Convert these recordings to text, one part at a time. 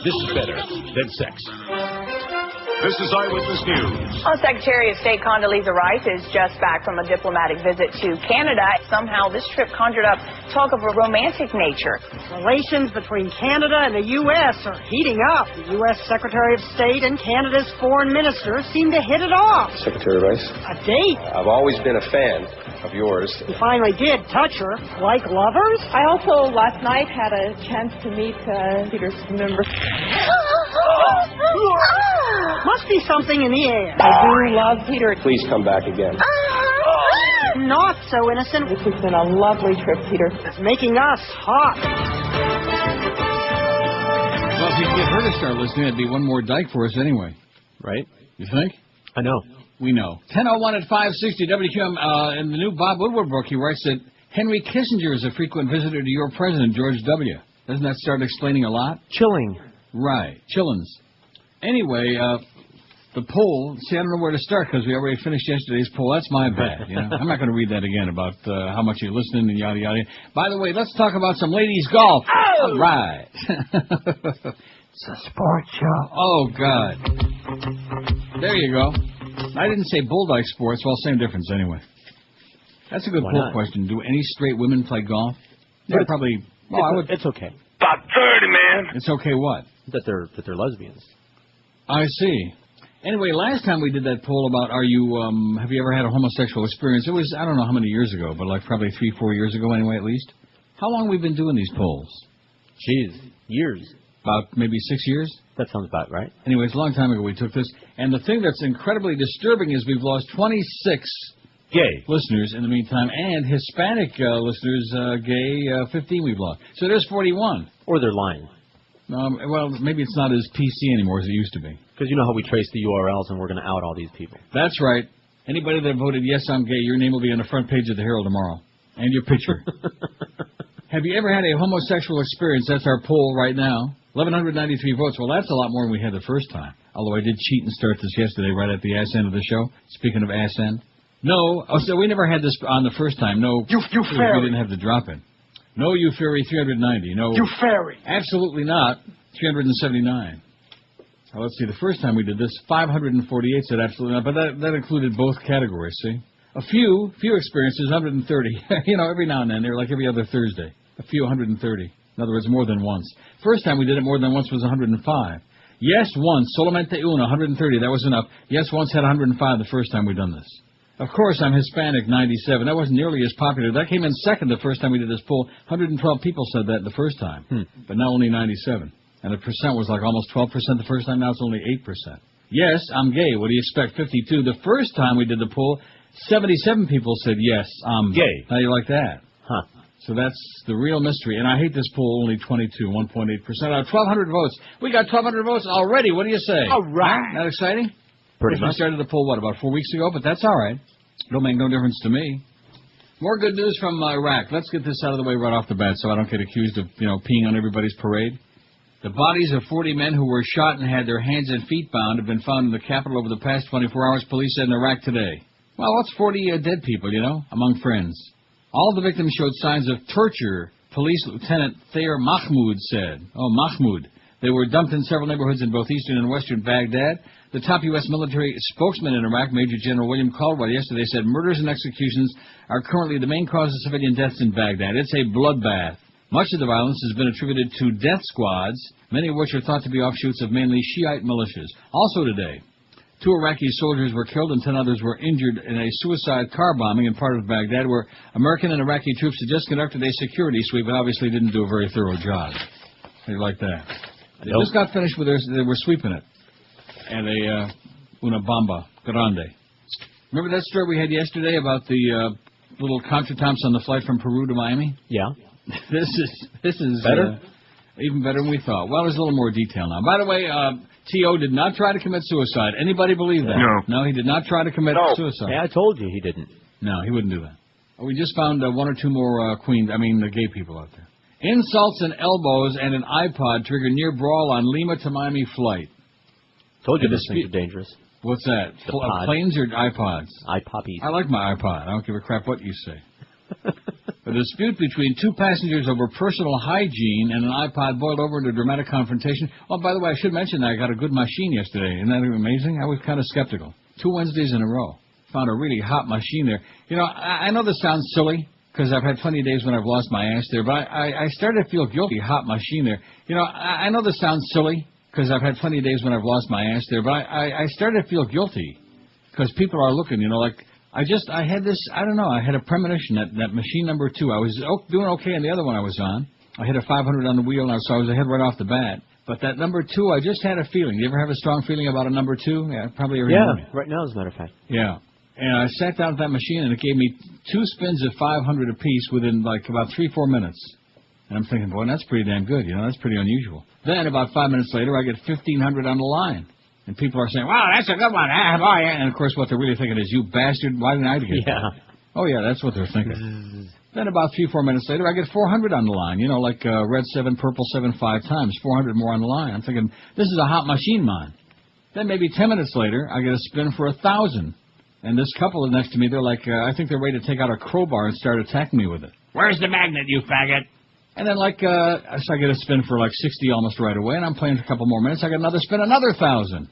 This is better than sex. This is Eyewitness News. Well, Secretary of State Condoleezza Rice is just back from a diplomatic visit to Canada. Somehow this trip conjured up talk of a romantic nature. Relations between Canada and the U.S. are heating up. The U.S. Secretary of State and Canada's foreign minister seem to hit it off. Secretary Rice? A date? I've always been a fan of yours. He finally did touch her. Like lovers? I also, last night, had a chance to meet Peter's member. Must be something in the air. I do love Peter. Please come back again. Not so innocent. This has been a lovely trip, Peter. It's making us hot. Well, if you can get her to start listening, it'd be one more dyke for us anyway. Right? You think? I know. We know. 10:01 at 560 WQM. In the new Bob Woodward book, he writes that Henry Kissinger is a frequent visitor to your president, George W. Doesn't that start explaining a lot? Chilling. Right. Chillins. Anyway, the poll, see, I don't know where to start because we already finished yesterday's poll. That's my bad. You know? I'm not going to read that again about how much you're listening and yada, yada. By the way, let's talk about some ladies' golf. Oh! All right. It's a sports show. Oh, God. There you go. I didn't say Bulldog sports. Well, same difference anyway. That's a good poll question. Do any straight women play golf? Yeah, probably. Well, it's okay. About 30, man. It's okay what? That they're lesbians. I see. Anyway, last time we did that poll about have you ever had a homosexual experience? It was, I don't know how many years ago, but like probably 3-4 years ago anyway at least. How long have we been doing these polls? Jeez, years. About maybe 6 years? That sounds about right. Anyway, it's a long time ago we took this. And the thing that's incredibly disturbing is we've lost 26 gay listeners in the meantime, and Hispanic listeners, gay, 15 we've lost. So there's 41. Or they're lying. Well, maybe it's not as PC anymore as it used to be. Because you know how we trace the URLs and we're going to out all these people. That's right. Anybody that voted yes, I'm gay, your name will be on the front page of the Herald tomorrow. And your picture. Have you ever had a homosexual experience? That's our poll right now. 1,193 votes. Well, that's a lot more than we had the first time. Although I did cheat and start this yesterday right at the ass end of the show. Speaking of ass end. No. Oh, so we never had this on the first time. No. You fairy. We didn't have the drop in. No, you fairy, 390. No. You fairy. Absolutely not. 379. Well, let's see. The first time we did this, 548 said absolutely not. But that included both categories, see? A few experiences, 130. You know, every now and then. They're like every other Thursday. A few, 130. In other words, more than once. First time we did it more than once was 105. Yes, once. Solamente uno, 130. That was enough. Yes, once had 105 the first time we done this. Of course, I'm Hispanic, 97. That wasn't nearly as popular. That came in second the first time we did this poll. 112 people said that the first time. But now only 97. And the percent was like almost 12% the first time. Now it's only 8%. Yes, I'm gay. What do you expect? 52. The first time we did the poll, 77 people said yes, I'm gay. How do you like that? Huh. So that's the real mystery. And I hate this poll, only 22, 1.8%. Out of 1,200 votes. We got 1,200 votes already. What do you say? All right. Not exciting? Pretty much. We started the poll, about 4 weeks ago? But that's all right. Don't make no difference to me. More good news from Iraq. Let's get this out of the way right off the bat so I don't get accused of, peeing on everybody's parade. The bodies of 40 men who were shot and had their hands and feet bound have been found in the capital over the past 24 hours, police said in Iraq today. Well, what's 40 dead people, among friends? All the victims showed signs of torture, Police Lieutenant Thayer Mahmoud said. Oh, Mahmoud. They were dumped in several neighborhoods in both eastern and western Baghdad. The top U.S. military spokesman in Iraq, Major General William Caldwell, yesterday said murders and executions are currently the main cause of civilian deaths in Baghdad. It's a bloodbath. Much of the violence has been attributed to death squads, many of which are thought to be offshoots of mainly Shiite militias. Also today, 2 Iraqi soldiers were killed and 10 others were injured in a suicide car bombing in part of Baghdad where American and Iraqi troops had just conducted a security sweep but obviously didn't do a very thorough job. How do you like that? They just got finished with theirs. They were sweeping it. And una bomba grande. Remember that story we had yesterday about the little contretemps on the flight from Peru to Miami? Yeah. This is better? Even better than we thought. Well, there's a little more detail now. By the way, T.O. did not try to commit suicide. Anybody believe that? No, he did not try to commit suicide. Yeah, I told you he didn't. No, he wouldn't do that. We just found 1 or 2 more the gay people out there. Insults and elbows and an iPod trigger near brawl on Lima to Miami flight. Told you these things are dangerous. What's that? Planes or iPods? iPoppies. I like my iPod. I don't give a crap what you say. A dispute between two passengers over personal hygiene and an iPod boiled over into a dramatic confrontation. Oh, by the way, I should mention that I got a good machine yesterday. Isn't that amazing? I was kind of skeptical. 2 Wednesdays in a row. Found a really hot machine there. You know, I know this sounds silly, because I've had plenty of days when I've lost my ass there, but I started to feel guilty. Hot machine there. You know, I know this sounds silly, because I've had plenty of days when I've lost my ass there, but I started to feel guilty, because people are looking, you know, like, I had this, I don't know, I had a premonition that machine number 2, I was doing okay on the other one I was on. I hit a 500 on the wheel, so I was ahead right off the bat. But that number 2, I just had a feeling. You ever have a strong feeling about a number 2? Yeah, probably every morning. Right now, as a matter of fact. Yeah. And I sat down at that machine, and it gave me 2 spins of 500 apiece within, like, about 3-4 minutes. And I'm thinking, boy, that's pretty damn good, you know, that's pretty unusual. Then, about 5 minutes later, I get 1,500 on the line. And people are saying, wow, that's a good one. Boy. And, of course, what they're really thinking is, you bastard, why didn't I get that? Oh, yeah, that's what they're thinking. Then about 3-4 minutes later, I get 400 on the line. You know, like red 7, purple 7, 5 times. 400 more on the line. I'm thinking, this is a hot machine mine. Then maybe 10 minutes later, I get a spin for 1,000. And this couple next to me, they're like, I think they're ready to take out a crowbar and start attacking me with it. Where's the magnet, you faggot? And then, like, so I get a spin for, like, 60 almost right away, and I'm playing for a couple more minutes. I get another spin, another 1,000.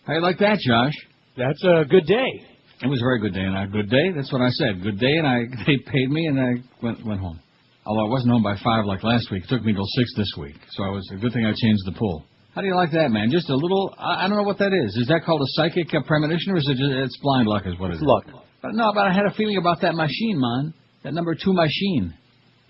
How you like that, Josh? That's a good day. It was a very good day, and a good day. That's what I said. Good day, and they paid me, and I went home. Although I wasn't home by 5 like last week. It took me till 6 this week. So it was a good thing I changed the pool. How do you like that, man? Just a little, I don't know what that is. Is that called a psychic premonition, or is it just, it's blind luck is what it is? Luck. But no, but I had a feeling about that machine, man. That number 2 machine.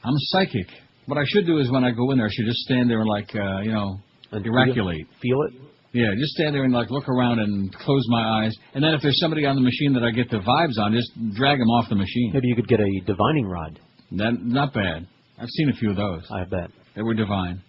I'm psychic. What I should do is when I go in there, I should just stand there and, like, ejaculate. Feel it? Yeah, just stand there and, like, look around and close my eyes. And then if there's somebody on the machine that I get the vibes on, just drag them off the machine. Maybe you could get a divining rod. Not bad. I've seen a few of those. I bet. They were divine.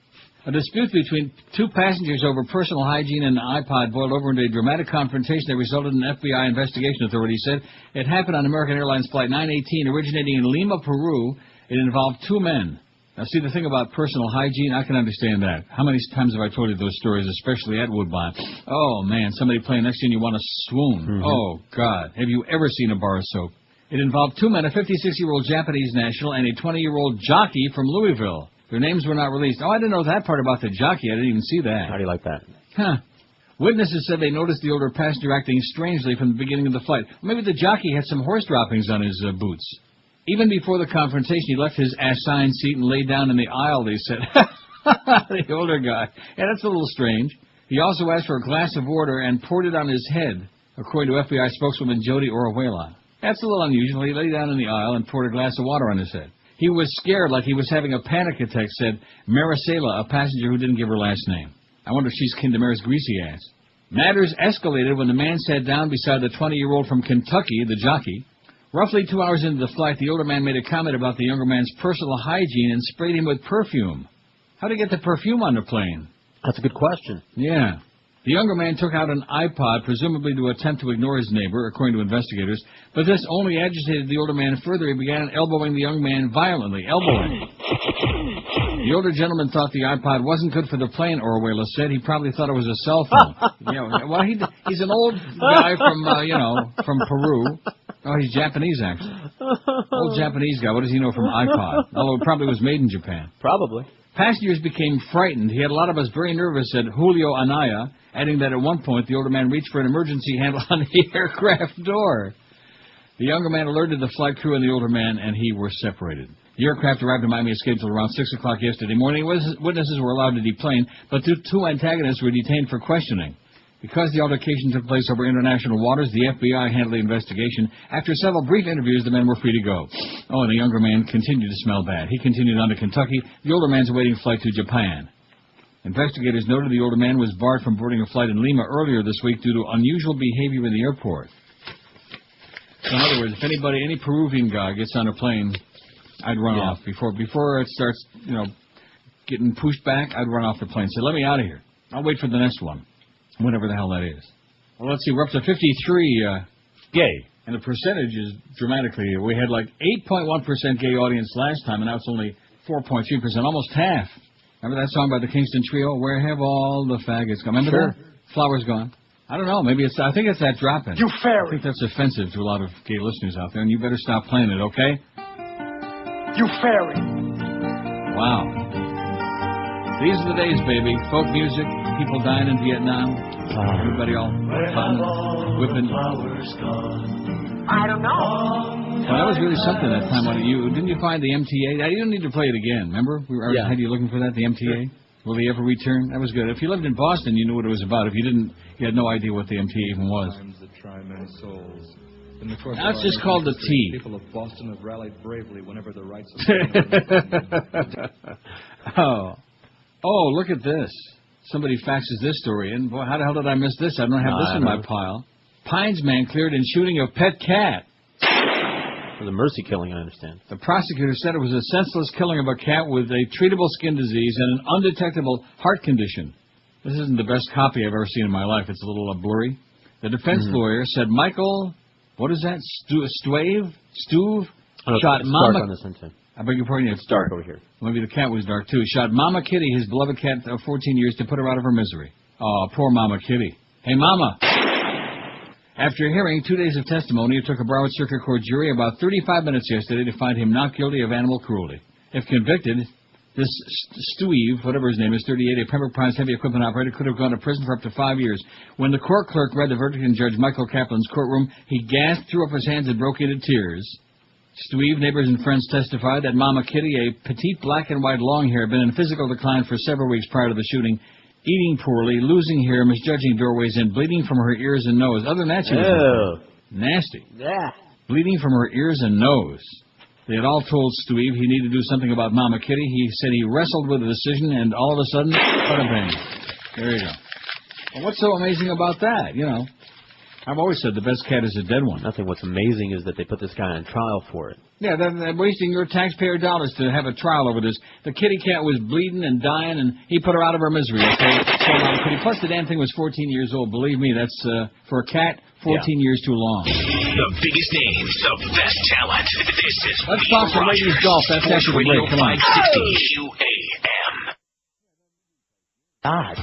A dispute between two passengers over personal hygiene and an iPod boiled over into a dramatic confrontation that resulted in an FBI investigation, authorities said. It happened on American Airlines Flight 918, originating in Lima, Peru. It involved 2 men. Now, see, the thing about personal hygiene, I can understand that. How many times have I told you those stories, especially at Woodbine? Oh, man, somebody playing next to you and you want to swoon. Mm-hmm. Oh, God. Have you ever seen a bar of soap? It involved 2 men, a 56-year-old Japanese national and a 20-year-old jockey from Louisville. Their names were not released. Oh, I didn't know that part about the jockey. I didn't even see that. How do you like that? Huh. Witnesses said they noticed the older passenger acting strangely from the beginning of the flight. Maybe the jockey had some horse droppings on his boots. Even before the confrontation, he left his assigned seat and laid down in the aisle, they said. The older guy. Yeah, that's a little strange. He also asked for a glass of water and poured it on his head, according to FBI spokeswoman Jody Orihuela. That's a little unusual. He lay down in the aisle and poured a glass of water on his head. He was scared like he was having a panic attack, said Maricela, a passenger who didn't give her last name. I wonder if she's kin to Mary's greasy ass. Matters escalated when the man sat down beside the 20-year-old from Kentucky, the jockey. Roughly 2 hours into the flight, the older man made a comment about the younger man's personal hygiene and sprayed him with perfume. How did he get the perfume on the plane? That's a good question. Yeah. The younger man took out an iPod, presumably to attempt to ignore his neighbor, according to investigators, but this only agitated the older man further. He began elbowing the young man violently. Elbowing. The older gentleman thought the iPod wasn't good for the plane, Orihuela said. He probably thought it was a cell phone. Well, he's an old guy from, from Peru. Oh, he's Japanese, actually. Old Japanese guy. What does he know from iPod? Although it probably was made in Japan. Probably. Passengers became frightened. He had a lot of us very nervous, said Julio Anaya, adding that at one point the older man reached for an emergency handle on the aircraft door. The younger man alerted the flight crew and the older man, and he were separated. The aircraft arrived in Miami scheduled around 6 o'clock yesterday morning. Witnesses were allowed to deplane, but the 2 antagonists were detained for questioning. Because the altercation took place over international waters, the FBI handled the investigation. After several brief interviews, the men were free to go. Oh, and the younger man continued to smell bad. He continued on to Kentucky. The older man's awaiting flight to Japan. Investigators noted the older man was barred from boarding a flight in Lima earlier this week due to unusual behavior in the airport. So in other words, if any Peruvian guy gets on a plane, I'd run off. Before it starts, getting pushed back, I'd run off the plane. Say, let me out of here. I'll wait for the next one. Whatever the hell that is. Well, let's see. We're up to 53 gay. And the percentage is dramatically. We had like 8.1% gay audience last time, and now it's only 4.3%, almost half. Remember that song by the Kingston Trio? Where have all the faggots gone? Remember that? Flowers Gone. I don't know. I think it's that drop-in. You fairy. I think that's offensive to a lot of gay listeners out there, and you better stop playing it, okay? you fairy. Wow. These are the days, baby. Folk music, people dying in Vietnam, everybody all fun, whipping. I don't know. Well, that was really something that time. Didn't you find the MTA? You don't need to play it again. Remember? Had you looking for that, the MTA? Will he ever return? That was good. If you lived in Boston, you knew what it was about. If you didn't, you had no idea what the MTA even was. Now it's just called the T. People of Boston have rallied bravely whenever the rights of Oh, look at this. Somebody faxes this story in. Boy, how the hell did I miss this? I don't have this in my pile. Pines man cleared in shooting of pet cat. For the mercy killing, I understand. The prosecutor said it was a senseless killing of a cat with a treatable skin disease and an undetectable heart condition. This isn't the best copy I've ever seen in my life. It's a little blurry. The defense lawyer said Michael, what is that? Stuve? Shot Mama. On this one too. I beg your pardon. It's dark over here. Maybe the cat was dark too. Shot Mama Kitty, his beloved cat of 14 years, to put her out of her misery. Oh, poor Mama Kitty. Hey, Mama. After hearing 2 days of testimony, it took a Broward Circuit Court jury about 35 minutes yesterday to find him not guilty of animal cruelty. If convicted, this Steve, whatever his name is, 38, a Pembroke Pines heavy equipment operator, could have gone to prison for up to 5 years. When the court clerk read the verdict in Judge Michael Kaplan's courtroom, he gasped, threw up his hands, and broke into tears. Steve, neighbors and friends testified that Mama Kitty, a petite black and white long hair, had been in physical decline for several weeks prior to the shooting, eating poorly, losing hair, misjudging doorways, and bleeding from her ears and nose. Other than that, she was nasty. Yeah. Bleeding from her ears and nose. They had all told Steve he needed to do something about Mama Kitty. He said he wrestled with the decision, and all of a sudden, bada bang. There you go. Well, what's so amazing about that, you know? I've always said the best cat is a dead one. Nothing. What's amazing is that they put this guy on trial for it. Yeah, they're wasting your taxpayer dollars to have a trial over this. The kitty cat was bleeding and dying, and he put her out of her misery. Plus, the damn thing was 14 years old. Believe me, that's, for a cat, 14 years too long. The biggest names, the best talent. This is Let's talk some ladies golf. That's after the break. Come on. 560 QAM. God.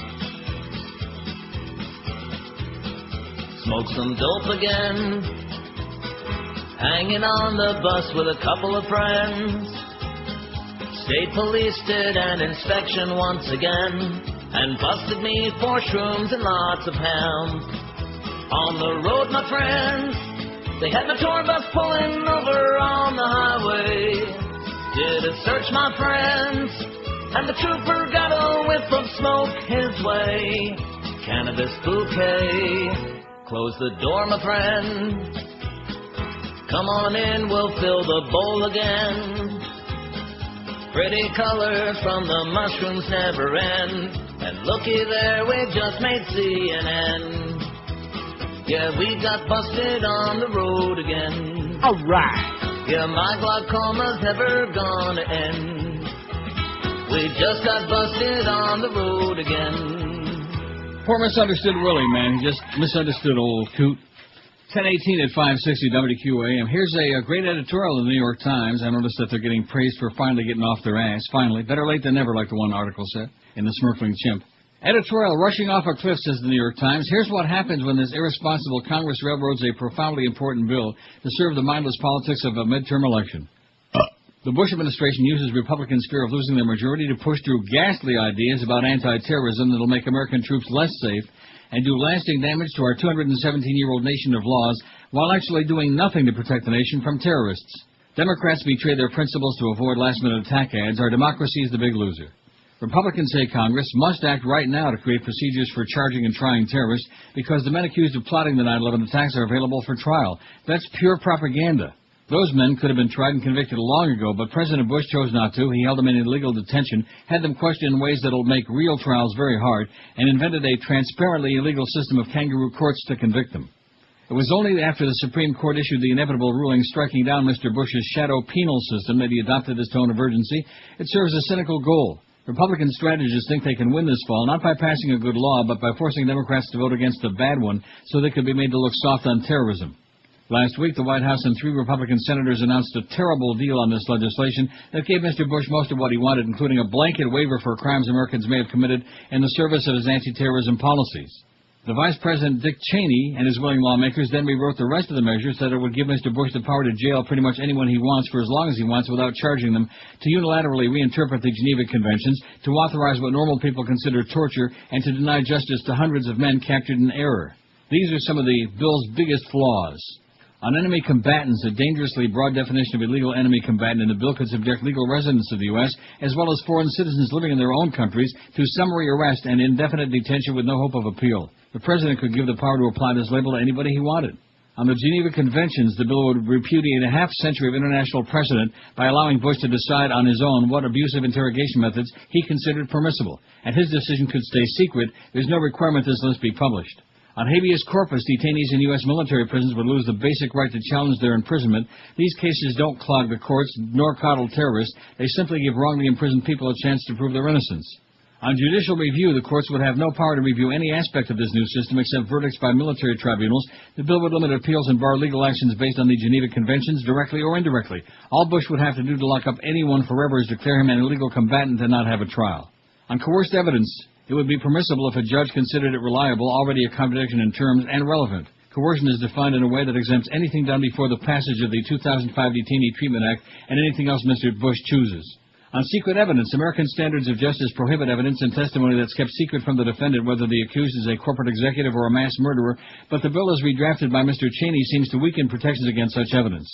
Smoke some dope again. Hanging on the bus with a couple of friends. State police did an inspection once again and busted me for shrooms and lots of ham. On the road, my friends, they had my tour bus pulling over on the highway. Did a search, my friends, and the trooper got a whiff of smoke his way. Cannabis bouquet. Close the door, my friend. Come on in, we'll fill the bowl again. Pretty color from the mushrooms never end. And looky there, we just made CNN. Yeah, we got busted on the road again. All right. Yeah, my glaucoma's never gonna end. We just got busted on the road again. Poor misunderstood Willie, man. He just misunderstood old Coot. 10:18 at 560 WQAM. Here's a great editorial in the New York Times. I noticed that they're getting praised for finally getting off their ass. Finally. Better late than never, like the one article said, in the Smirkling Chimp. Editorial, rushing off a cliff, says the New York Times. Here's what happens when this irresponsible Congress railroads a profoundly important bill to serve the mindless politics of a midterm election. The Bush administration uses Republicans' fear of losing their majority to push through ghastly ideas about anti-terrorism that will make American troops less safe and do lasting damage to our 217-year-old nation of laws while actually doing nothing to protect the nation from terrorists. Democrats betray their principles to avoid last-minute attack ads. Our democracy is the big loser. Republicans say Congress must act right now to create procedures for charging and trying terrorists because the men accused of plotting the 9/11 attacks are available for trial. That's pure propaganda. Those men could have been tried and convicted long ago, but President Bush chose not to. He held them in illegal detention, had them questioned in ways that will make real trials very hard, and invented a transparently illegal system of kangaroo courts to convict them. It was only after the Supreme Court issued the inevitable ruling striking down Mr. Bush's shadow penal system that he adopted this tone of urgency. It serves a cynical goal. Republican strategists think they can win this fall, not by passing a good law, but by forcing Democrats to vote against a bad one so they could be made to look soft on terrorism. Last week, the White House and 3 Republican senators announced a terrible deal on this legislation that gave Mr. Bush most of what he wanted, including a blanket waiver for crimes Americans may have committed in the service of his anti-terrorism policies. The Vice President, Dick Cheney, and his willing lawmakers then rewrote the rest of the measures so that it would give Mr. Bush the power to jail pretty much anyone he wants for as long as he wants without charging them, to unilaterally reinterpret the Geneva Conventions, to authorize what normal people consider torture, and to deny justice to hundreds of men captured in error. These are some of the bill's biggest flaws. On enemy combatants, a dangerously broad definition of illegal enemy combatant in the bill could subject legal residents of the U.S., as well as foreign citizens living in their own countries, to summary arrest and indefinite detention with no hope of appeal. The President could give the power to apply this label to anybody he wanted. On the Geneva Conventions, the bill would repudiate a half-century of international precedent by allowing Bush to decide on his own what abusive interrogation methods he considered permissible, and his decision could stay secret. There's no requirement this list be published. On habeas corpus, detainees in U.S. military prisons would lose the basic right to challenge their imprisonment. These cases don't clog the courts nor coddle terrorists. They simply give wrongly imprisoned people a chance to prove their innocence. On judicial review, the courts would have no power to review any aspect of this new system except verdicts by military tribunals. The bill would limit appeals and bar legal actions based on the Geneva Conventions, directly or indirectly. All Bush would have to do to lock up anyone forever is declare him an illegal combatant and not have a trial. On coerced evidence, it would be permissible if a judge considered it reliable, already a contradiction in terms, and relevant. Coercion is defined in a way that exempts anything done before the passage of the 2005 Detainee Treatment Act and anything else Mr. Bush chooses. On secret evidence, American standards of justice prohibit evidence and testimony that's kept secret from the defendant, whether the accused is a corporate executive or a mass murderer, but the bill as redrafted by Mr. Cheney seems to weaken protections against such evidence.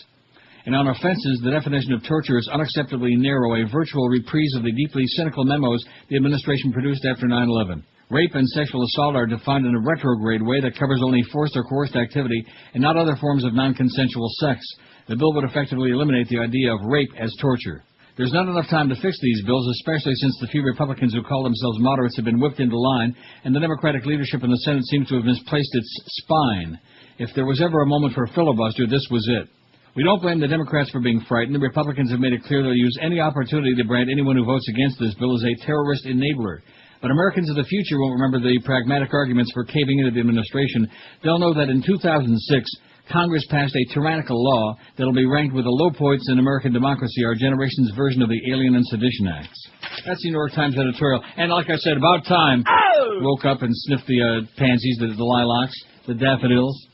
And on offenses, the definition of torture is unacceptably narrow, a virtual reprise of the deeply cynical memos the administration produced after 9/11. Rape and sexual assault are defined in a retrograde way that covers only forced or coerced activity and not other forms of non-consensual sex. The bill would effectively eliminate the idea of rape as torture. There's not enough time to fix these bills, especially since the few Republicans who call themselves moderates have been whipped into line, and the Democratic leadership in the Senate seems to have misplaced its spine. If there was ever a moment for a filibuster, this was it. We don't blame the Democrats for being frightened. The Republicans have made it clear they'll use any opportunity to brand anyone who votes against this bill as a terrorist enabler. But Americans of the future won't remember the pragmatic arguments for caving into the administration. They'll know that in 2006, Congress passed a tyrannical law that'll be ranked with the low points in American democracy, our generation's version of the Alien and Sedition Acts. That's the New York Times editorial. And like I said, about time. Woke up and sniffed the pansies, the lilacs, the daffodils.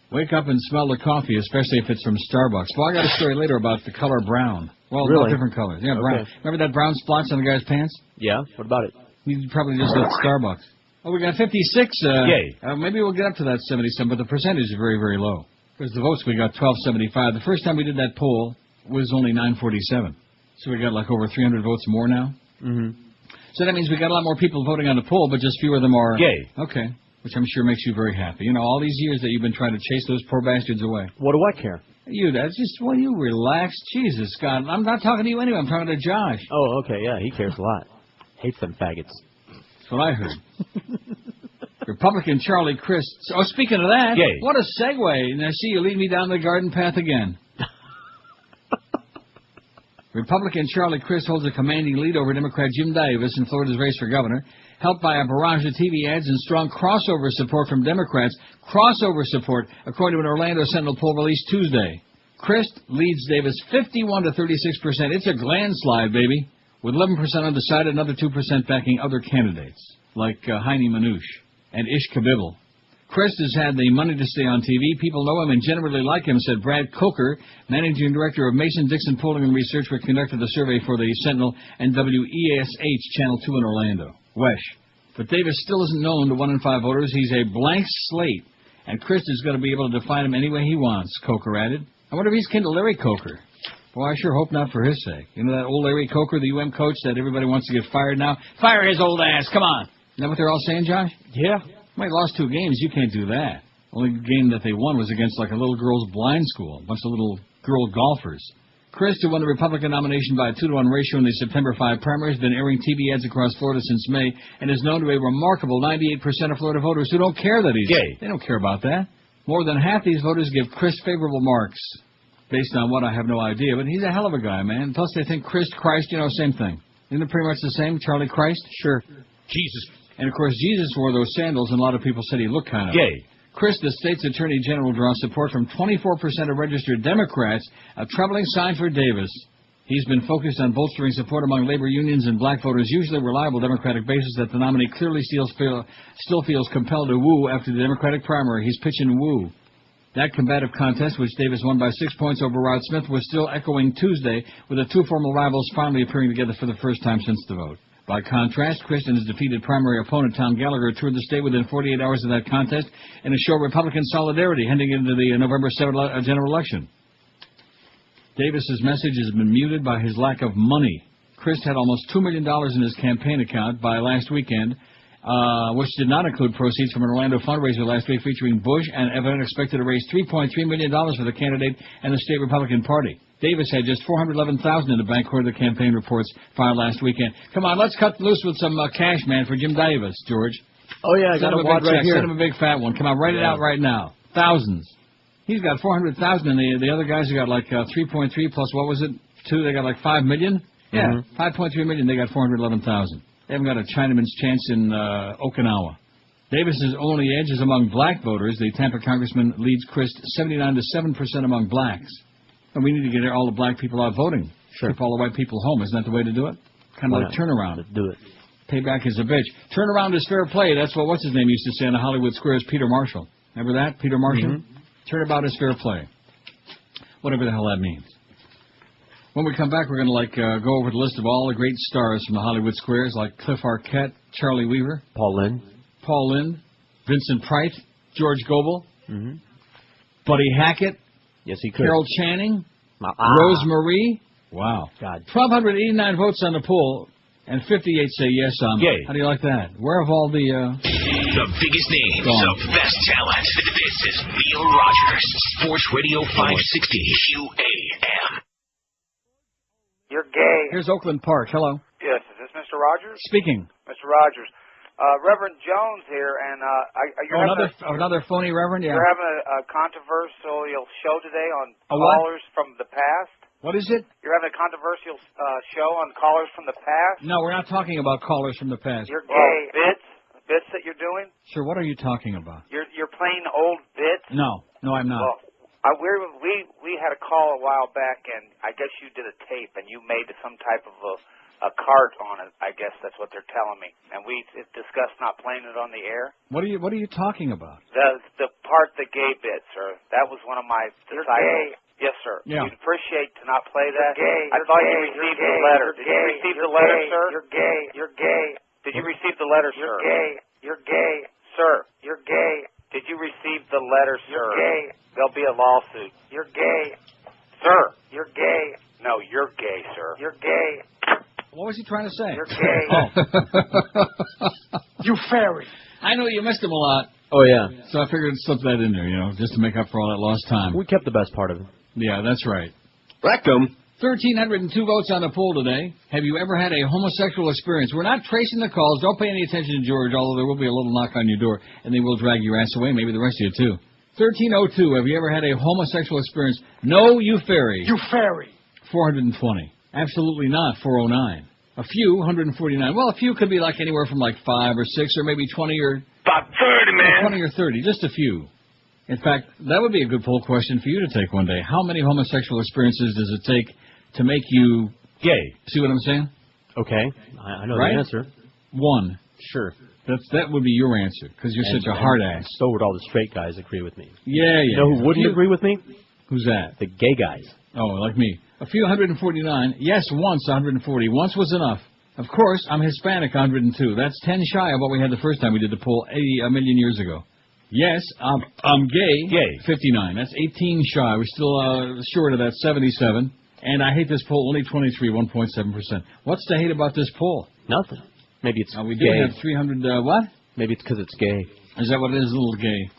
Wake up and smell the coffee, especially if it's from Starbucks. Well, I got a story later about the color brown. Well, really? No different colors. Yeah, brown. Okay. Remember that brown splotch on the guy's pants? Yeah, what about it? You probably just left Starbucks. Oh, we got 56. Yay. Maybe we'll get up to that 77, but the percentage is very, very low. Because the votes, we got 1275. The first time we did that poll was only 947. So we got like over 300 votes more now. Mm-hmm. So that means we got a lot more people voting on the poll, but just fewer of them are... Yay. Okay. Which I'm sure makes you very happy. You know, all these years that you've been trying to chase those poor bastards away. What do I care? That's just, well, you relax. Jesus, Scott. I'm not talking to you anyway. I'm talking to Josh. Oh, okay, yeah, he cares a lot. Hates them faggots. That's what I heard. Republican Charlie Crist. Oh, speaking of that, Yay. What a segue. And I see you lead me down the garden path again. Republican Charlie Crist holds a commanding lead over Democrat Jim Davis in Florida's race for governor, helped by a barrage of TV ads and strong crossover support from Democrats. Crossover support, according to an Orlando Sentinel poll released Tuesday. Crist leads Davis 51 to 36%. It's a landslide, baby, with 11% undecided, another 2% backing other candidates, like Heine Manouche and Ish Kabibble. Crist has had the money to stay on TV. People know him and generally like him, said Brad Coker, managing director of Mason-Dixon Polling and Research, which conducted the survey for the Sentinel and WESH Channel 2 in Orlando. But Davis still isn't known to 1 in 5 voters. He's a blank slate, and Crist is going to be able to define him any way he wants, Coker added. I wonder if he's kin to Larry Coker. Boy, I sure hope not for his sake. You know that old Larry Coker, the UM coach that everybody wants to get fired now? Fire his old ass, come on. Is that what they're all saying, Josh? Yeah. They lost 2 games. You can't do that. Only game that they won was against like a little girls' blind school, a bunch of little girl golfers. Crist, who won the Republican nomination by a 2-to-1 ratio in the September 5 primary, has been airing TV ads across Florida since May and is known to a remarkable 98% of Florida voters who don't care that he's gay. They don't care about that. More than half these voters give Crist favorable marks. Based on what, I have no idea, but he's a hell of a guy, man. Plus, they think Christ, same thing. Isn't it pretty much the same, Charlie Christ? Sure. Jesus. And, of course, Jesus wore those sandals, and a lot of people said he looked kind of gay. Crist, the state's attorney general, draws support from 24% of registered Democrats, a troubling sign for Davis. He's been focused on bolstering support among labor unions and black voters, usually reliable Democratic basis that the nominee clearly still feels compelled to woo after the Democratic primary. He's pitching woo. That combative contest, which Davis won by 6 points over Rod Smith, was still echoing Tuesday, with the two former rivals finally appearing together for the first time since the vote. By contrast, Crist and his defeated primary opponent, Tom Gallagher, toured the state within 48 hours of that contest in a show of Republican solidarity heading into the November 7th general election. Davis's message has been muted by his lack of money. Crist had almost $2 million in his campaign account by last weekend, which did not include proceeds from an Orlando fundraiser last week featuring Bush and Evan, expected to raise $3.3 million for the candidate and the state Republican Party. Davis had just $411,000 in the bank, according to the campaign reports filed last weekend. Come on, let's cut loose with some cash, man, for Jim Davis, George. Oh, yeah, I got a wad right here. Send him a big fat one. Come on, write it out right now. Thousands. He's got $400,000, and the other guys have got like 3.3 plus, what was it, 2? They got like $5 million? Yeah, $5.3 million. They got $411,000. They haven't got a Chinaman's chance in Okinawa. Davis's only edge is among black voters. The Tampa congressman leads Crist 79 to 7% among blacks. And we need to get all the black people out voting. Sure. Keep all the white people home. Isn't that the way to do it? Kind of like turnaround. Let's do it. Payback is a bitch. Turnaround is fair play. That's what what's his name used to say on the Hollywood Squares, Peter Marshall. Remember that, Peter Marshall? Turnabout is fair play. Whatever the hell that means. When we come back, we're going to go over the list of all the great stars from the Hollywood Squares, like Cliff Arquette, Charlie Weaver, Paul Lynde, Vincent Price, George Gobel, Buddy Hackett, yes, he could. Carol Channing, Rose Marie. Wow. God. 1,289 votes on the poll, and 58 say yes on Yay. How do you like that? Where have all the biggest names of best talent. This is Neil Rogers, Sports Radio 560 QAM. You're gay. Here's Oakland Park. Hello. Yes, is this Mr. Rogers? Speaking. Mr. Rogers. Reverend Jones here, and you're another phony reverend? Yeah. You're having a controversial show today on callers from the past. What is it? You're having a controversial show on callers from the past? No, we're not talking about callers from the past. You're gay. Bits that you're doing? Sure, what are you talking about? You're playing old bits? No, I'm not. Well, we had a call a while back, and I guess you did a tape, and you made some type of a cart on it. I guess that's what they're telling me, and we discussed not playing it on the air. What are you talking about? The part, the gay bit, sir. That was one of my disciples. You're gay. Yes, sir. Yeah. You'd appreciate to not play that. You're gay. I thought you received the letter. Did you receive the letter, sir? You're gay. You're gay. Did you receive the letter, sir? You're gay. You're gay. Sir. You're gay. Did you receive the letter, sir? You're gay. There'll be a lawsuit. You're gay. Sir. You're gay. No, you're gay, sir. You're gay. What was he trying to say? You're gay. You fairy. I know you missed him a lot. Oh, yeah. So I figured I'd slip that in there, just to make up for all that lost time. We kept the best part of it. Yeah, that's right. Rectum. 1,302 votes on the poll today. Have you ever had a homosexual experience? We're not tracing the calls. Don't pay any attention to George, although there will be a little knock on your door, and they will drag your ass away, maybe the rest of you, too. 1302, have you ever had a homosexual experience? No, you fairy. You fairy. 420. Absolutely not, 409. A few, 149. Well, a few could be like anywhere from like 5 or 6 or maybe 20 or... About 30, man. 20 or 30, just a few. In fact, that would be a good poll question for you to take one day. How many homosexual experiences does it take to make you gay? See what I'm saying? Okay. I know right? the answer. 1. Sure. That would be your answer, because you're such a hard ass. So would all the straight guys agree with me. Yeah. You know who wouldn't agree with me? Who's that? The gay guys. Oh, like me. A few 149. Yes, once 140. Once was enough. Of course, I'm Hispanic, 102. That's 10 shy of what we had the first time we did the poll a million years ago. Yes, I'm gay. Gay. 59. That's 18 shy. We're still short of that 77. And I hate this poll. Only 23, 1.7%. What's to hate about this poll? Nothing. Maybe it's we gay. do have 300, what? Maybe it's because it's gay. Is that what it is? A little gay.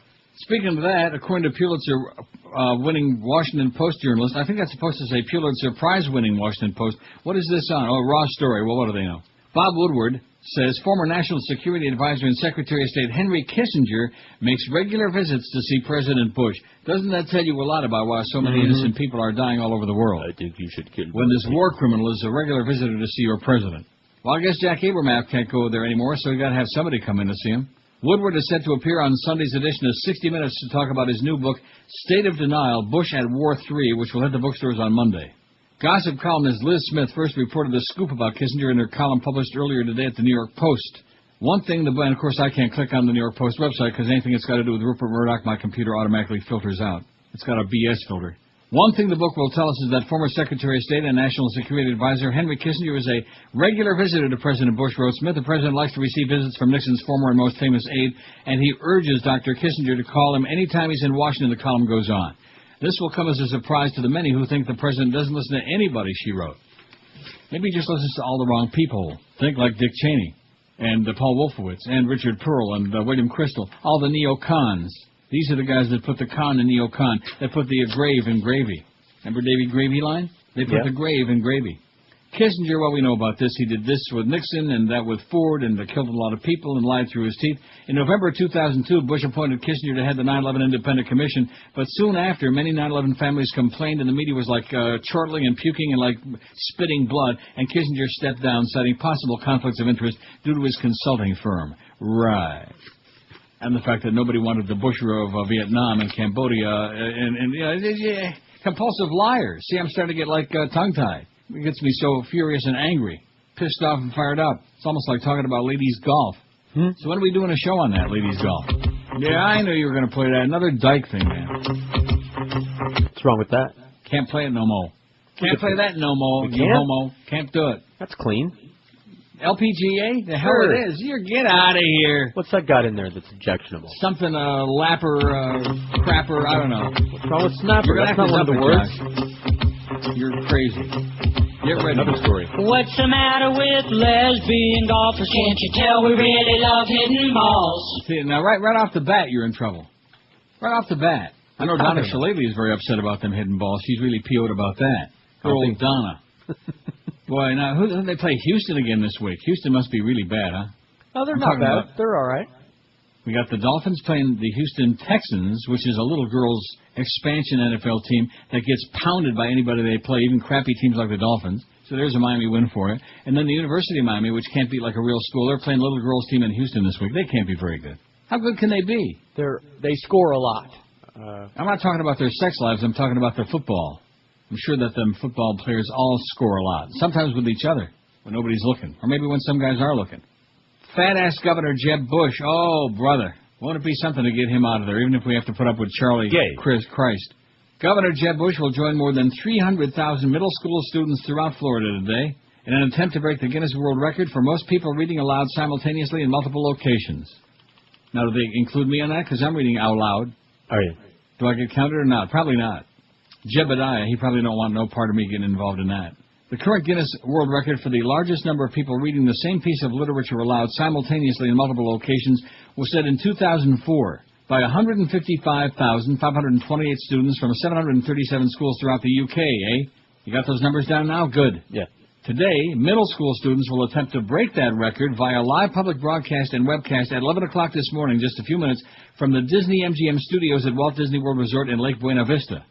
Speaking of that, according to Pulitzer-winning Washington Post journalist, I think that's supposed to say Pulitzer Prize-winning Washington Post. What is this on? Oh, raw story. Well, what do they know? Bob Woodward says former National Security Advisor and Secretary of State Henry Kissinger makes regular visits to see President Bush. Doesn't that tell you a lot about why so many innocent people are dying all over the world? I think you should kill when this war criminal is a regular visitor to see your president. Well, I guess Jack Abramoff can't go there anymore, so we got to have somebody come in to see him. Woodward is set to appear on Sunday's edition of 60 Minutes to talk about his new book, State of Denial, Bush at War 3, which will hit the bookstores on Monday. Gossip columnist Liz Smith first reported the scoop about Kissinger in her column published earlier today at the New York Post. One thing, and of course I can't click on the New York Post website because anything that's got to do with Rupert Murdoch, my computer automatically filters out. It's got a BS filter. One thing the book will tell us is that former Secretary of State and National Security Advisor Henry Kissinger is a regular visitor to President Bush, wrote Smith. The president likes to receive visits from Nixon's former and most famous aide, and he urges Dr. Kissinger to call him anytime he's in Washington, the column goes on. This will come as a surprise to the many who think the president doesn't listen to anybody, she wrote. Maybe he just listens to all the wrong people. Think like Dick Cheney, and Paul Wolfowitz, and Richard Pearl, and William Crystal, all the neocons. These are the guys that put the con in neocon. They put the grave in gravy. Remember Davy Gravy line? They put the grave in gravy. Kissinger, well, we know about this. He did this with Nixon and that with Ford, and killed a lot of people and lied through his teeth. In November 2002, Bush appointed Kissinger to head the 9/11 Independent Commission, but soon after, many 9/11 families complained, and the media was like chortling and puking and like spitting blood, and Kissinger stepped down, citing possible conflicts of interest due to his consulting firm. Right. And the fact that nobody wanted the Bush of Vietnam and Cambodia, and compulsive liars. See, I'm starting to get like tongue-tied. It gets me so furious and angry, pissed off and fired up. It's almost like talking about ladies' golf. So when are we doing a show on that, ladies' golf? Yeah, I knew you were going to play that. Another dyke thing, man. What's wrong with that? Can't play it no more. Can't play that no more, you homo. Can't do it. That's clean. LPGA? The hell it is. Get out of here. What's that got in there that's objectionable? Something, lapper, crapper, I don't know. What's wrong with snapper? That's not one of the words. You're crazy. Get ready. Another story. What's the matter with lesbian golfers? Can't you tell we really love hitting balls? See, now right off the bat, you're in trouble. Right off the bat. I know Donna Shalala is very upset about them hitting balls. She's really PO'd about that. Good old Donna. Boy, now, who they play Houston again this week? Houston must be really bad, huh? Oh, they're not bad. They're all right. We got the Dolphins playing the Houston Texans, which is a little girls' expansion NFL team that gets pounded by anybody they play, even crappy teams like the Dolphins. So there's a Miami win for it. And then the University of Miami, which can't beat like a real school, they're playing a little girls' team in Houston this week. They can't be very good. How good can they be? They score a lot. I'm not talking about their sex lives. I'm talking about their football. I'm sure that them football players all score a lot, sometimes with each other when nobody's looking, or maybe when some guys are looking. Fat-ass Governor Jeb Bush, oh, brother, won't it be something to get him out of there, even if we have to put up with Charlie Christ. Governor Jeb Bush will join more than 300,000 middle school students throughout Florida today in an attempt to break the Guinness World Record for most people reading aloud simultaneously in multiple locations. Now, do they include me on that? Because I'm reading out loud. Are you? Do I get counted or not? Probably not. Jebediah, he probably don't want no part of me getting involved in that. The current Guinness World Record for the largest number of people reading the same piece of literature aloud simultaneously in multiple locations was set in 2004 by 155,528 students from 737 schools throughout the UK, eh? You got those numbers down now? Good. Yeah. Today, middle school students will attempt to break that record via live public broadcast and webcast at 11 o'clock this morning, just a few minutes, from the Disney MGM studios at Walt Disney World Resort in Lake Buena Vista.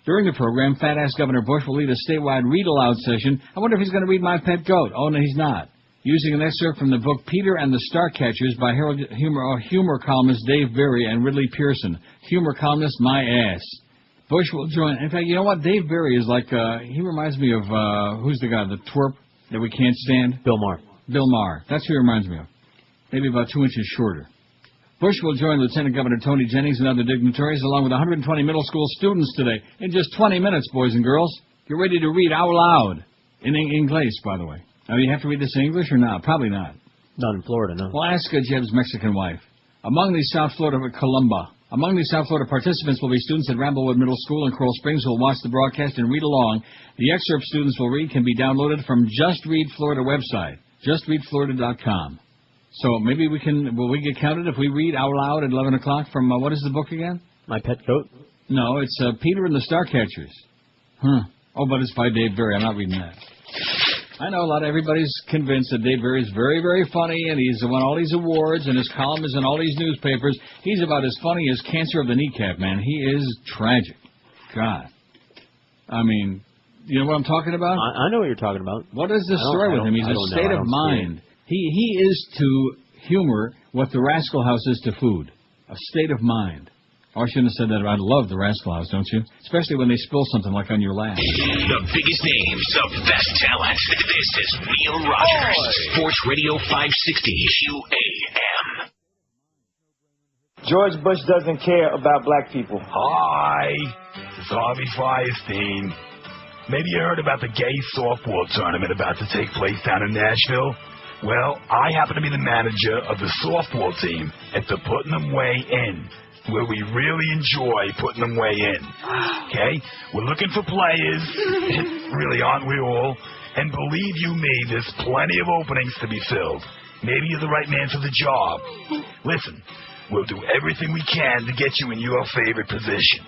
During the program, Fat-Ass Governor Bush will lead a statewide read-aloud session. I wonder if he's going to read My Pet Goat. Oh, no, he's not. Using an excerpt from the book Peter and the Starcatchers by humor columnist Dave Berry and Ridley Pearson. Humor columnist, my ass. Bush will join. In fact, you know what? Dave Berry is like, he reminds me of, who's the guy, the twerp that we can't stand? Bill Maher. Bill Maher. That's who he reminds me of. Maybe about 2 inches shorter. Bush will join Lieutenant Governor Tony Jennings and other dignitaries along with 120 middle school students today. In just 20 minutes, boys and girls. Get ready to read out loud. In English, by the way. Now, you have to read this in English or not? Probably not. Not in Florida, no. Well, ask Jeb's Mexican wife. Among these South Florida participants will be students at Ramblewood Middle School in Coral Springs who will watch the broadcast and read along. The excerpt students will read can be downloaded from Just Read Florida website, justreadflorida.com. So maybe will we get counted if we read out loud at 11 o'clock from, what is the book again? My Pet Goat? No, it's Peter and the Starcatchers. Oh, but it's by Dave Berry. I'm not reading that. I know everybody's convinced that Dave Berry is very, very funny, and he's won all these awards, and his column is in all these newspapers. He's about as funny as cancer of the kneecap, man. He is tragic. God. I mean, you know what I'm talking about? I know what you're talking about. What is the story with him? He's a state of mind. He is to humor what the Rascal House is to food. A state of mind. Oh, I shouldn't have said that. I love the Rascal House, don't you? Especially when they spill something like on your lap. The biggest names of best talent. This is Neil Rogers. Sports Radio 560 QAM. George Bush doesn't care about black people. Hi, it's Harvey Firestein. Maybe you heard about the gay softball tournament about to take place down in Nashville. Well, I happen to be the manager of the softball team at the Putting Them Way Inn, where we really enjoy putting them way in. Okay? We're looking for players. Really, aren't we all? And believe you me, there's plenty of openings to be filled. Maybe you're the right man for the job. Listen, we'll do everything we can to get you in your favorite position.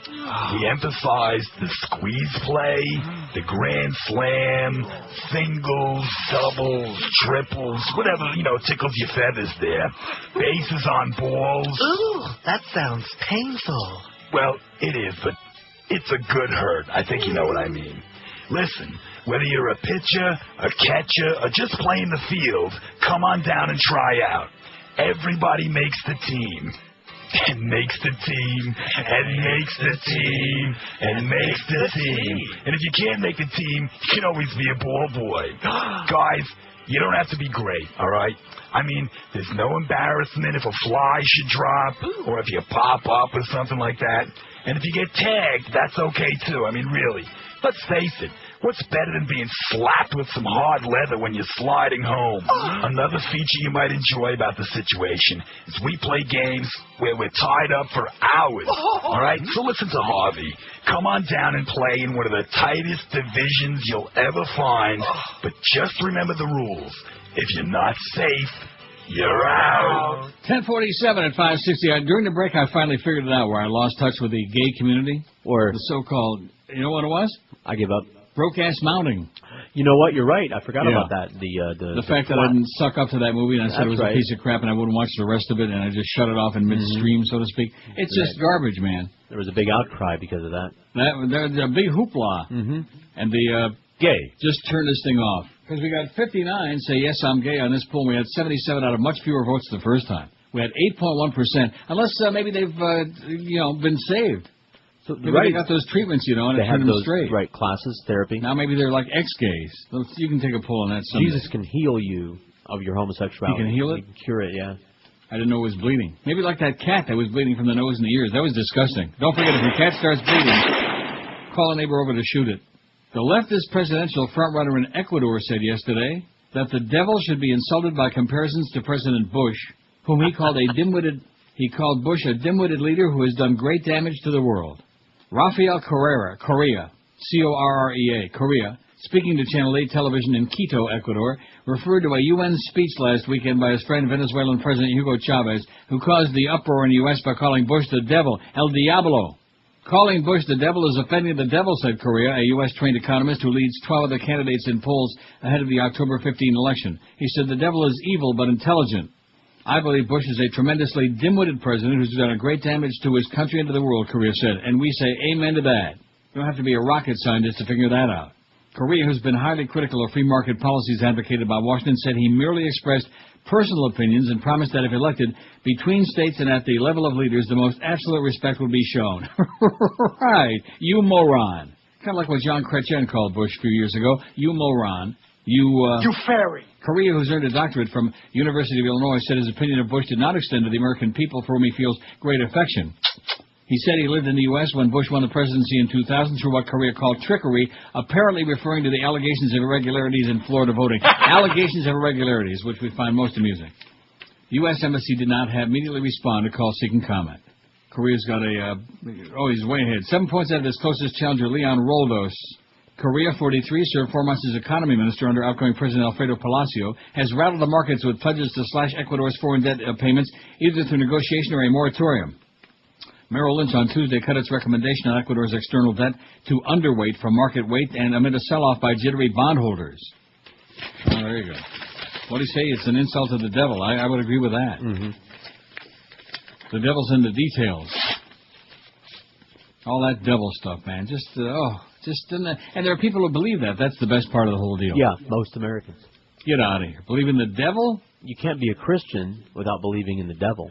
We emphasize the squeeze play, the grand slam, singles, doubles, triples, whatever, tickles your feathers there. Bases on balls. Ooh, that sounds painful. Well, it is, but it's a good hurt. I think you know what I mean. Listen, whether you're a pitcher, a catcher, or just playing the field, come on down and try out. Everybody makes the team. And makes the team, and makes the team, and makes the team. And if you can't make the team, you can always be a ball boy. Guys, you don't have to be great, all right? I mean, there's no embarrassment if a fly should drop, or if you pop up or something like that. And if you get tagged, that's okay too. I mean, really. Let's face it. What's better than being slapped with some hard leather when you're sliding home? Another feature you might enjoy about the situation is we play games where we're tied up for hours. All right? So listen to Harvey. Come on down and play in one of the tightest divisions you'll ever find. But just remember the rules. If you're not safe, you're out. 10:47 at 560. During the break, I finally figured it out where I lost touch with the gay community. Or the so-called, you know what it was? I give up. Broke-ass mounting. You know what? You're right. I forgot about that. The fact that I didn't suck up to that movie and I said it was a piece of crap and I wouldn't watch the rest of it and I just shut it off in midstream, so to speak. It's just garbage, man. There was a big outcry because of that. There's a big hoopla. And the gay just turned this thing off. Because we got 59 say, yes, I'm gay on this poll. We had 77 out of much fewer votes the first time. We had 8.1%. Unless maybe they've, been saved. So maybe they got those treatments, and they it turned have them those straight. Right, classes, therapy. Now maybe they're like ex-gays. You can take a poll on that someday. Jesus can heal you of your homosexuality. He can heal it? He can cure it, yeah. I didn't know it was bleeding. Maybe like that cat that was bleeding from the nose and the ears. That was disgusting. Don't forget, if your cat starts bleeding, call a neighbor over to shoot it. The leftist presidential frontrunner in Ecuador said yesterday that the devil should be insulted by comparisons to President Bush, whom he called Bush a dim-witted leader who has done great damage to the world. Rafael Correa, C-O-R-R-E-A, Correa, speaking to Channel 8 television in Quito, Ecuador, referred to a UN speech last weekend by his friend Venezuelan President Hugo Chavez, who caused the uproar in the U.S. by calling Bush the devil, El Diablo. Calling Bush the devil is offending the devil, said Correa, a U.S.-trained economist who leads 12 other candidates in polls ahead of the October 15 election. He said the devil is evil but intelligent. I believe Bush is a tremendously dim-witted president who's done a great damage to his country and to the world, Correa said, and we say amen to that. You don't have to be a rocket scientist to figure that out. Correa, who's been highly critical of free market policies advocated by Washington, said he merely expressed personal opinions and promised that if elected, between states and at the level of leaders, the most absolute respect would be shown. Right, you moron. Kind of like what John Chrétien called Bush a few years ago. You moron. You fairy. Correa, who's earned a doctorate from University of Illinois, said his opinion of Bush did not extend to the American people for whom he feels great affection. He said he lived in the U.S. when Bush won the presidency in 2000 through what Correa called trickery, apparently referring to the allegations of irregularities in Florida voting. Allegations of irregularities, which we find most amusing. The U.S. Embassy did not immediately respond to calls seeking comment. Correa's got he's way ahead. 7 points out of his closest challenger, Leon Roldos. Correa, 43, served 4 months as economy minister under outgoing President Alfredo Palacio, has rattled the markets with pledges to slash Ecuador's foreign debt payments, either through negotiation or a moratorium. Merrill Lynch on Tuesday cut its recommendation on Ecuador's external debt to underweight from market weight and amid a sell-off by jittery bondholders. Oh, there you go. What do you say? It's an insult to the devil. I would agree with that. The devil's in the details. All that devil stuff, man. And there are people who believe that. That's the best part of the whole deal. Yeah, most Americans. Get out of here. Believe in the devil? You can't be a Christian without believing in the devil.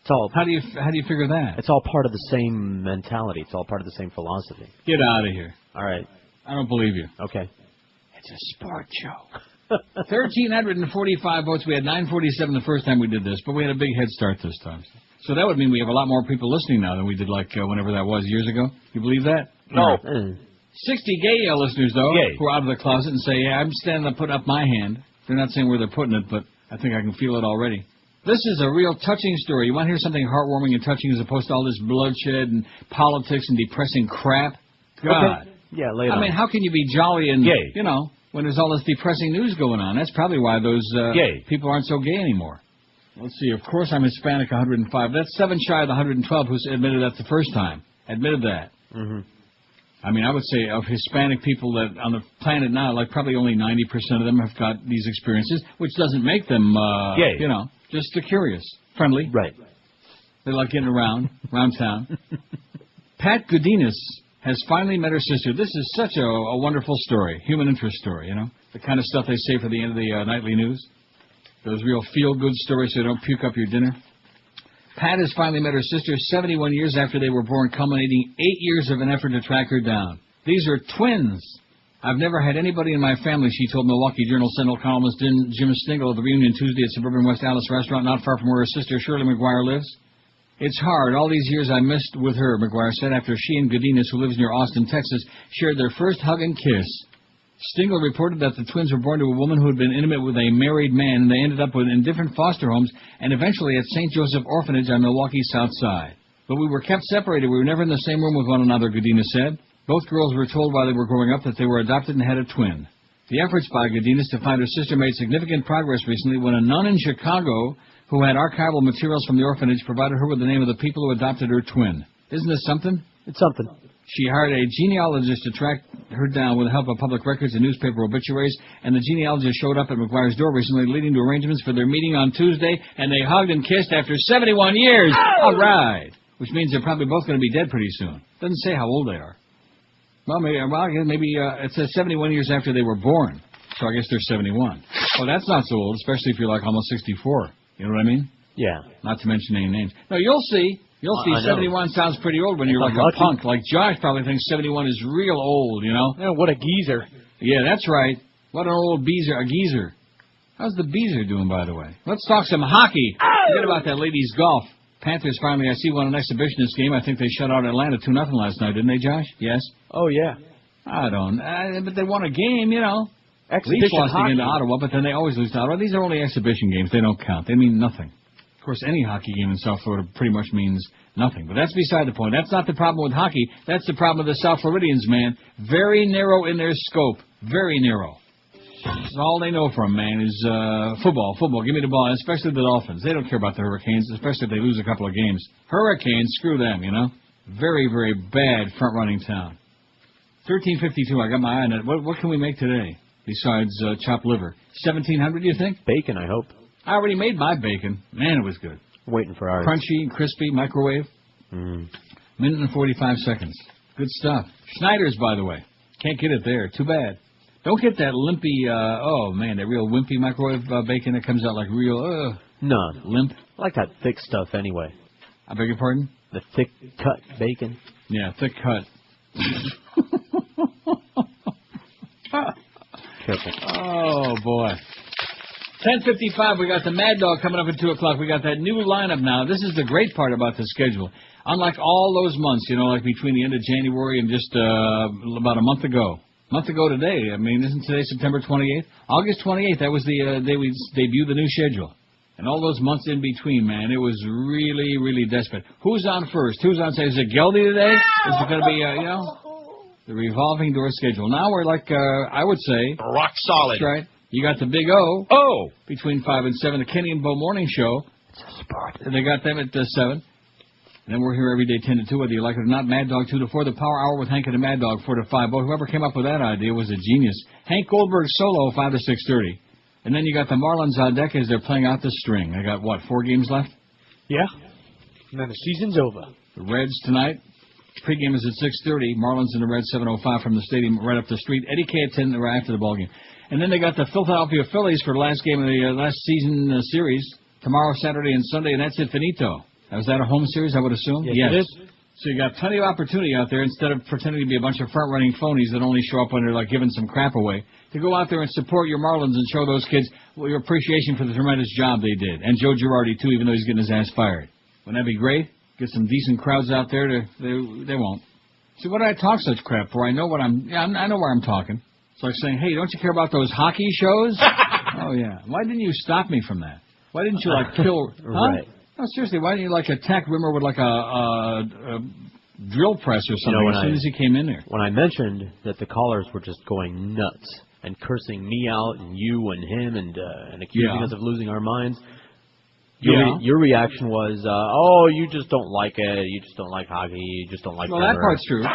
It's all. How do you figure that? It's all part of the same mentality. It's all part of the same philosophy. Get out of here. All right. I don't believe you. Okay. It's a sport show. 1,345 votes. We had 947 the first time we did this, but we had a big head start this time. So that would mean we have a lot more people listening now than we did whenever that was years ago. You believe that? No. 60 gay listeners, though, who are out of the closet and say, yeah, I'm standing up, putting up my hand. They're not saying where they're putting it, but I think I can feel it already. This is a real touching story. You want to hear something heartwarming and touching as opposed to all this bloodshed and politics and depressing crap? God. Okay. Yeah, lay it on. I mean, how can you be jolly and, gay, when there's all this depressing news going on? That's probably why those people aren't so gay anymore. Let's see. Of course, I'm Hispanic, 105. That's 7 shy of the 112 who admitted that the first time. Admitted that. Mm-hmm. I mean, I would say of Hispanic people that on the planet now, probably only 90% of them have got these experiences, which doesn't make them, gay. Just curious, friendly. Right. They like getting around town. Pat Gudinas has finally met her sister. This is such a wonderful story, human interest story, the kind of stuff they say for the end of the nightly news. Those real feel-good stories so you don't puke up your dinner. Pat has finally met her sister 71 years after they were born, culminating 8 years of an effort to track her down. These are twins. I've never had anybody in my family, she told Milwaukee Journal Sentinel columnist Jim Stingle of the reunion Tuesday at suburban West Allis restaurant not far from where her sister Shirley McGuire lives. It's hard. All these years I missed with her, McGuire said, after she and Gudinas, who lives near Austin, Texas, shared their first hug and kiss. Stingle reported that the twins were born to a woman who had been intimate with a married man, and they ended up in different foster homes and eventually at St. Joseph Orphanage on Milwaukee's South Side. But we were kept separated. We were never in the same room with one another, Gudinas said. Both girls were told while they were growing up that they were adopted and had a twin. The efforts by Gudinas to find her sister made significant progress recently when a nun in Chicago who had archival materials from the orphanage provided her with the name of the people who adopted her twin. Isn't this something? It's something. She hired a genealogist to track her down with the help of public records and newspaper obituaries, and the genealogist showed up at McGuire's door recently, leading to arrangements for their meeting on Tuesday, and they hugged and kissed after 71 years. Oh! All right. Which means they're probably both going to be dead pretty soon. Doesn't say how old they are. Well, maybe it says 71 years after they were born, so I guess they're 71. Well, that's not so old, especially if you're almost 64. You know what I mean? Yeah. Not to mention any names. No, you'll see. You'll see 71 sounds pretty old when you're like a punk. Like Josh probably thinks 71 is real old, Yeah, what a geezer. Yeah, that's right. What an old geezer. How's the Beezer doing, by the way? Let's talk some hockey. Forget about that ladies' golf. Panthers finally, I see, won an exhibitionist game. I think they shut out Atlanta 2-0 last night, didn't they, Josh? Yes? Oh, yeah. I don't. But they won a game, Exhibition Leafs lost hockey. again to Ottawa, but then they always lose to Ottawa. These are only exhibition games. They don't count. They mean nothing. Of course, any hockey game in South Florida pretty much means nothing. But that's beside the point. That's not the problem with hockey. That's the problem with the South Floridians, man. Very narrow in their scope. Very narrow. That's all they know from, man, is football. Football. Give me the ball, especially the Dolphins. They don't care about the Hurricanes, especially if they lose a couple of games. Hurricanes, screw them, Very, very bad front-running town. 1352, I got my eye on it. What can we make today besides chopped liver? 1,700, you think? Bacon, I hope. I already made my bacon. Man, it was good. Waiting for ours. Crunchy and crispy, microwave. Minute and 45 seconds. Good stuff. Schneider's, by the way. Can't get it there. Too bad. Don't get that limpy, that real wimpy microwave bacon that comes out like real, No. limp. I like that thick stuff anyway. I beg your pardon? The thick cut bacon. Yeah, thick cut. Careful. Oh, boy. 10:55, we got the Mad Dog coming up at 2 o'clock. We got that new lineup now. This is the great part about the schedule. Unlike all those months, like between the end of January and just about a month ago. Today. I mean, isn't today September 28th? August 28th, that was the day we debuted the new schedule. And all those months in between, man, it was really, really desperate. Who's on first? Who's on second? Is it Geldy today? Is it going to be, the revolving door schedule? Now we're like, I would say... rock solid. That's right. You got the Big O. Oh! Between 5 and 7, the Kenny and Bo Morning Show. It's a sport. They got them at 7. And then we're here every day 10 to 2, whether you like it or not. Mad Dog 2 to 4, the Power Hour with Hank and the Mad Dog 4 to 5. Boy, whoever came up with that idea was a genius. Hank Goldberg solo 5 to 6:30. And then you got the Marlins on deck as they're playing out the string. They got, 4 games left? Yeah. And then the season's over. The Reds tonight. Pregame is at 6:30. Marlins and the Reds 7:05 from the stadium right up the street. Eddie K at 10 right after the ballgame. And then they got the Philadelphia Phillies for the last game of the last season series. Tomorrow, Saturday, and Sunday, and that's it, finito. Was that a home series, I would assume? Yes, it is. So you got plenty of opportunity out there instead of pretending to be a bunch of front-running phonies that only show up when they're like giving some crap away. To go out there and support your Marlins and show those kids your appreciation for the tremendous job they did. And Joe Girardi, too, even though he's getting his ass fired. Wouldn't that be great? Get some decent crowds out there. They won't. See, what do I talk such crap for? I know what I know where I'm talking. It's like saying, hey, don't you care about those hockey shows? Oh, yeah. Why didn't you stop me from that? Why didn't you, like, kill... Huh? Right. No, seriously, why didn't you, like, attack Rimmer with, like, a drill press or something as soon as he came in there? When I mentioned that the callers were just going nuts and cursing me out and you and him and accusing us of losing our minds, your reaction was, oh, you just don't like it, you just don't like hockey, you just don't like Well, that part's true.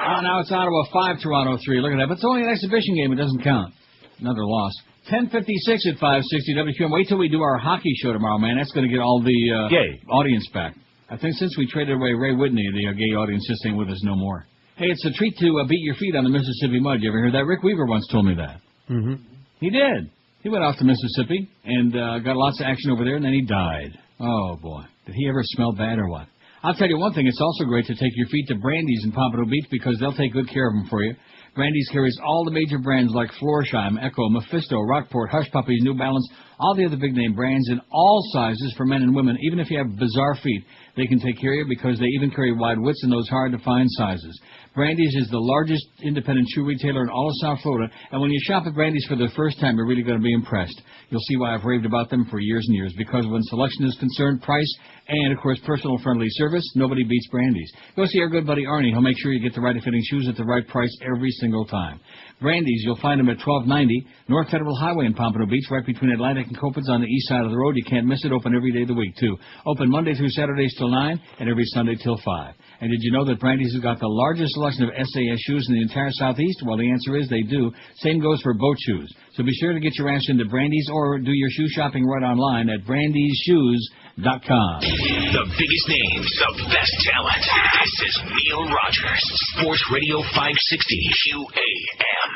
Oh, now it's Ottawa 5, Toronto 3. Look at that. But it's only an exhibition game. It doesn't count. Another loss. 10:56 at 560 WQM. Wait till we do our hockey show tomorrow, man. That's going to get all the gay audience back. I think since we traded away Ray Whitney, the gay audience just ain't with us no more. Hey, it's a treat to beat your feet on the Mississippi mud. You ever heard that? Rick Weaver once told me that. Mm-hmm. He did. He went off to Mississippi and got lots of action over there, and then he died. Oh, boy. Did he ever smell bad or what? I'll tell you one thing. It's also great to take your feet to Brandy's in Pompano Beach because they'll take good care of them for you. Brandy's carries all the major brands like Florsheim, Echo, Mephisto, Rockport, Hush Puppies, New Balance, all the other big-name brands in all sizes for men and women. Even if you have bizarre feet, they can take care of you because they even carry wide widths in those hard-to-find sizes. Brandy's is the largest independent shoe retailer in all of South Florida, and when you shop at Brandy's for the first time, you're really going to be impressed. You'll see why I've raved about them for years and years, because when selection is concerned, price, and, of course, personal-friendly service, nobody beats Brandy's. Go see our good buddy Arnie. He'll make sure you get the right-fitting shoes at the right price every single time. Brandy's, you'll find them at 1290 North Federal Highway in Pompano Beach, right between Atlantic and Copans on the east side of the road. You can't miss it. Open every day of the week, too. Open Monday through Saturdays till 9 and every Sunday till 5. And did you know that Brandy's has got the largest selection of SAS shoes in the entire Southeast? Well, the answer is they do. Same goes for boat shoes. So be sure to get your ass into Brandy's or do your shoe shopping right online at brandysshoes.com. The biggest names, the best talent. This is Neil Rogers, Sports Radio 560 QAM.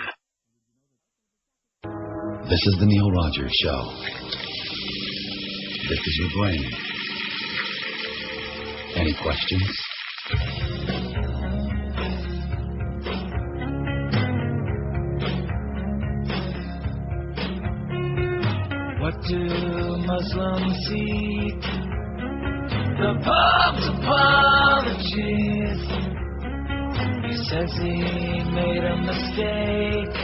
This is the Neil Rogers Show. This is your brain. Any questions? What do Muslims seek? The Pope's apologies. He says he made a mistake,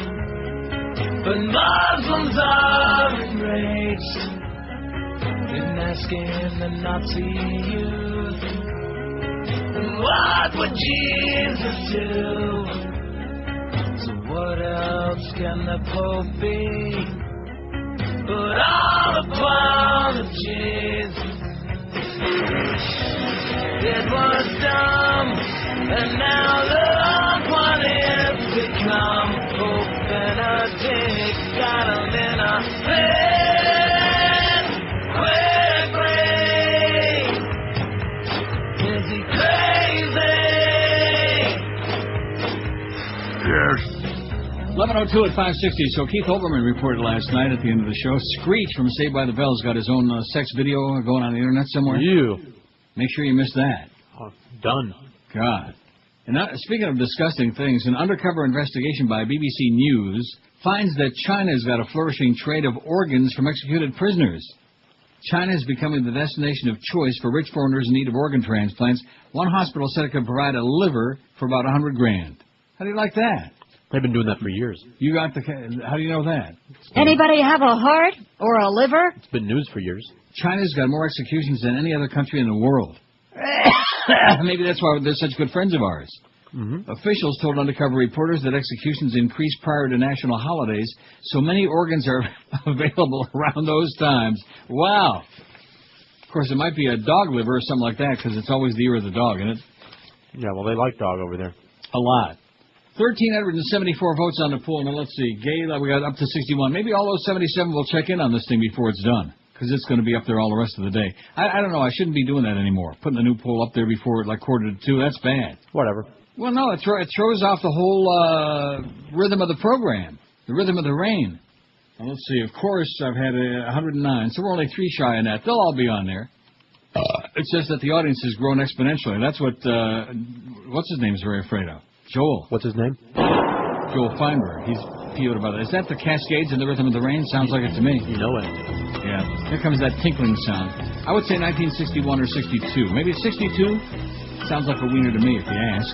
but Muslims are enraged. Been asking the Nazi youth, what would Jesus do? So what else can the Pope be but all apologies? It was dumb, and now look what it's become. Pope Benedict got him in a fit. Quit brain. Is he crazy? Yes. 11:02 at 560. So Keith Olbermann reported last night at the end of the show. Screech from Saved by the Bell's got his own sex video going on the internet somewhere. Make sure you miss that. Oh, done. God. And speaking of disgusting things, an undercover investigation by BBC News finds that China's got a flourishing trade of organs from executed prisoners. China is becoming the destination of choice for rich foreigners in need of organ transplants. One hospital said it could provide a liver for about $100,000. How do you like that? They've been doing that for years. You got the... How do you know that? Anybody have a heart or a liver? It's been news for years. China's got more executions than any other country in the world. Maybe that's why they're such good friends of ours. Mm-hmm. Officials told undercover reporters that executions increased prior to national holidays, so many organs are available around those times. Wow. Of course, it might be a dog liver or something like that, because it's always the ear of the dog, isn't it? Yeah, well, they like dog over there. A lot. 1,374 votes on the poll. Now, let's see. Gay, we got up to 61. Maybe all those 77 will check in on this thing before it's done, because it's going to be up there all the rest of the day. I don't know. I shouldn't be doing that anymore. Putting the new poll up there before, like, 1:45. That's bad. Whatever. Well, no, it throws off the whole rhythm of the program, the rhythm of the rain. Well, let's see. Of course, I've had 109, so we're only 3 shy of that. They'll all be on there. It's just that the audience has grown exponentially. That's what, what's his name is very afraid of. Joel. What's his name? Joel Feinberg. He's PO'd about that. Is that the Cascades and the Rhythm of the Rain? Sounds like it to me. You know it. Yeah. Here comes that tinkling sound. I would say 1961 or 62. Maybe 62? Sounds like a wiener to me, if you ask.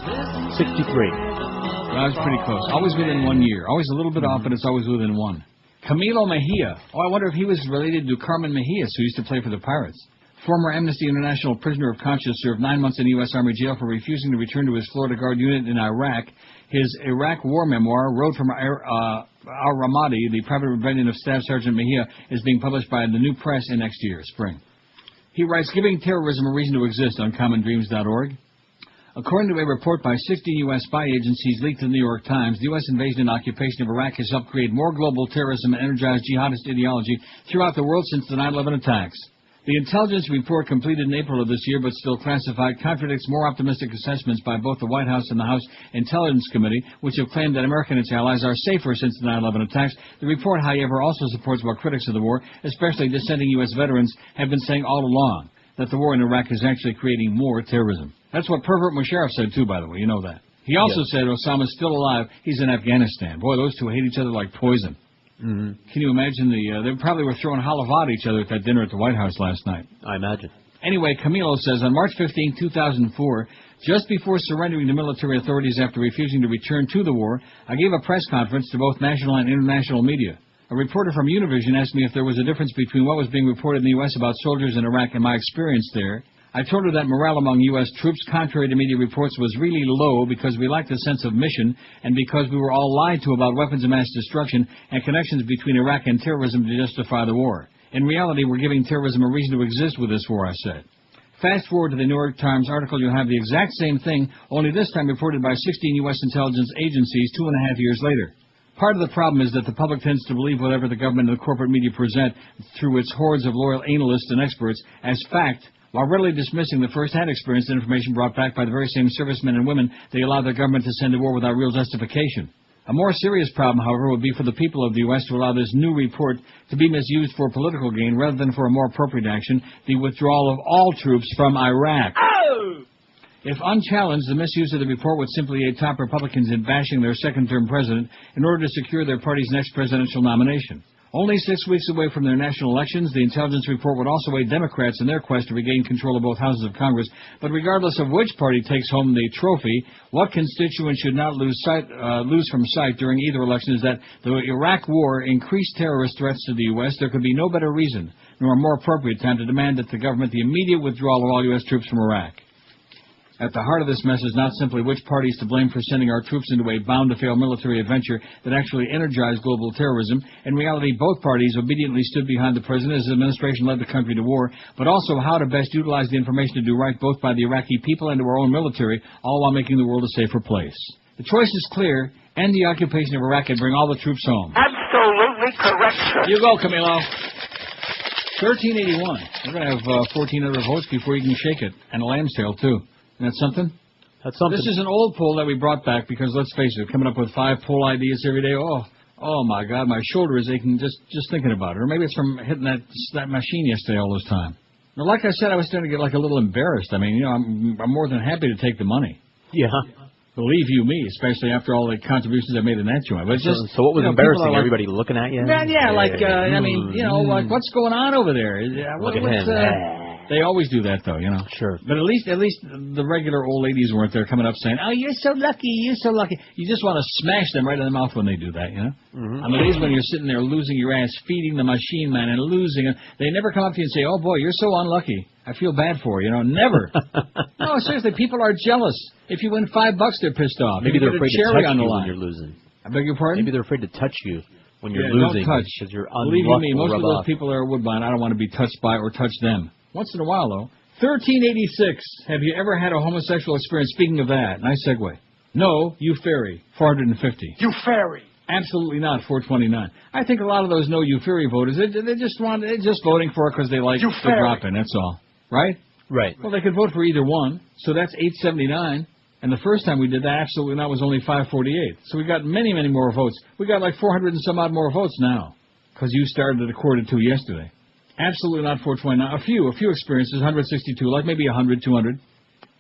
63. Well, I was pretty close. Always within 1 year. Always a little bit off, but it's always within 1. Camilo Mejia. Oh, I wonder if he was related to Carmen Mejias, who used to play for the Pirates. Former Amnesty International prisoner of conscience served 9 months in U.S. Army jail for refusing to return to his Florida Guard unit in Iraq. His Iraq war memoir, Road from Al-Ramadi, the private rebellion of Staff Sergeant Mejia, is being published by the New Press in next year, spring. He writes, giving terrorism a reason to exist on commondreams.org. According to a report by 16 U.S. spy agencies leaked to the New York Times, the U.S. invasion and occupation of Iraq has helped create more global terrorism and energized jihadist ideology throughout the world since the 9/11 attacks. The intelligence report completed in April of this year, but still classified, contradicts more optimistic assessments by both the White House and the House Intelligence Committee, which have claimed that America and its allies are safer since the 9/11 attacks. The report, however, also supports what critics of the war, especially dissenting U.S. veterans, have been saying all along, that the war in Iraq is actually creating more terrorism. That's what Pervert Musharraf said, too, by the way. You know that. He also said Osama's still alive. He's in Afghanistan. Boy, those two hate each other like poison. Mm-hmm. Can you imagine they probably were throwing halava at each other at that dinner at the White House last night. I imagine. Anyway, Camilo says, on March 15, 2004, just before surrendering to military authorities after refusing to return to the war, I gave a press conference to both national and international media. A reporter from Univision asked me if there was a difference between what was being reported in the U.S. about soldiers in Iraq and my experience there. I told her that morale among U.S. troops, contrary to media reports, was really low because we lacked a sense of mission and because we were all lied to about weapons of mass destruction and connections between Iraq and terrorism to justify the war. In reality, we're giving terrorism a reason to exist with this war, I said. Fast forward to the New York Times article, you'll have the exact same thing, only this time reported by 16 U.S. intelligence agencies 2.5 years later. Part of the problem is that the public tends to believe whatever the government and the corporate media present through its hordes of loyal analysts and experts as fact, while readily dismissing the first-hand experience and information brought back by the very same servicemen and women they allow their government to send to war without real justification. A more serious problem, however, would be for the people of the U.S. to allow this new report to be misused for political gain rather than for a more appropriate action, the withdrawal of all troops from Iraq. Oh! If unchallenged, the misuse of the report would simply aid top Republicans in bashing their second-term president in order to secure their party's next presidential nomination. Only 6 weeks away from their national elections, the intelligence report would also aid Democrats in their quest to regain control of both houses of Congress. But regardless of which party takes home the trophy, what constituents should not lose from sight during either election is that the Iraq war increased terrorist threats to the U.S. There could be no better reason, nor a more appropriate time to demand that the government the immediate withdrawal of all U.S. troops from Iraq. At the heart of this mess is not simply which party is to blame for sending our troops into a bound-to-fail military adventure that actually energized global terrorism. In reality, both parties obediently stood behind the president as his administration led the country to war, but also how to best utilize the information to do right both by the Iraqi people and to our own military, all while making the world a safer place. The choice is clear. End the occupation of Iraq and bring all the troops home. Absolutely correct, sir. You go, Camilo. 1381. We're going to have 14 other votes before you can shake it. And a lamb's tail, too. Isn't that something? That's something. This is an old poll that we brought back because, let's face it, coming up with 5 poll ideas every day, oh my God, my shoulder is aching just thinking about it. Or maybe it's from hitting that machine yesterday all this time. Now, like I said, I was starting to get like a little embarrassed. I mean, I'm more than happy to take the money. Yeah. Believe you me, especially after all the contributions I made in that joint. But so what was embarrassing? Like, everybody looking at you? Yeah, I mean, like, what's going on over there? Look at him. They always do that, though, Sure. But at least the regular old ladies weren't there coming up saying, "Oh, you're so lucky, you're so lucky." You just want to smash them right in the mouth when they do that, Mm-hmm. On the days when you're sitting there losing your ass, feeding the machine man and losing it, they never come up to you and say, "Oh boy, you're so unlucky. I feel bad for you." Never. No, seriously, people are jealous. If you win $5, they're pissed off. Maybe they're afraid to touch you when you're losing. I beg your pardon? Maybe they're afraid to touch you when you're losing. Don't touch. Because you're unlucky. Believe me, most of those people are Woodbine. I don't want to be touched by or touch them. Once in a while, though. 1386. Have you ever had a homosexual experience? Speaking of that, nice segue. No, you fairy. 450. You fairy. Absolutely not. 429. I think a lot of those no you fairy voters, they're just voting for it because they like the drop-in. That's all, right? Right. Well, they could vote for either one. So that's 879. And the first time we did that, absolutely not, was only 548. So we got many, many more votes. We got like 400 and some odd more votes now. because you started at 1:45 yesterday. Absolutely not 429. A few experiences, 162, like maybe 100, 200,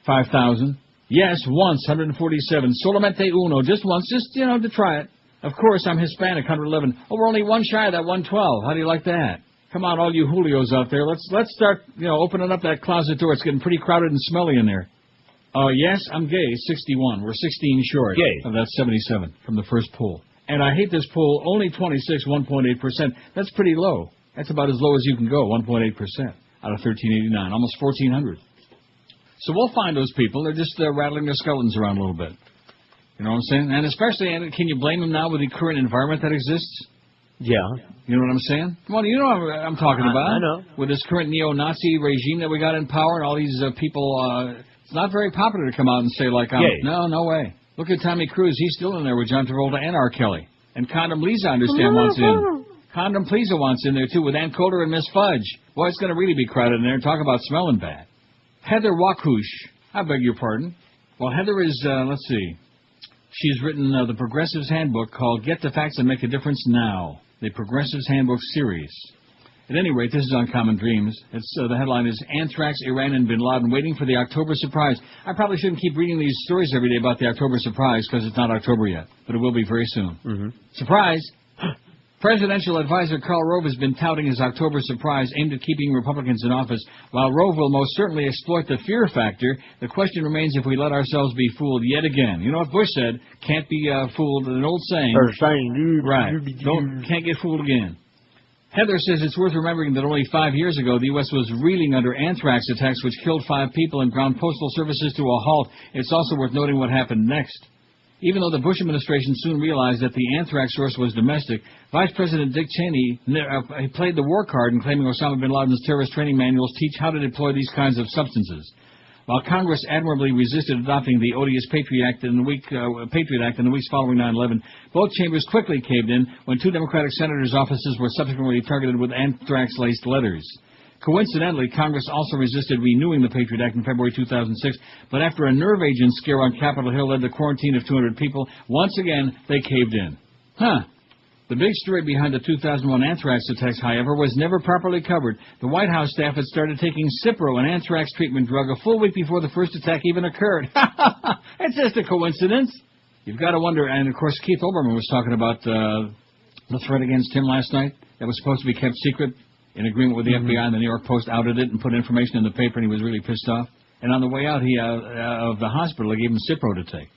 5,000. Yes, once, 147. Solamente uno, just once, just, to try it. Of course, I'm Hispanic, 111. Oh, we're only one shy of that 112. How do you like that? Come on, all you Julios out there. Let's start, opening up that closet door. It's getting pretty crowded and smelly in there. Yes, I'm gay, 61. We're 16 short of that 77 from the first poll. And I hate this poll, only 26, 1.8%. That's pretty low. That's about as low as you can go, 1.8% out of 1,389, almost 1,400. So we'll find those people. They're just rattling their skeletons around a little bit. You know what I'm saying? And especially, can you blame them now with the current environment that exists? Yeah. You know what I'm saying? Well, you know what I'm talking about. I know. With this current neo-Nazi regime that we got in power and all these people, it's not very popular to come out and say, like, no way. Look at Tommy Cruise. He's still in there with John Travolta and R. Kelly. And Condom Lisa, I understand, wants in. Condom Pleaser wants in there, too, with Ann Coulter and Miss Fudge. Boy, it's going to really be crowded in there. Talk about smelling bad. Heather Wakush. I beg your pardon. Well, Heather is, let's see. She's written the Progressives Handbook called Get the Facts and Make a Difference Now. The Progressives Handbook series. At any rate, this is Uncommon Dreams. It's the headline is Anthrax, Iran, and Bin Laden waiting for the October surprise. I probably shouldn't keep reading these stories every day about the October surprise because it's not October yet, but it will be very soon. Mm-hmm. Surprise! Presidential advisor Karl Rove has been touting his October surprise aimed at keeping Republicans in office. While Rove will most certainly exploit the fear factor, the question remains if we let ourselves be fooled yet again. You know what Bush said? Can't be fooled. An old saying. Right. Can't get fooled again. Heather says it's worth remembering that only 5 years ago the U.S. was reeling under anthrax attacks which killed 5 people and ground postal services to a halt. It's also worth noting what happened next. Even though the Bush administration soon realized that the anthrax source was domestic, Vice President Dick Cheney played the war card in claiming Osama bin Laden's terrorist training manuals teach how to deploy these kinds of substances. While Congress admirably resisted adopting the odious Patriot Act in the weeks following 9/11, both chambers quickly caved in when 2 Democratic senators' offices were subsequently targeted with anthrax-laced letters. Coincidentally, Congress also resisted renewing the Patriot Act in February 2006, but after a nerve agent scare on Capitol Hill led to quarantine of 200 people, once again they caved in. The big story behind the 2001 anthrax attacks, however, was never properly covered. The White House staff had started taking Cipro, an anthrax treatment drug, a full week before the first attack even occurred. It's just a coincidence. You've got to wonder, and of course Keith Olbermann was talking about the threat against him last night that was supposed to be kept secret. In agreement with the FBI, and the New York Post outed it and put information in the paper, and he was really pissed off. And on the way out of the hospital, they gave him Cipro to take.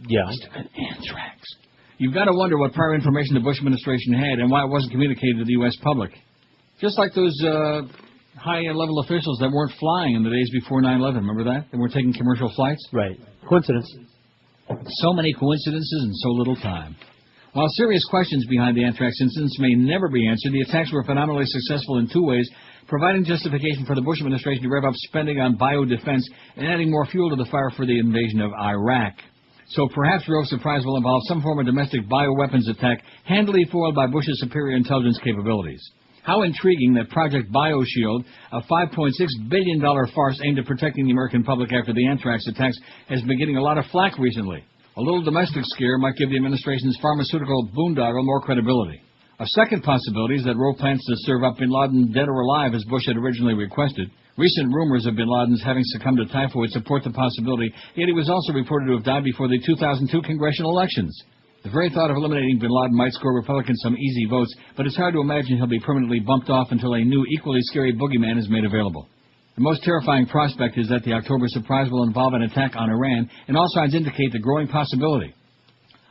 Yeah. Anthrax. You've got to wonder what prior information the Bush administration had and why it wasn't communicated to the U.S. public. Just like those high-level officials that weren't flying in the days before 9/11. Remember that? They weren't taking commercial flights? Right. Coincidence. So many coincidences in so little time. While serious questions behind the anthrax incidents may never be answered, the attacks were phenomenally successful in 2 ways, providing justification for the Bush administration to rev up spending on biodefense and adding more fuel to the fire for the invasion of Iraq. So perhaps Rove's surprise will involve some form of domestic bioweapons attack, handily foiled by Bush's superior intelligence capabilities. How intriguing that Project BioShield, a $5.6 billion farce aimed at protecting the American public after the anthrax attacks, has been getting a lot of flack recently. A little domestic scare might give the administration's pharmaceutical boondoggle more credibility. A second possibility is that Rove plans to serve up bin Laden dead or alive as Bush had originally requested. Recent rumors of bin Laden's having succumbed to typhoid support the possibility, yet he was also reported to have died before the 2002 congressional elections. The very thought of eliminating bin Laden might score Republicans some easy votes, but it's hard to imagine he'll be permanently bumped off until a new, equally scary boogeyman is made available. The most terrifying prospect is that the October surprise will involve an attack on Iran, and all signs indicate the growing possibility.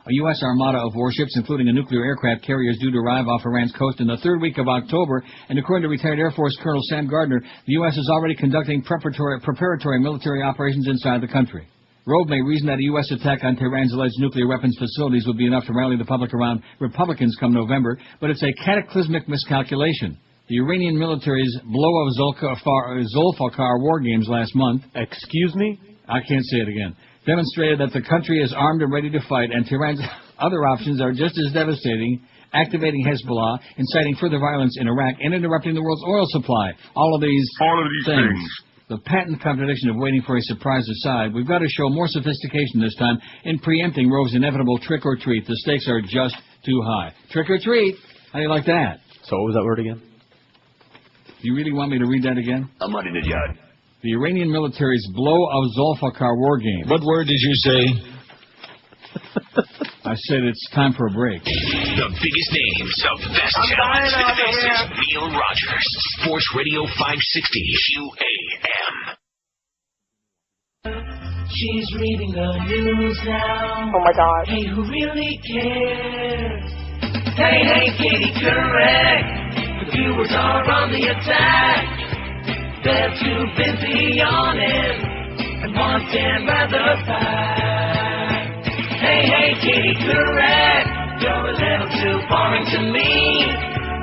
A U.S. armada of warships, including a nuclear aircraft carrier, is due to arrive off Iran's coast in the 3rd week of October, and according to retired Air Force Colonel Sam Gardner, the U.S. is already conducting preparatory military operations inside the country. Rove may reason that a U.S. attack on Tehran's alleged nuclear weapons facilities would be enough to rally the public around Republicans come November, but it's a cataclysmic miscalculation. The Iranian military's blow of Zulfikar war games last month, excuse me? I can't say it again, demonstrated that the country is armed and ready to fight, and Tehran's other options are just as devastating, activating Hezbollah, inciting further violence in Iraq, and interrupting the world's oil supply. All of these things. The patent contradiction of waiting for a surprise aside, we've got to show more sophistication this time in preempting Rove's inevitable trick or treat. The stakes are just too high. Trick or treat? How do you like that? So what was that word again? Do you really want me to read that again? Ahmadinejad. The Iranian military's blow of Zulfikar war game. What word did you say? I said it's time for a break. The biggest names of best talent. This is Neil Rogers, Sports Radio 560 QAM. She's reading the news now. Oh my God. Hey, who really cares? Hey, Katie, correct. The viewers are on the attack. They're too busy yawning and wanting rather fact. Hey, Katie, correct. You're a little too boring to me.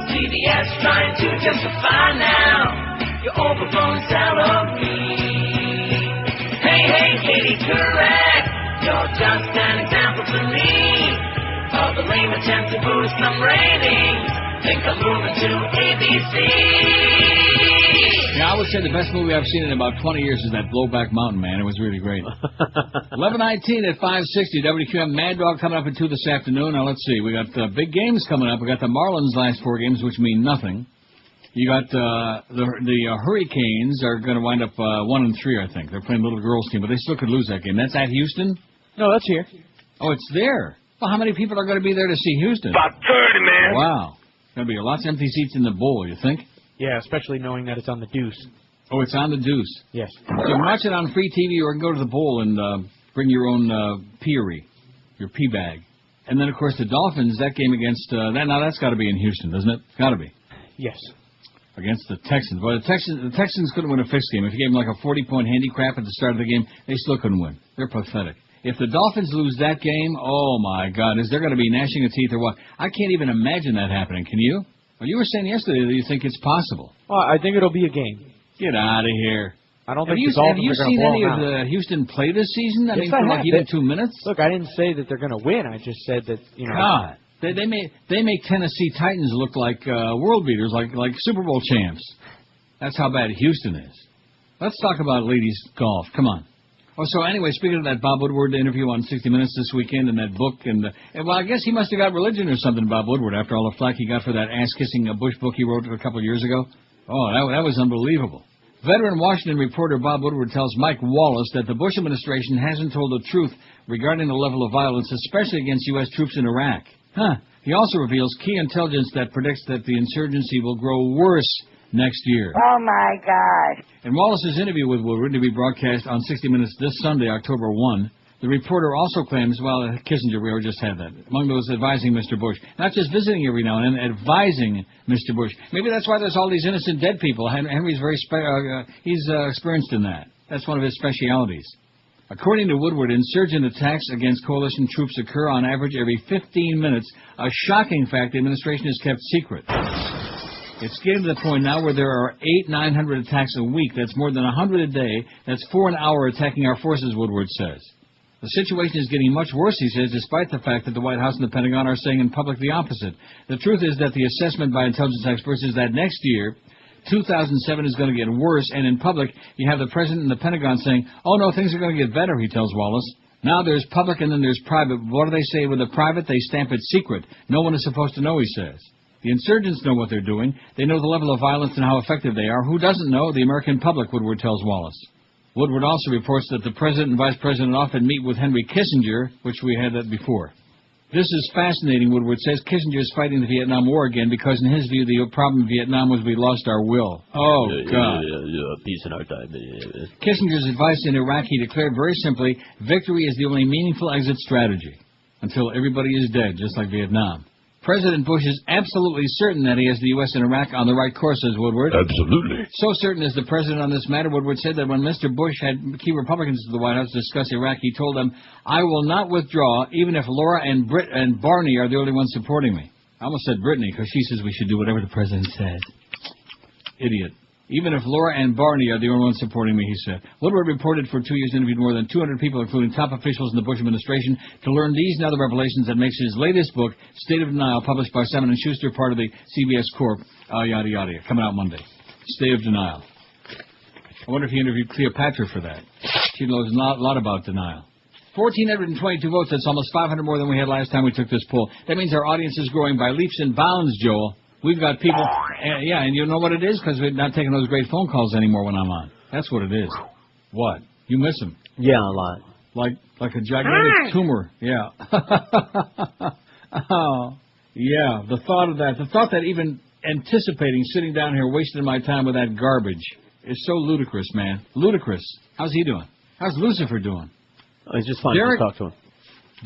CBS trying to justify now your overblown salary. Hey, Katie, correct. You're just an example to me of the lame attempt to boost some ratings. Think I'm moving to ABC. Yeah, I would say the best movie I've seen in about 20 years is that Blowback Mountain, man. It was really great. 11:19 at 560 WQM. Mad Dog coming up at 2 this afternoon. Now, let's see. We got big games coming up. We got the Marlins' last 4 games, which mean nothing. You got the Hurricanes are going to wind up 1-3, I think. They're playing Little Girls team, but they still could lose that game. That's at Houston? No, that's here. Oh, it's there. Well, how many people are going to be there to see Houston? About 30, man. Wow. Going to be lots of empty seats in the bowl, you think? Yeah, especially knowing that it's on the Deuce. Oh, it's on the Deuce. Yes. So you can watch it on free TV or you can go to the bowl and bring your own peary, your pea bag. And then, of course, the Dolphins, that game against... now, that's got to be in Houston, doesn't it? Got to be. Yes. Against the Texans. Well, the Texans couldn't win a fixed game. If you gave them like a 40-point handicap at the start of the game, they still couldn't win. They're pathetic. If the Dolphins lose that game, oh, my God, is there going to be gnashing of teeth or what? I can't even imagine that happening. Can you? Well, you were saying yesterday that you think it's possible. Well, I think it'll be a game. Get out of here. I don't have think you, the Dolphins have you are going seen to blow any them of out. the Houston play this season? I Yes, mean, for like even 2 minutes? Look, I didn't say that they're going to win. I just said that, you know. God. They make Tennessee Titans look like world beaters, like Super Bowl champs. That's how bad Houston is. Let's talk about ladies golf. Come on. Oh, so anyway, speaking of that Bob Woodward interview on 60 Minutes this weekend and that book, and well, I guess he must have got religion or something, Bob Woodward, after all the flack he got for that ass-kissing Bush book he wrote a couple of years ago. Oh, that was unbelievable. Veteran Washington reporter Bob Woodward tells Mike Wallace that the Bush administration hasn't told the truth regarding the level of violence, especially against U.S. troops in Iraq. He also reveals key intelligence that predicts that the insurgency will grow worse next year. Oh, my God. In Wallace's interview with Woodward, to be broadcast on 60 Minutes this Sunday, October 1, the reporter also claims, well, Kissinger, we already just had that, among those advising Mr. Bush, not just visiting every now and then, advising Mr. Bush. Maybe that's why there's all these innocent dead people. Henry's very he's experienced in that. That's one of his specialities. According to Woodward, insurgent attacks against coalition troops occur on average every 15 minutes, a shocking fact the administration has kept secret. It's getting to the point now where there are 800-900 attacks a week. That's more than 100 a day. That's 4 an hour attacking our forces, Woodward says. The situation is getting much worse, he says, despite the fact that the White House and the Pentagon are saying in public the opposite. The truth is that the assessment by intelligence experts is that next year, 2007 is going to get worse, and in public, you have the President and the Pentagon saying, oh, no, things are going to get better, he tells Wallace. Now there's public and then there's private. What do they say with the private? They stamp it secret. No one is supposed to know, he says. The insurgents know what they're doing. They know the level of violence and how effective they are. Who doesn't know? The American public, Woodward tells Wallace. Woodward also reports that the President and Vice President often meet with Henry Kissinger, which we had that before. This is fascinating, Woodward says. Kissinger is fighting the Vietnam War again because, in his view, the problem in Vietnam was we lost our will. Oh, God. Peace in our time. Kissinger's advice in Iraq, he declared very simply, victory is the only meaningful exit strategy until everybody is dead, just like Vietnam. President Bush is absolutely certain that he has the U.S. and Iraq on the right course, says Woodward. Absolutely. So certain is the president on this matter, Woodward said that when Mr. Bush had key Republicans to the White House to discuss Iraq, he told them, I will not withdraw, even if Laura and Barney are the only ones supporting me. I almost said Brittany, because she says we should do whatever the president says. Idiot. Even if Laura and Barney are the only ones supporting me, he said. Woodward reported for 2 years interviewed more than 200 people, including top officials in the Bush administration, to learn these and other revelations that makes his latest book, State of Denial, published by Simon & Schuster, part of the CBS Corp, yada, yada, coming out Monday. State of Denial. I wonder if he interviewed Cleopatra for that. She knows a lot about denial. 1,422 votes. That's almost 500 more than we had last time we took this poll. That means our audience is growing by leaps and bounds, Joel. We've got people, and you know what it is? Because we're not taking those great phone calls anymore when I'm on. That's what it is. What? You miss them? Yeah, a lot. Like a gigantic tumor. Yeah. Oh, yeah. The thought of that. The thought that even anticipating sitting down here wasting my time with that garbage is so ludicrous, man. Ludicrous. How's he doing? How's Lucifer doing? Oh, he's just fine. Just talk to him.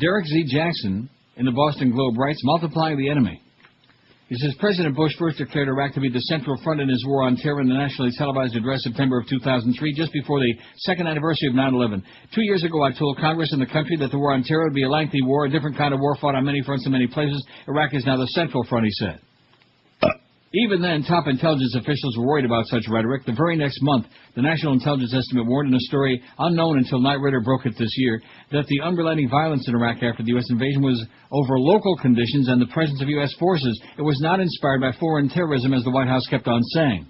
Derek Z. Jackson in the Boston Globe writes, multiplying the enemy. He says, President Bush first declared Iraq to be the central front in his war on terror in the nationally televised address September of 2003, just before the second anniversary of 9/11. 2 years ago, I told Congress and the country that the war on terror would be a lengthy war, a different kind of war fought on many fronts in many places. Iraq is now the central front, he said. Even then, top intelligence officials were worried about such rhetoric. The very next month, the National Intelligence Estimate warned in a story unknown until Knight Ridder broke it this year that the unrelenting violence in Iraq after the U.S. invasion was over local conditions and the presence of U.S. forces. It was not inspired by foreign terrorism, as the White House kept on saying.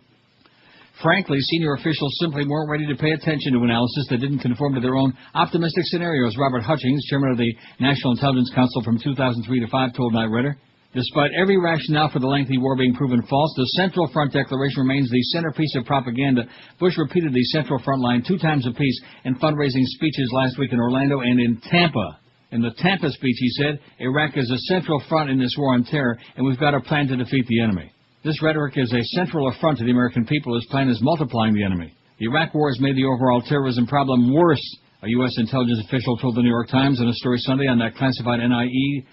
Frankly, senior officials simply weren't ready to pay attention to analysis that didn't conform to their own optimistic scenarios. Robert Hutchings, chairman of the National Intelligence Council from 2003 to 5, told Knight Ridder, despite every rationale for the lengthy war being proven false, the Central Front Declaration remains the centerpiece of propaganda. Bush repeated the Central Front line 2 times apiece in fundraising speeches last week in Orlando and in Tampa. In the Tampa speech, he said, Iraq is a central front in this war on terror, and we've got a plan to defeat the enemy. This rhetoric is a central affront to the American people. His plan is multiplying the enemy. The Iraq war has made the overall terrorism problem worse, a U.S. intelligence official told the New York Times in a story Sunday on that classified NIE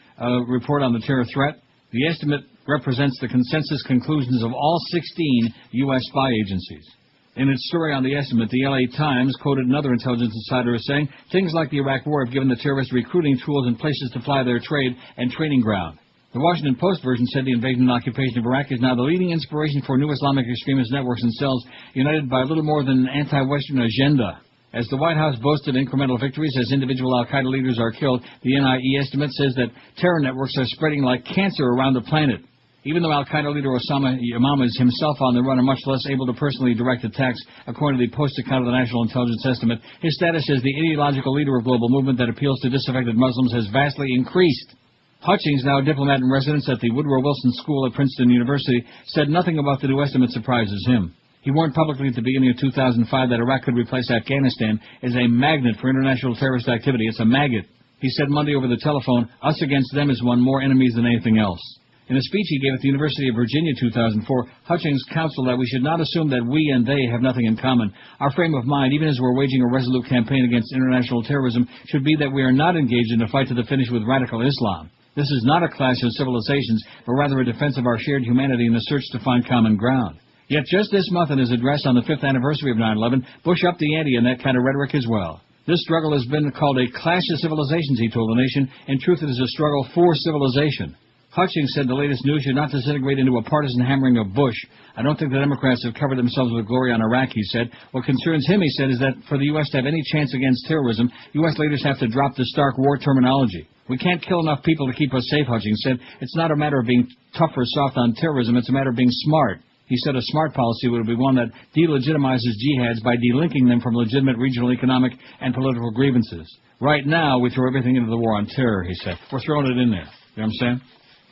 report on the terror threat. The estimate represents the consensus conclusions of all 16 U.S. spy agencies. In its story on the estimate, the L.A. Times quoted another intelligence insider as saying, things like the Iraq war have given the terrorists recruiting tools and places to fly their trade and training ground. The Washington Post version said the invasion and occupation of Iraq is now the leading inspiration for new Islamic extremist networks and cells united by little more than an anti-Western agenda. As the White House boasted incremental victories as individual al-Qaeda leaders are killed, the NIE estimate says that terror networks are spreading like cancer around the planet. Even though al-Qaeda leader Osama Imam is himself on the run and much less able to personally direct attacks, according to the Post account of the National Intelligence Estimate, his status as the ideological leader of global movement that appeals to disaffected Muslims has vastly increased. Hutchings, now a diplomat in residence at the Woodward Wilson School at Princeton University, said nothing about the new estimate surprises him. He warned publicly at the beginning of 2005 that Iraq could replace Afghanistan as a magnet for international terrorist activity. It's a maggot. He said Monday over the telephone, us against them is one more enemies than anything else. In a speech he gave at the University of Virginia 2004, Hutchings counseled that we should not assume that we and they have nothing in common. Our frame of mind, even as we're waging a resolute campaign against international terrorism, should be that we are not engaged in a fight to the finish with radical Islam. This is not a clash of civilizations, but rather a defense of our shared humanity in the search to find common ground. Yet just this month in his address on the 5th anniversary of 9/11, Bush upped the ante in that kind of rhetoric as well. This struggle has been called a clash of civilizations, he told the nation. In truth, it is a struggle for civilization. Hutchings said the latest news should not disintegrate into a partisan hammering of Bush. I don't think the Democrats have covered themselves with glory on Iraq, he said. What concerns him, he said, is that for the U.S. to have any chance against terrorism, U.S. leaders have to drop the stark war terminology. We can't kill enough people to keep us safe, Hutchings said. It's not a matter of being tough or soft on terrorism. It's a matter of being smart. He said a smart policy would be one that delegitimizes jihads by delinking them from legitimate regional economic and political grievances. Right now, we throw everything into the war on terror, he said. We're throwing it in there. You know what I'm saying?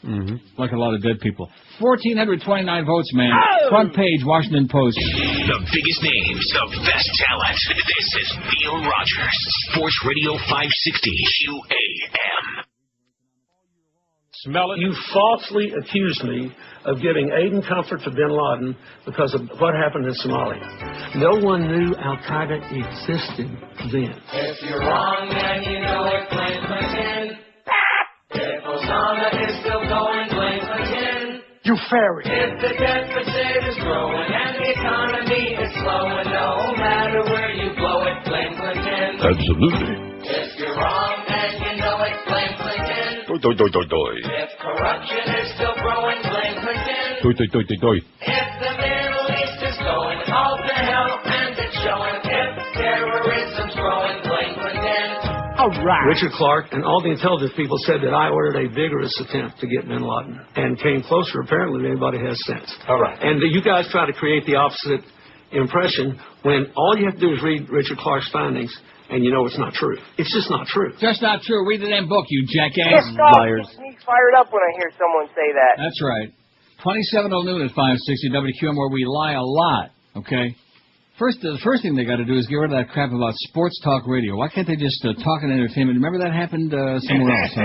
Mm-hmm. Like a lot of dead people. 1,429 votes, man. Oh! Front page, Washington Post. The biggest names, the best talent. This is Neil Rogers, Sports Radio 560 QAM. Smell it. You falsely accused me of giving aid and comfort to bin Laden because of what happened in Somalia. No one knew Al-Qaeda existed then. If you're wrong and you know it, blame Clinton. If Osama is still going, blame Clinton. You fairy. If the deficit is growing and the economy is slowing, no matter where you blow it, blame Clinton. Absolutely. If you're wrong and you know it, blame Clinton. Doi, doi, doi, doi, doi. If corruption is still growing, blame Clinton. Doi, doi, doi, doi, doi. If the Middle East is going all to hell and it's showing, if terrorism's growing, blame Clinton. All right. Richard Clark and all the intelligence people said that I ordered a vigorous attempt to get bin Laden and came closer apparently than anybody has since. All right. And you guys try to create the opposite impression when all you have to do is read Richard Clark's findings and you know it's not true. It's just not true. Just not true. Read the damn book, you jackass. Liars. Me fired up when I hear someone say that. That's right. 27 till noon at 560 WQM, where we lie a lot, okay? The first thing they got to do is get rid of that crap about sports talk radio. Why can't they just talk and entertainment? Remember that happened somewhere else?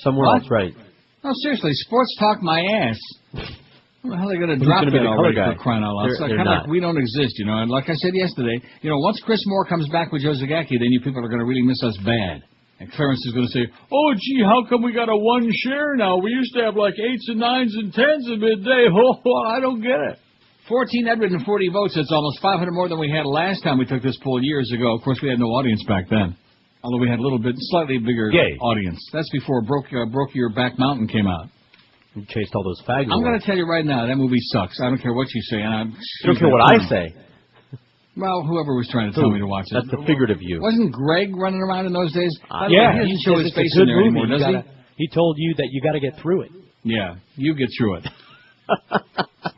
Somewhere else, right. No, seriously, sports talk my ass. How are they going to drop that already for crying out loud? It's kind of like we don't exist, you know. And like I said yesterday, you know, once Chris Moore comes back with Joe Zagacki, then you people are going to really miss us bad. And Clarence is going to say, oh, gee, how come we got a 1 share now? We used to have like 8s and 9s and 10s at midday. Oh, I don't get it. 1,440 votes. That's almost 500 more than we had last time we took this poll years ago. Of course, we had no audience back then. Although we had a little bit, slightly bigger audience. That's before Broke Your Back Mountain came out. You chased all those fags. I'm going to tell you right now, that movie sucks. I don't care what you say. And I don't care what I say. Well, whoever was trying to tell me to watch it. That's the figurative view. Wasn't Greg running around in those days? Yeah. He doesn't show his face in there anymore, does he? He told you that you got to get through it. Yeah, you get through it.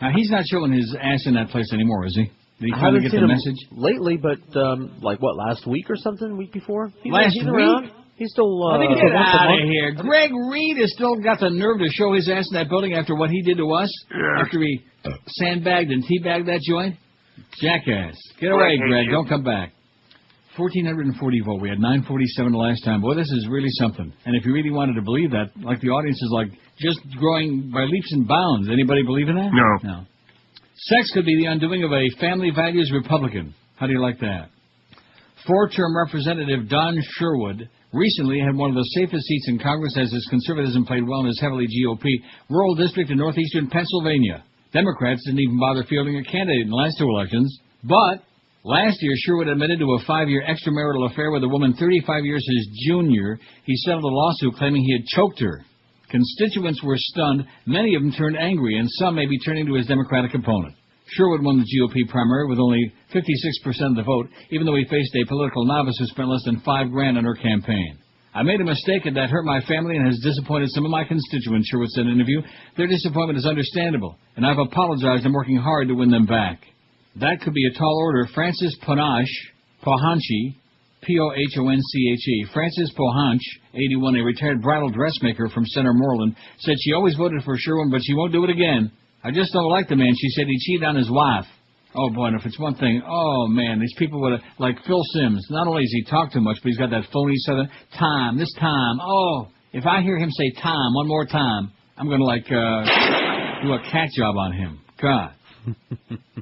Now, he's not showing his ass in that place anymore, is he? Did he finally get the message? Lately, but like what, last week or something? Week before? Last week? Around. He's still. I think get out of here. Greg Reed has still got the nerve to show his ass in that building after what he did to us. Yeah. After he sandbagged and teabagged that joint. Jackass. Get away, Greg. Don't come back. 1,440 vote. We had 947 the last time. Boy, this is really something. And if you really wanted to believe that, like the audience is like just growing by leaps and bounds. Anybody believe in that? No. Sex could be the undoing of a family values Republican. How do you like that? 4-term Representative Don Sherwood recently had one of the safest seats in Congress as his conservatism played well in his heavily GOP rural district in northeastern Pennsylvania. Democrats didn't even bother fielding a candidate in the last 2 elections. But last year, Sherwood admitted to a 5-year extramarital affair with a woman 35 years his junior. He settled a lawsuit claiming he had choked her. Constituents were stunned. Many of them turned angry, and some may be turning to his Democratic opponent. Sherwood won the GOP primary with only 56% of the vote, even though he faced a political novice who spent less than $5,000 on her campaign. I made a mistake and that hurt my family and has disappointed some of my constituents, Sherwood said in an interview. Their disappointment is understandable, and I've apologized and working hard to win them back. That could be a tall order. Frances Pohanchi, P-O-H-O-N-C-H-E. Frances Pohanch, 81, a retired bridal dressmaker from Center Moreland, said she always voted for Sherwood, but she won't do it again. I just don't like the man. She said he cheated on his wife. Oh, boy, and if it's one thing, oh, man, these people would have, like Phil Simms, not only does he talk too much, but he's got that phony southern, this time, oh, if I hear him say time one more time, I'm going to, like, do a cat job on him. God.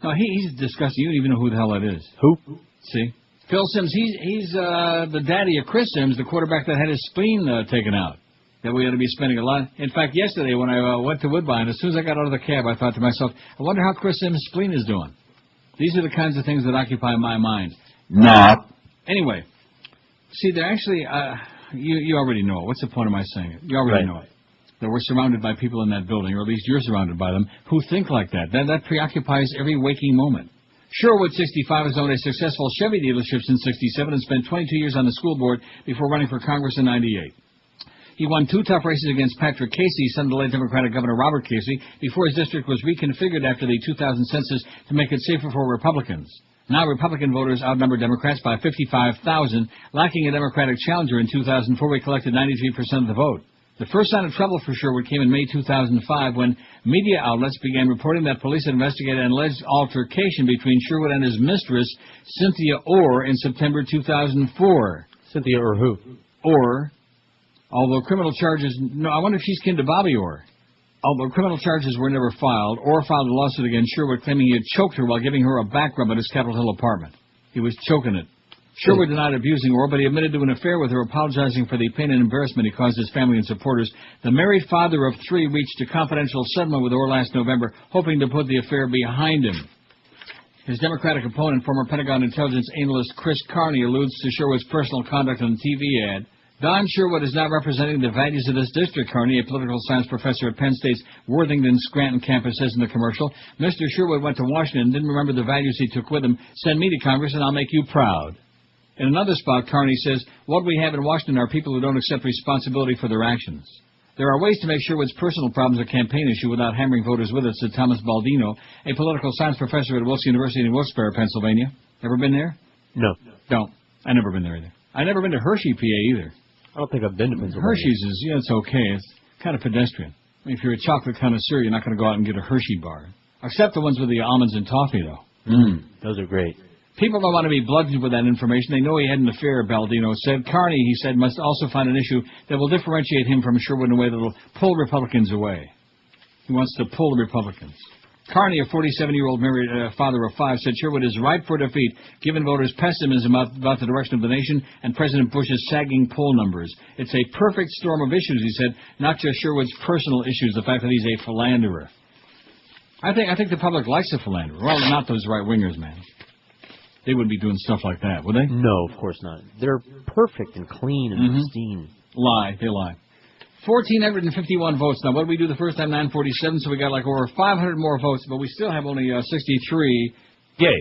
No, he's disgusting. You don't even know who the hell that is. Who? See? Phil Simms, he's the daddy of Chris Simms, the quarterback that had his spleen taken out. That we ought to be spending a lot. In fact, yesterday when I went to Woodbine, as soon as I got out of the cab, I thought to myself, I wonder how Chris Simms' spleen is doing. These are the kinds of things that occupy my mind. No. Anyway, see, they're actually, you already know it. What's the point of my saying it? You already know it. That we're surrounded by people in that building, or at least you're surrounded by them, who think like that. That preoccupies every waking moment. Sherwood, 65, has owned a successful Chevy dealership since 67 and spent 22 years on the school board before running for Congress in 98. He won 2 tough races against Patrick Casey, son of the late Democratic Governor Robert Casey, before his district was reconfigured after the 2000 census to make it safer for Republicans. Now Republican voters outnumber Democrats by 55,000, lacking a Democratic challenger in 2004. We collected 93% of the vote. The first sign of trouble for Sherwood came in May 2005 when media outlets began reporting that police had investigated an alleged altercation between Sherwood and his mistress, Cynthia Orr, in September 2004. Cynthia Orr who? Orr. Although criminal charges... No, I wonder if she's kin to Bobby Orr. Although criminal charges were never filed, Orr filed a lawsuit against Sherwood claiming he had choked her while giving her a back rub at his Capitol Hill apartment. He was choking it. Sherwood denied abusing Orr, but he admitted to an affair with her, apologizing for the pain and embarrassment he caused his family and supporters. The married father of 3 reached a confidential settlement with Orr last November, hoping to put the affair behind him. His Democratic opponent, former Pentagon intelligence analyst Chris Carney, alludes to Sherwood's personal conduct on a TV ad. Don Sherwood is now representing the values of this district, Carney, a political science professor at Penn State's Worthington-Scranton campus, says in the commercial. Mr. Sherwood went to Washington and didn't remember the values he took with him. Send me to Congress and I'll make you proud. In another spot, Carney says, what we have in Washington are people who don't accept responsibility for their actions. There are ways to make Sherwood's personal problems a campaign issue without hammering voters with it, said Thomas Baldino, a political science professor at Wilkes University in Wilkes-Barre, Pennsylvania. Ever been there? No. Don't. I've never been there either. I've never been to Hershey, PA either. I don't think I've been to Pennsylvania. Hershey's is, it's okay. It's kind of pedestrian. If you're a chocolate connoisseur, you're not going to go out and get a Hershey bar. Except the ones with the almonds and toffee, though. Those are great. People don't want to be bludgeoned with that information. They know he had an affair, Baldino said. Carney, he said, must also find an issue that will differentiate him from Sherwood in a way that will pull Republicans away. He wants to pull the Republicans. Carney, a 47-year-old married father of 5, said Sherwood is ripe for defeat, given voters' pessimism about the direction of the nation and President Bush's sagging poll numbers. It's a perfect storm of issues, he said, not just Sherwood's personal issues, the fact that he's a philanderer. I think the public likes a philanderer. Well, not those right-wingers, man. They wouldn't be doing stuff like that, would they? No, of course not. They're perfect and clean and pristine. Lie. They lie. 1,451 votes. Now, what did we do the first time? 947, so we got like over 500 more votes, but we still have only 63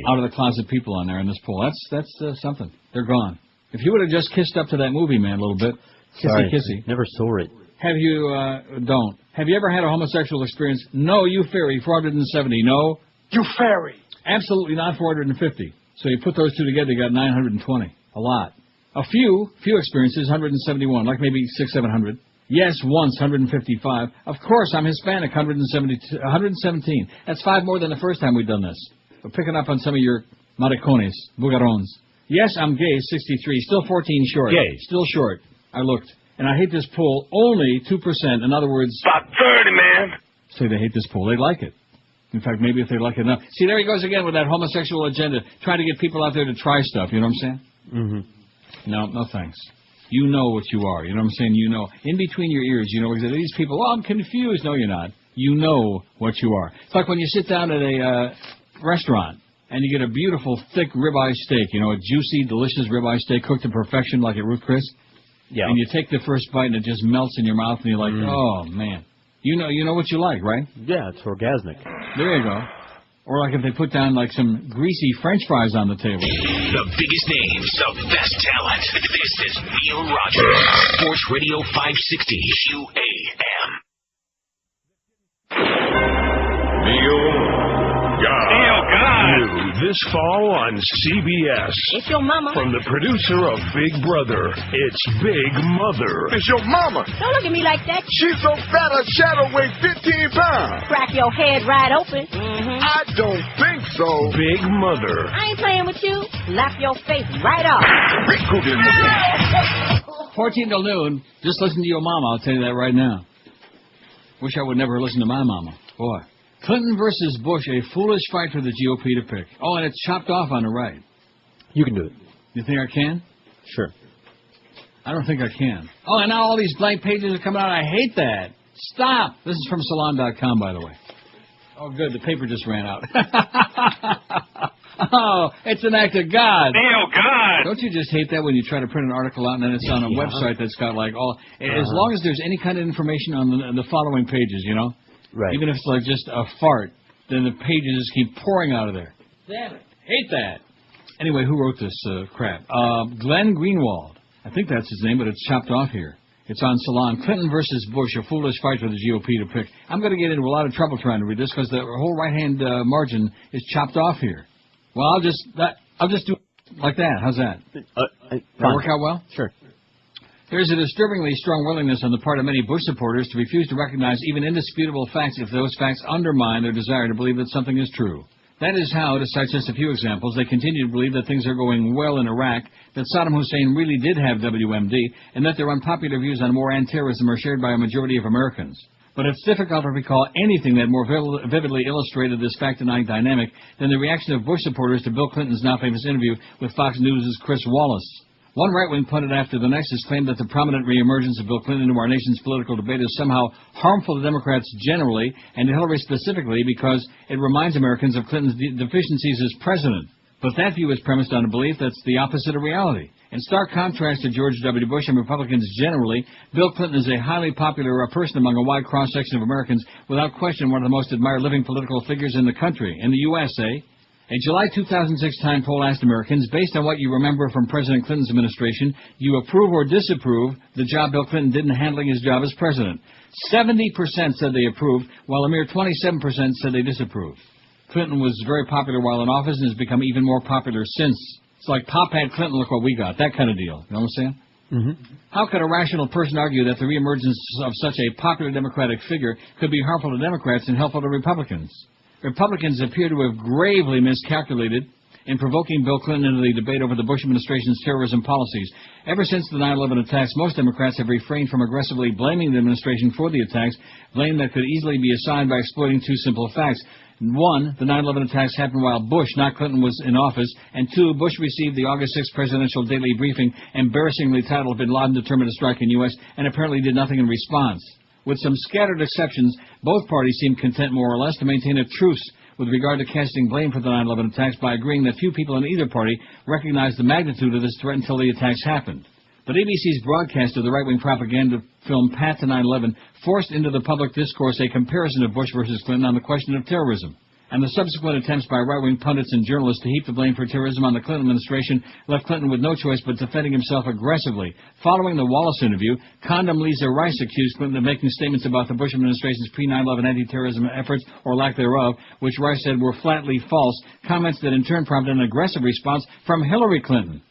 out of the closet people on there in this poll. That's something. They're gone. If you would have just kissed up to that movie, man, a little bit. Sorry, kissy. Never saw it. Have you, don't. Have you ever had a homosexual experience? No, you fairy, 470. No. You fairy. Absolutely not 450. So you put those two together, you got 920. A lot. A few experiences, 171, like maybe 700. Yes, once, 155. Of course, I'm Hispanic, 117. That's 5 more than the first time we've done this. We're picking up on some of your maricones, bugarons. Yes, I'm gay, 63. Still 14 short. Gay. Still short. I looked. And I hate this poll. Only 2%. In other words... About 30, man. Say they hate this poll. They like it. In fact, maybe if they like it enough. See, there he goes again with that homosexual agenda, trying to get people out there to try stuff. You know what I'm saying? No thanks. You know what you are. You know what I'm saying? You know. In between your ears, you know exactly. These people, I'm confused. No, you're not. You know what you are. It's like when you sit down at a restaurant and you get a beautiful, thick ribeye steak, you know, a juicy, delicious ribeye steak cooked to perfection like at Ruth Chris. Yeah. And you take the first bite and it just melts in your mouth and you're like, oh, man. You know what you like, right? Yeah, it's orgasmic. There you go. Or like if they put down like some greasy French fries on the table. The biggest names, the best talent. This is Neil Rogers, Sports Radio 560 QAM. Neil God. New this fall on CBS. It's your mama. From the producer of Big Brother, it's Big Mother. It's your mama. Don't look at me like that. She's so fat her shadow weighs 15 pounds. Crack your head right open. I don't think so. Big Mother. I ain't playing with you. Lap your face right off. 14 till noon. Just listen to your mama. I'll tell you that right now. Wish I would never listen to my mama. Boy. Clinton versus Bush, a foolish fight for the GOP to pick. Oh, and it's chopped off on the right. You can do it. You think I can? Sure. I don't think I can. Oh, and now all these blank pages are coming out. I hate that. Stop. This is from Salon.com, by the way. Oh, good. The paper just ran out. Oh, it's an act of God. Neil God. Don't you just hate that when you try to print an article out and then it's on a website that's got like all... As long as there's any kind of information on the following pages, you know? Right. Even if it's like just a fart, then the pages just keep pouring out of there. Damn it. Hate that. Anyway, who wrote this crap? Glenn Greenwald. I think that's his name, but it's chopped off here. It's on Salon. Clinton versus Bush, a foolish fight for the GOP to pick. I'm going to get into a lot of trouble trying to read this because the whole right-hand margin is chopped off here. Well, I'll just do it like that. How's that? That work out well? Sure. There's a disturbingly strong willingness on the part of many Bush supporters to refuse to recognize even indisputable facts if those facts undermine their desire to believe that something is true. That is how, to cite just a few examples, they continue to believe that things are going well in Iraq, that Saddam Hussein really did have WMD, and that their unpopular views on war and terrorism are shared by a majority of Americans. But it's difficult to recall anything that more vividly illustrated this fact-denying dynamic than the reaction of Bush supporters to Bill Clinton's now famous interview with Fox News' Chris Wallace. One right-wing pundit after the next has claimed that the prominent reemergence of Bill Clinton into our nation's political debate is somehow harmful to Democrats generally and to Hillary specifically because it reminds Americans of Clinton's deficiencies as president. But that view is premised on a belief that's the opposite of reality. In stark contrast to George W. Bush and Republicans generally, Bill Clinton is a highly popular person among a wide cross-section of Americans, without question one of the most admired living political figures in the country, in the USA. A July 2006 Time poll asked Americans, based on what you remember from President Clinton's administration, do you approve or disapprove the job Bill Clinton did in handling his job as president? 70% said they approved, while a mere 27% said they disapproved. Clinton was very popular while in office and has become even more popular since. It's like Pop had Clinton, look what we got. That kind of deal. You know what I'm saying? How could a rational person argue that the reemergence of such a popular Democratic figure could be harmful to Democrats and helpful to Republicans? Republicans appear to have gravely miscalculated in provoking Bill Clinton into the debate over the Bush administration's terrorism policies. Ever since the 9/11 attacks, most Democrats have refrained from aggressively blaming the administration for the attacks, blame that could easily be assigned by exploiting two simple facts. One, the 9/11 attacks happened while Bush, not Clinton, was in office. And two, Bush received the August 6th presidential daily briefing, embarrassingly titled Bin Laden Determined to Strike in U.S., and apparently did nothing in response. With some scattered exceptions, both parties seem content more or less to maintain a truce with regard to casting blame for the 9/11 attacks by agreeing that few people in either party recognized the magnitude of this threat until the attacks happened. But ABC's broadcast of the right-wing propaganda film Path to 9/11 forced into the public discourse a comparison of Bush versus Clinton on the question of terrorism. And the subsequent attempts by right-wing pundits and journalists to heap the blame for terrorism on the Clinton administration left Clinton with no choice but defending himself aggressively. Following the Wallace interview, Condoleezza Rice accused Clinton of making statements about the Bush administration's pre-9/11 anti-terrorism efforts, or lack thereof, which Rice said were flatly false, comments that in turn prompted an aggressive response from Hillary Clinton.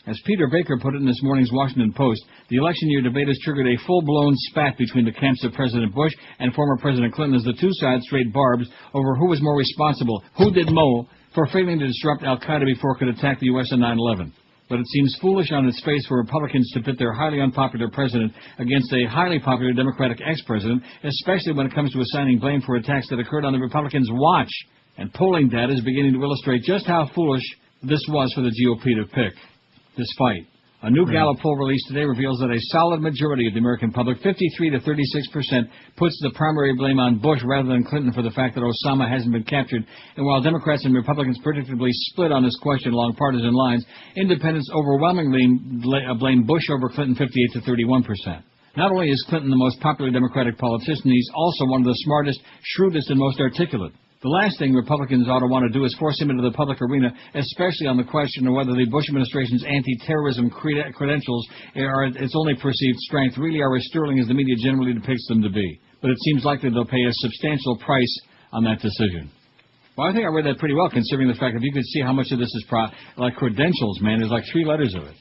As Peter Baker put it in this morning's Washington Post, the election year debate has triggered a full-blown spat between the camps of President Bush and former President Clinton as the two sides trade barbs over who was more responsible, who did more, for failing to disrupt al-Qaeda before it could attack the U.S. on 9/11. But it seems foolish on its face for Republicans to pit their highly unpopular president against a highly popular Democratic ex-president, especially when it comes to assigning blame for attacks that occurred on the Republicans' watch. And polling data is beginning to illustrate just how foolish this was for the GOP to pick this fight. A new Gallup poll released today reveals that a solid majority of the American public, 53 to 36%, puts the primary blame on Bush rather than Clinton for the fact that Osama hasn't been captured. And while Democrats and Republicans predictably split on this question along partisan lines, independents overwhelmingly blame Bush over Clinton, 58 to 31%. Not only is Clinton the most popular Democratic politician, he's also one of the smartest, shrewdest, and most articulate. The last thing Republicans ought to want to do is force him into the public arena, especially on the question of whether the Bush administration's anti-terrorism credentials or its only perceived strength really are as sterling as the media generally depicts them to be. But it seems likely they'll pay a substantial price on that decision. Well, I think I read that pretty well, considering the fact that if you could see how much of this is like credentials, man, there's like 3 letters of it.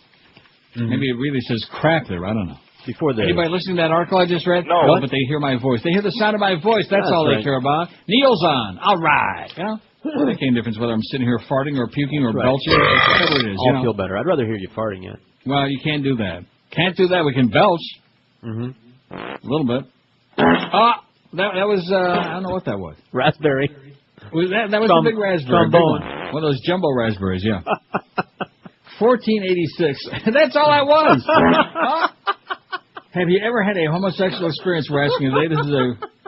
Maybe it really says crap there, I don't know. Anybody listening to that article I just read? No. But they hear my voice. They hear the sound of my voice. That's all they care about. Neil's on. All right. You know? It makes any difference whether I'm sitting here farting or puking or belching or whatever it is. I'll feel better. I'd rather hear you farting yet. Well, you can't do that. Can't do that. We can belch. A little bit. That was, I don't know what that was. Raspberry. That was a big raspberry. Trombone. One of those jumbo raspberries, yeah. 1486. That's all I was. Have you ever had a homosexual experience? We're asking you today. This is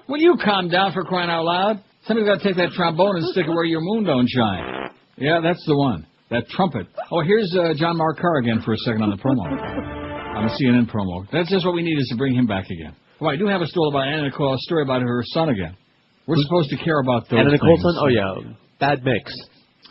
will you calm down, for crying out loud? Somebody's got to take that trombone and stick it where your moon don't shine. Yeah, that's the one. That trumpet. Oh, here's John Mark Carr again for a second on the promo. On the CNN promo. That's just what we need is to bring him back again. Well, I do have a story about Anna Nicole, a story about her son again. We're supposed to care about those Anna Nicole's things. son? Oh, yeah. Bad mix.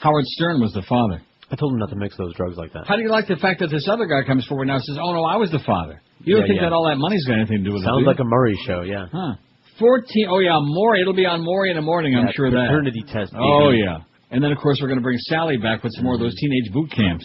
Howard Stern was the father. I told him not to mix those drugs like that. How do you like the fact that this other guy comes forward now and says, oh, no, I was the father? You don't think that all that money's got anything to do with it? Sounds like a Murray show, yeah. Huh. 14, oh, yeah, Maury. It'll be on Maury in the morning, I'm sure that. Paternity test. Oh, yeah. And then, of course, we're going to bring Sally back with some more of those teenage boot camps.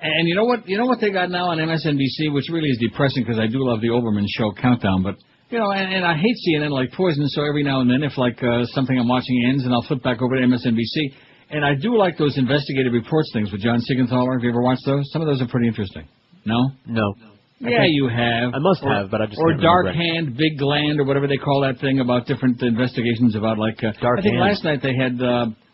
And you know what they got now on MSNBC, which really is depressing because I do love the Oberman show Countdown, but, you know, and I hate CNN like poison, so every now and then if, like, something I'm watching ends and I'll flip back over to MSNBC. And I do like those investigative reports things with John Siegenthaler. Have you ever watched those? Some of those are pretty interesting. No? No. Yeah, you have. I must have, but I just Or can't Dark remember. Hand, Big Gland, or whatever they call that thing about different investigations about, like... Dark I think Hand. last night they had,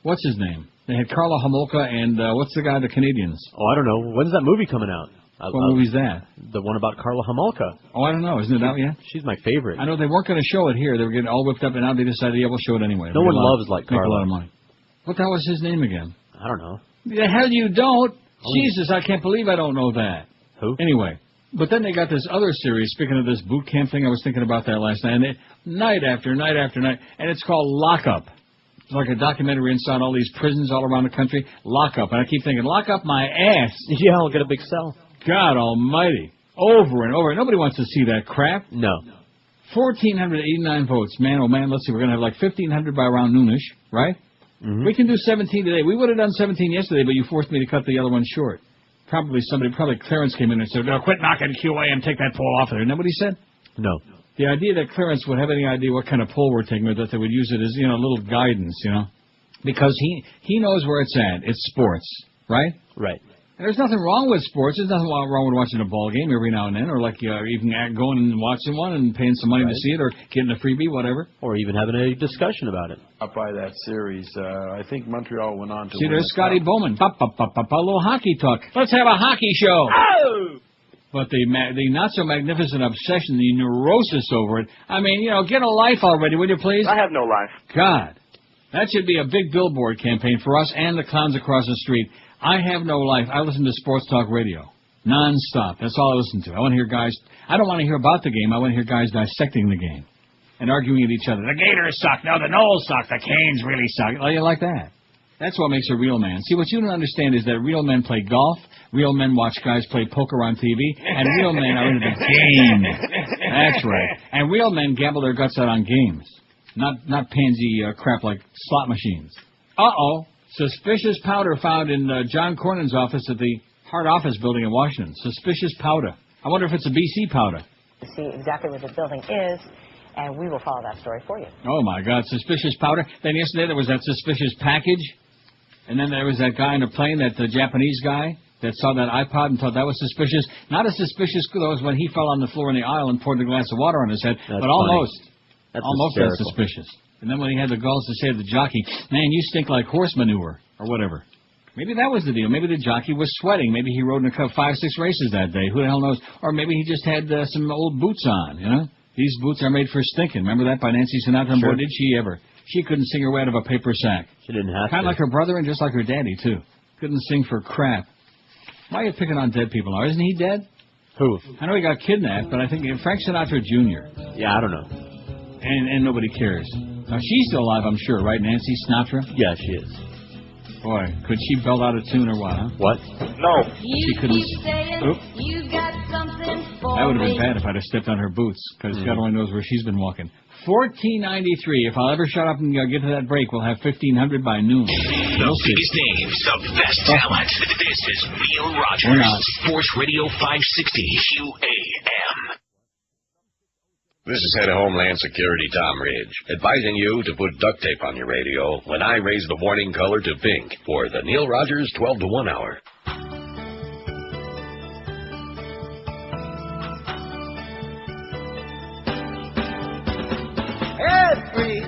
what's his name? They had Carla Homolka and, what's the guy, the Canadians? Oh, I don't know. When's that movie coming out? What movie's that? The one about Carla Homolka. Oh, I don't know. Isn't it out yet? She's my favorite. I know they weren't going to show it here. They were getting all whipped up, and now they decided, yeah, we'll show it anyway. No one loves like Carla. Make a lot Carla. of money. What the hell was his name again? I don't know. The hell you don't? Jesus, I can't believe I don't know that. Who? Anyway, but then they got this other series, speaking of this boot camp thing, I was thinking about that last night, and night after night after night, and it's called Lockup. It's like a documentary inside all these prisons all around the country. Lockup. And I keep thinking, lock up my ass. Yeah, I'll get a big cell. God almighty. Over and over. Nobody wants to see that crap. No. 1,489 votes. Man, oh man, let's see, we're going to have like 1,500 by around noonish, right? We can do 17 today. We would have done 17 yesterday, but you forced me to cut the other one short. Probably Clarence came in and said, "No, quit knocking QA and take that pole off there." Isn't that what he said? No. The idea that Clarence would have any idea what kind of pole we're taking, or that they would use it as, a little guidance, because he knows where it's at. It's sports, right? Right. And there's nothing wrong with sports. There's nothing wrong with watching a ball game every now and then, or even going and watching one and paying some money to see it, or getting a freebie, whatever. Or even having a discussion about it. Up by that series, I think Montreal went on to See, win there's Scotty Bowman. A little hockey talk. Let's have a hockey show. Oh! But the not-so-magnificent obsession, the neurosis over it, get a life already, will you please? I have no life. God. That should be a big billboard campaign for us and the clowns across the street. I have no life. I listen to sports talk radio. Non-stop. That's all I listen to. I want to hear guys... I don't want to hear about the game. I want to hear guys dissecting the game and arguing with each other. The Gators suck. No, the Knowles suck. The Canes really suck. Oh, you like that? That's what makes a real man. See, what you don't understand is that real men play golf, real men watch guys play poker on TV, and real men are into the game. That's right. And real men gamble their guts out on games, not pansy crap like slot machines. Uh-oh. Suspicious powder found in John Cornyn's office at the Hart Office building in Washington. Suspicious powder. I wonder if it's a BC powder. To see exactly what the building is, and we will follow that story for you. Oh, my God. Suspicious powder. Then yesterday there was that suspicious package. And then there was that guy in the plane, that Japanese guy that saw that iPod and thought that was suspicious. Not as suspicious as when he fell on the floor in the aisle and poured a glass of water on his head, That's but almost. That's almost as suspicious. And then when he had the gulls to say to the jockey, "Man, you stink like horse manure," or whatever. Maybe that was the deal. Maybe the jockey was sweating. Maybe he rode in 5-6 races that day. Who the hell knows? Or maybe he just had some old boots on, These boots are made for stinking. Remember that by Nancy Sinatra? Sure. Boy, did she ever. She couldn't sing her way out of a paper sack. She didn't have to. Kind of like her brother and just like her daddy, too. Couldn't sing for crap. Why are you picking on dead people now? Isn't he dead? Who? I know he got kidnapped, but I think Frank Sinatra Jr. Yeah, I don't know. And nobody cares. Now, she's still alive, I'm sure, right, Nancy Sinatra? Yeah, she is. Boy, could she belt out a tune or what, huh? What? No. She couldn't. Oop. That would have been bad if I'd have stepped on her boots, because God only knows where she's been walking. $14.93. If I'll ever shut up and get to that break, we'll have 1,500 by noon. The biggest names, the best talent. This is Neil Rogers, Sports Radio 560 QAM. This is Head of Homeland Security Tom Ridge, advising you to put duct tape on your radio when I raise the warning color to pink for the Neil Rogers 12 to 1 hour. Every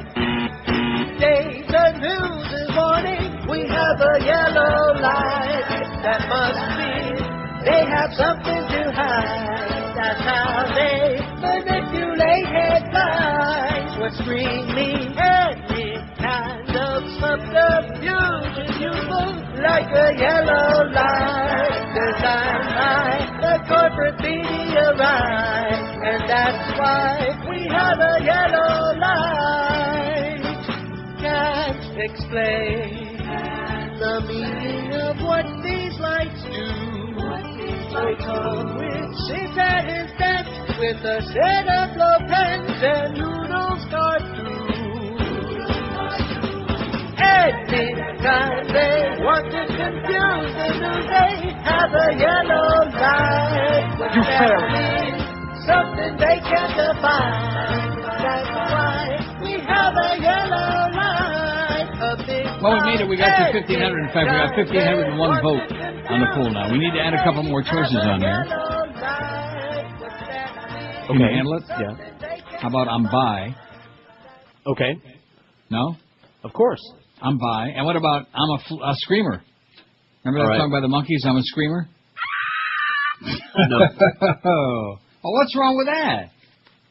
day the news is warning we have a yellow light. That must be they have something to hide. That's how they manipulate headlines. What's screaming any kind of subterfuge useful like a yellow light designed by the corporate media right. And that's why we have a yellow light. Can't explain the meaning of what these lights do. So come with sit at his desk with a set of blow pens and noodles cartoons. Anytime they want to confuse the news, they have a yellow light. You fairy. Something they can't define. That's why we have a yellow light. A big Well, we made it. We got to 1,500. In fact, we got 1,501 vote on the poll now. We need to add a couple more choices on there. Can you handle it? Yeah. How about I'm bi? Okay. No? Of course. I'm bi. And what about I'm a screamer? Remember that song by the Monkees, I'm a screamer? No. Well, what's wrong with that?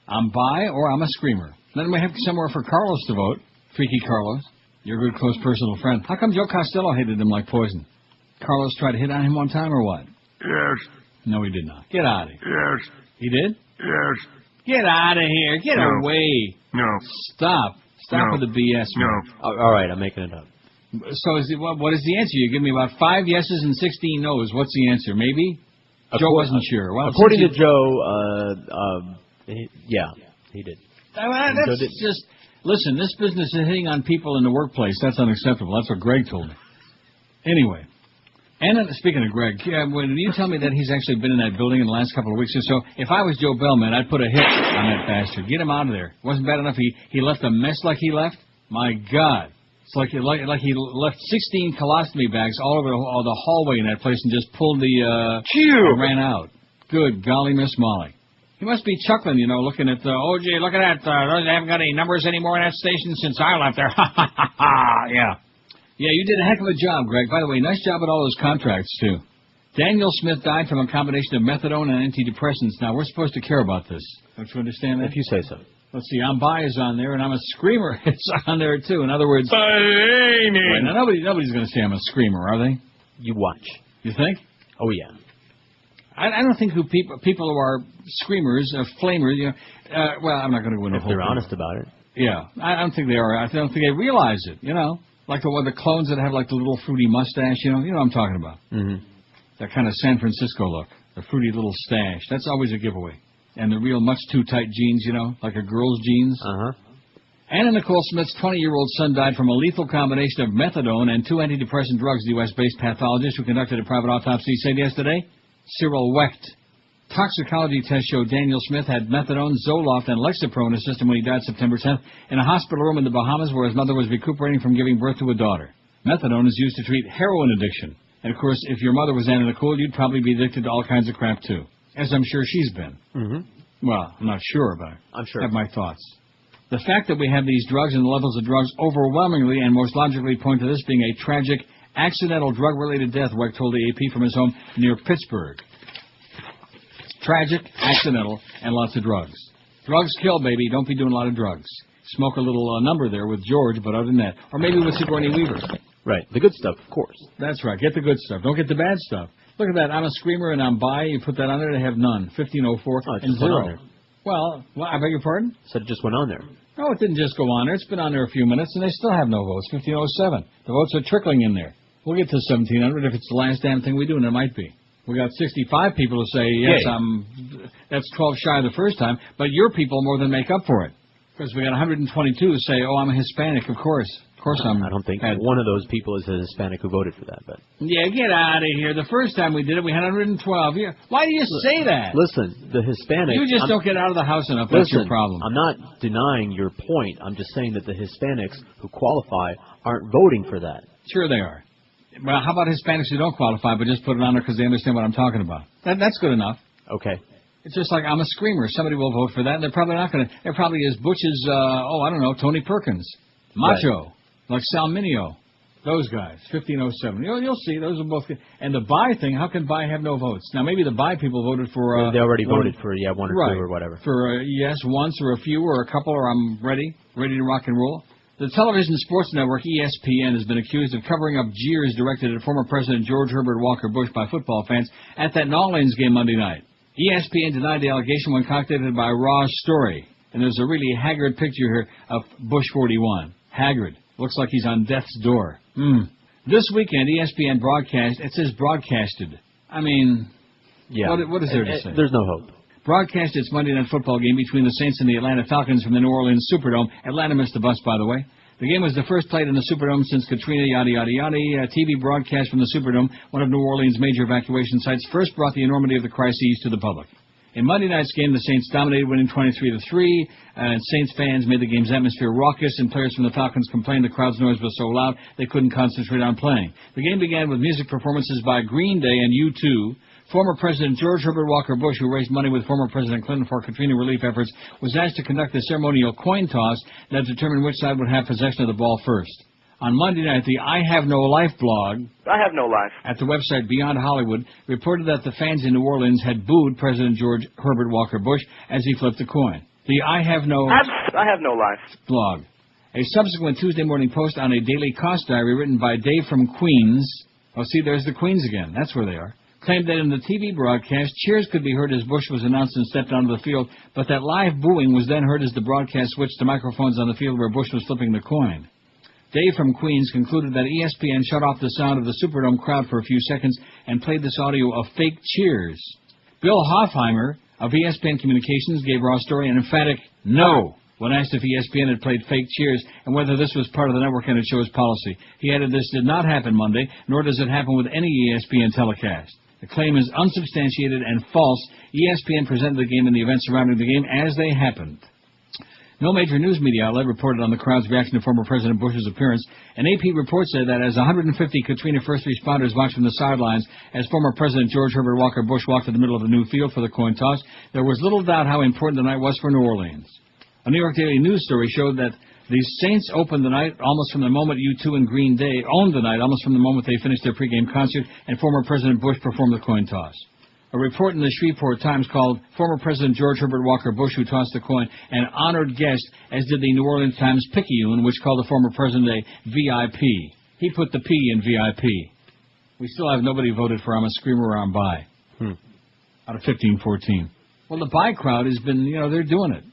I'm bi or I'm a screamer. Then we have somewhere for Carlos to vote. Freaky Carlos. Your good, close, personal friend. How come Joe Costello hated him like poison? Carlos tried to hit on him one time or what? Yes. No, he did not. Get out of here. Yes. He did? Yes. Get out of here. Get No. away. No. Stop. Stop No. with the BS, man. No. All right, I'm making it up. So what is the answer? You give me about 5 yeses and 16 no's. What's the answer? Maybe? Joe wasn't sure. Well, according to Joe, yeah, he did. That's just... Listen, this business of hitting on people in the workplace, that's unacceptable. That's what Greg told me. Anyway, And speaking of Greg, when you tell me that he's actually been in that building in the last couple of weeks or so, if I was Joe Bellman, I'd put a hit on that bastard. Get him out of there. Wasn't bad enough he left a mess like he left? My God. It's like he left 16 colostomy bags all over the hallway in that place and just pulled and ran out. Good golly, Miss Molly. He must be chuckling, looking at oh, gee, look at that. They haven't got any numbers anymore in that station since I left there. Ha, ha, ha, ha. Yeah. Yeah, you did a heck of a job, Greg. By the way, nice job at all those contracts, too. Daniel Smith died from a combination of methadone and antidepressants. Now, we're supposed to care about this. Don't you understand that? If you say so. Let's see, I'm Bi is on there, and I'm a Screamer. It's on there, too. In other words... Right, now, nobody's going to say I'm a Screamer, are they? You watch. You think? Oh, yeah. I don't think people who are screamers, flamers, well, I'm not going to go into if they're honest about it. Yeah, I don't think they are. I don't think they realize it, Like the clones that have like the little fruity mustache, you know what I'm talking about. Mm-hmm. That kind of San Francisco look, the fruity little stash. That's always a giveaway. And the real much too tight jeans, like a girl's jeans. Uh-huh. Anna Nicole Smith's 20-year-old son died from a lethal combination of methadone and 2 antidepressant drugs, the U.S.-based pathologist who conducted a private autopsy said yesterday. Cyril Wecht. Toxicology tests showed Daniel Smith had methadone, Zoloft, and Lexapro in his system when he died September 10th in a hospital room in the Bahamas where his mother was recuperating from giving birth to a daughter. Methadone is used to treat heroin addiction. And, of course, if your mother was Anna Nicole, you'd probably be addicted to all kinds of crap, too. As I'm sure she's been. Mm-hmm. Well, I'm not sure about it. I'm sure. I have my thoughts. The fact that we have these drugs and the levels of drugs overwhelmingly and most logically point to this being a tragic, accidental drug-related death, Wecht told the AP from his home near Pittsburgh. Tragic, accidental, and lots of drugs. Drugs kill, baby. Don't be doing a lot of drugs. Smoke a little number there with George, but other than that. Or maybe with Sigourney Weaver. Right. The good stuff, of course. That's right. Get the good stuff. Don't get the bad stuff. Look at that. I'm a Screamer and I'm Bi. You put that on there, they have none. 1504 and 0. Well, I beg your pardon? Said it just went on there. No, it didn't just go on there. It's been on there a few minutes, and they still have no votes. 1507. The votes are trickling in there. We'll get to 1700 if it's the last damn thing we do, and it might be. We got 65 people who say, yes, that's 12 shy of the first time, but your people more than make up for it. Because we got 122 who say, oh, I'm a Hispanic, of course. Of course I'm... I don't think one of those people is a Hispanic who voted for that, but... Yeah, get out of here. The first time we did it, we had 112. Why do you say that? Listen, the Hispanics... You just don't get out of the house enough. That's your problem. I'm not denying your point. I'm just saying that the Hispanics who qualify aren't voting for that. Sure they are. Well, how about Hispanics who don't qualify but just put it on there because they understand what I'm talking about? That's good enough. Okay. It's just like I'm a Screamer. Somebody will vote for that, and they're probably not going to. They're probably as butch as, I don't know, Tony Perkins. Macho. Right. Like Sal Mineo. Those guys. 1507. You'll see. Those are both good. And the Bi thing, how can Bi have no votes? Now, maybe the Bi people voted for... they already voted for, one or two or whatever. For, yes, once or a few or a couple, or I'm ready to rock and roll. The television sports network ESPN has been accused of covering up jeers directed at former President George Herbert Walker Bush by football fans at that New Orleans game Monday night. ESPN denied the allegation when contacted by Raw's Story. And there's a really haggard picture here of Bush 41. Haggard. Looks like he's on death's door. This weekend, ESPN broadcast. It says broadcasted. I mean, yeah. What is there to say? There's no hope. Broadcast its Monday Night Football game between the Saints and the Atlanta Falcons from the New Orleans Superdome. Atlanta missed the bus, by the way. The game was the first played in the Superdome since Katrina, yada, yada, yada. A TV broadcast from the Superdome, one of New Orleans' major evacuation sites, first brought the enormity of the crises to the public. In Monday night's game, the Saints dominated, winning 23-3, and Saints fans made the game's atmosphere raucous, and players from the Falcons complained the crowd's noise was so loud they couldn't concentrate on playing. The game began with music performances by Green Day and U2. Former President George Herbert Walker Bush, who raised money with former President Clinton for Katrina relief efforts, was asked to conduct the ceremonial coin toss that determined which side would have possession of the ball first. On Monday night, the I Have No Life blog at the website Beyond Hollywood reported that the fans in New Orleans had booed President George Herbert Walker Bush as he flipped the coin. The I Have No Life blog. A subsequent Tuesday morning post on a daily cost diary written by Dave from Queens. Oh, see, there's the Queens again. That's where they are. Claimed that in the TV broadcast, cheers could be heard as Bush was announced and stepped onto the field, but that live booing was then heard as the broadcast switched to microphones on the field where Bush was flipping the coin. Dave from Queens concluded that ESPN shut off the sound of the Superdome crowd for a few seconds and played this audio of fake cheers. Bill Hoffheimer of ESPN Communications gave Raw Story an emphatic no. When asked if ESPN had played fake cheers and whether this was part of the network and its show's policy, he added this did not happen Monday, nor does it happen with any ESPN telecast. The claim is unsubstantiated and false. ESPN presented the game and the events surrounding the game as they happened. No major news media outlet reported on the crowd's reaction to former President Bush's appearance. An AP report said that as 150 Katrina first responders watched from the sidelines as former President George Herbert Walker Bush walked to the middle of the new field for the coin toss, there was little doubt how important the night was for New Orleans. A New York Daily News story showed that the Saints opened the night almost from the moment U2 and Green Day owned the night almost from the moment they finished their pregame concert and former President Bush performed the coin toss. A report in the Shreveport Times called former President George Herbert Walker Bush, who tossed the coin, an honored guest, as did the New Orleans Times Picayune, which called the former president a VIP. He put the P in VIP. We still have nobody voted for I'm a screamer or I'm bi. Out of 15-14. Well, the bi crowd has been, they're doing it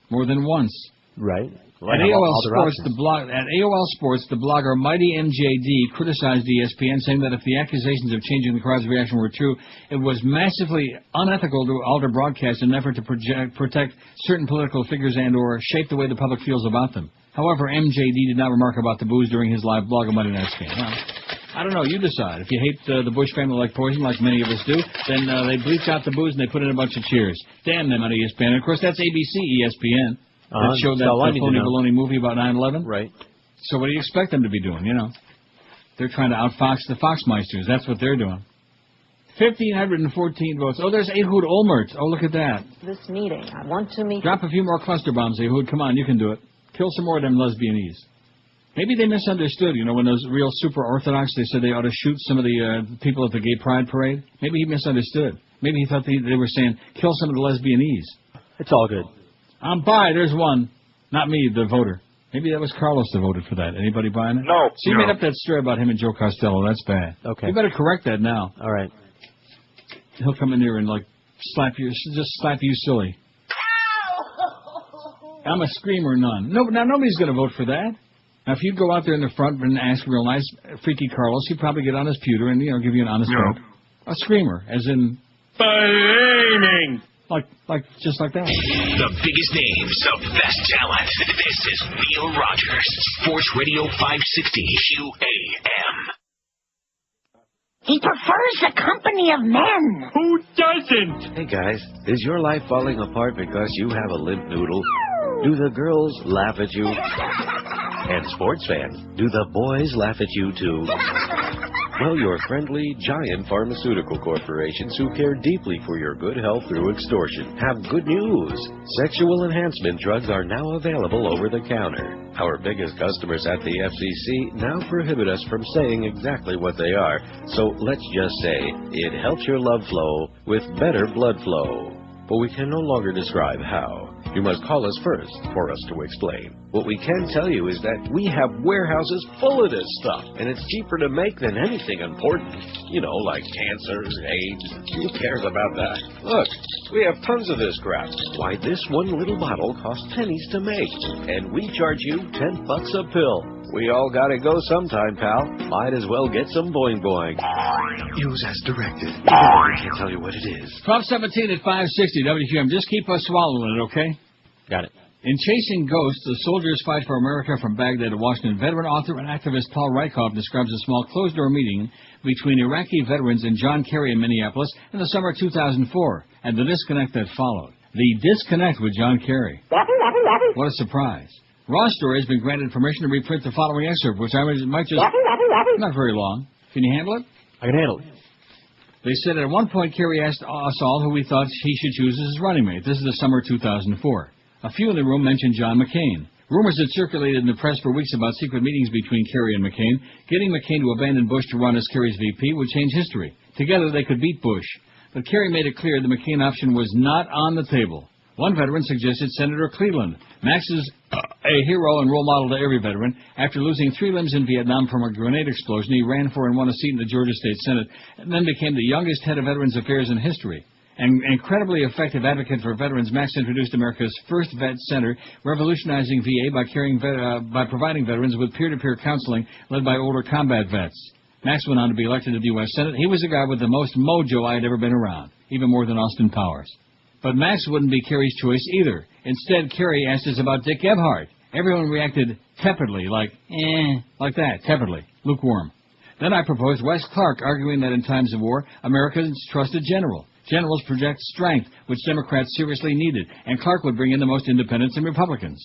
more than once. Right. At AOL Sports, the blogger Mighty MJD criticized ESPN, saying that if the accusations of changing the crowd's reaction were true, it was massively unethical to alter broadcasts in an effort to protect certain political figures and or shape the way the public feels about them. However, MJD did not remark about the booze during his live blog on Monday Night's Game. Well, I don't know. You decide. If you hate the Bush family like poison, like many of us do, then they bleach out the booze and they put in a bunch of cheers. Damn them on ESPN. And of course, that's ABC ESPN. That showed that phony baloney movie about 9/11. Right. So what do you expect them to be doing, They're trying to outfox the Foxmeisters. That's what they're doing. 1,514 votes. Oh, there's Ehud Olmert. Oh, look at that. This meeting, I want to meet... Drop a few more cluster bombs, Ehud. Come on, you can do it. Kill some more of them lesbianese. Maybe they misunderstood, when those real super Orthodox, they said they ought to shoot some of the people at the Gay Pride Parade. Maybe he misunderstood. Maybe he thought they were saying, kill some of the lesbianese. It's all good. I'm bi. There's one. Not me, the voter. Maybe that was Carlos that voted for that. Anybody buying it? No. So you made up that story about him and Joe Costello. That's bad. Okay. You better correct that now. All right. He'll come in here and, slap you silly. I'm a screamer, none. No, now, nobody's going to vote for that. Now, if you'd go out there in the front and ask real nice, freaky Carlos, he'd probably get on his pewter and, give you an honest vote. A screamer, as in... Blaming! Just like that. The biggest names of best talent. This is Neil Rogers, Sports Radio 560 QAM. He prefers the company of men. Who doesn't? Hey, guys, is your life falling apart because you have a limp noodle? Do the girls laugh at you? And sports fans, do the boys laugh at you, too? Well, your friendly, giant pharmaceutical corporations who care deeply for your good health through extortion have good news. Sexual enhancement drugs are now available over the counter. Our biggest customers at the FCC now prohibit us from saying exactly what they are, so let's just say it helps your love flow with better blood flow. But we can no longer describe how. You must call us first for us to explain. What we can tell you is that we have warehouses full of this stuff, and it's cheaper to make than anything important. Like cancer, AIDS. Who cares about that? Look, we have tons of this crap. Why, this one little bottle costs pennies to make, and we charge you $10 a pill. We all gotta go sometime, pal. Might as well get some boing boing. Use as directed. I can't tell you what it is. 1217 at 560 WQM. Just keep us swallowing it, okay? Got it. In Chasing Ghosts, the Soldiers Fight for America from Baghdad to Washington, veteran author and activist Paul Rykov describes a small closed-door meeting between Iraqi veterans and John Kerry in Minneapolis in the summer of 2004, and the disconnect that followed. The disconnect with John Kerry. What a surprise. Raw Story has been granted permission to reprint the following excerpt, which I might just... Not very long. Can you handle it? I can handle it. They said at one point Kerry asked us all who we thought he should choose as his running mate. This is the summer of 2004. A few in the room mentioned John McCain. Rumors had circulated in the press for weeks about secret meetings between Kerry and McCain. Getting McCain to abandon Bush to run as Kerry's VP would change history. Together they could beat Bush. But Kerry made it clear the McCain option was not on the table. One veteran suggested Senator Cleveland. Max is a hero and role model to every veteran. After losing 3 limbs in Vietnam from a grenade explosion, he ran for and won a seat in the Georgia State Senate, and then became the youngest head of Veterans Affairs in history. An incredibly effective advocate for veterans, Max introduced America's first vet center, revolutionizing VA by providing veterans with peer-to-peer counseling led by older combat vets. Max went on to be elected to the U.S. Senate. He was the guy with the most mojo I had ever been around, even more than Austin Powers. But Max wouldn't be Kerry's choice either. Instead, Kerry asked us about Dick Gebhardt. Everyone reacted tepidly, like that, tepidly, lukewarm. Then I proposed Wes Clark, arguing that in times of war, Americans trust a general. Generals project strength, which Democrats seriously needed, and Clark would bring in the most independents and Republicans.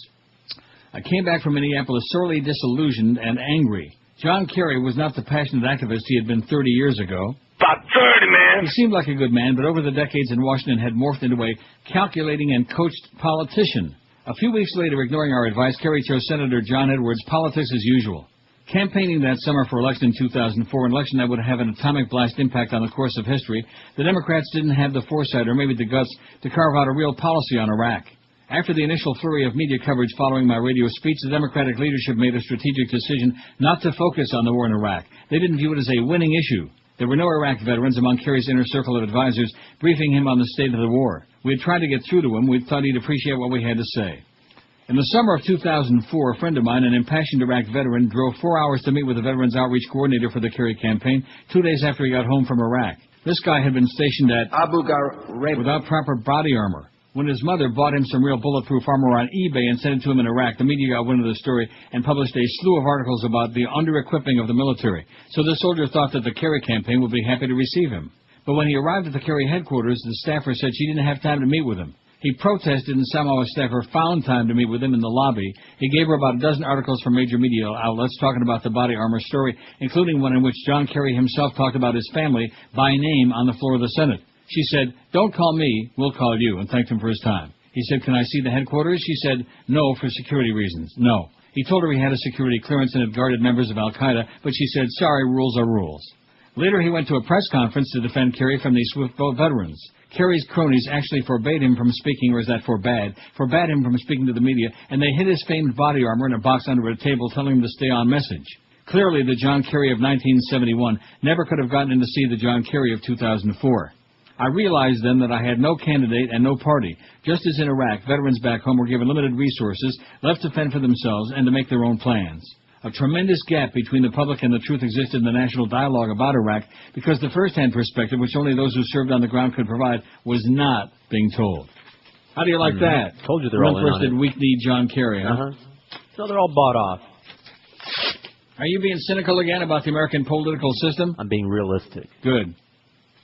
I came back from Minneapolis sorely disillusioned and angry. John Kerry was not the passionate activist he had been 30 years ago. About 30, man. He seemed like a good man, but over the decades in Washington had morphed into a calculating and coached politician. A few weeks later, ignoring our advice, Kerry chose Senator John Edwards' politics as usual. Campaigning that summer for election in 2004, an election that would have an atomic blast impact on the course of history, the Democrats didn't have the foresight or maybe the guts to carve out a real policy on Iraq. After the initial flurry of media coverage following my radio speech, the Democratic leadership made a strategic decision not to focus on the war in Iraq. They didn't view it as a winning issue. There were no Iraq veterans among Kerry's inner circle of advisors briefing him on the state of the war. We had tried to get through to him. We thought he'd appreciate what we had to say. In the summer of 2004, a friend of mine, an impassioned Iraq veteran, drove 4 hours to meet with the Veterans Outreach Coordinator for the Kerry campaign 2 days after he got home from Iraq. This guy had been stationed at Abu Ghraib without proper body armor. When his mother bought him some real bulletproof armor on eBay and sent it to him in Iraq, the media got wind of the story and published a slew of articles about the under-equipping of the military. So the soldier thought that the Kerry campaign would be happy to receive him. But when he arrived at the Kerry headquarters, the staffer said she didn't have time to meet with him. He protested, and somehow a staffer found time to meet with him in the lobby. He gave her about a dozen articles from major media outlets talking about the body armor story, including one in which John Kerry himself talked about his family by name on the floor of the Senate. She said, "Don't call me, we'll call you," and thanked him for his time. He said, "Can I see the headquarters?" She said, "No, for security reasons, no." He told her he had a security clearance and had guarded members of Al-Qaeda, but she said, "Sorry, rules are rules." Later, he went to a press conference to defend Kerry from the Swift Boat veterans. Kerry's cronies actually forbade him from speaking, or is that forbade him from speaking to the media, and they hid his famed body armor in a box under a table, telling him to stay on message. Clearly, the John Kerry of 1971 never could have gotten in to see the John Kerry of 2004. I realized then that I had no candidate and no party. Just as in Iraq, veterans back home were given limited resources, left to fend for themselves and to make their own plans. A tremendous gap between the public and the truth existed in the national dialogue about Iraq because the first-hand perspective, which only those who served on the ground could provide, was not being told. How do you like that? Told you they're all in on it. Weak-kneed John Kerry, huh? So they're all bought off. Are you being cynical again about the American political system? I'm being realistic. Good.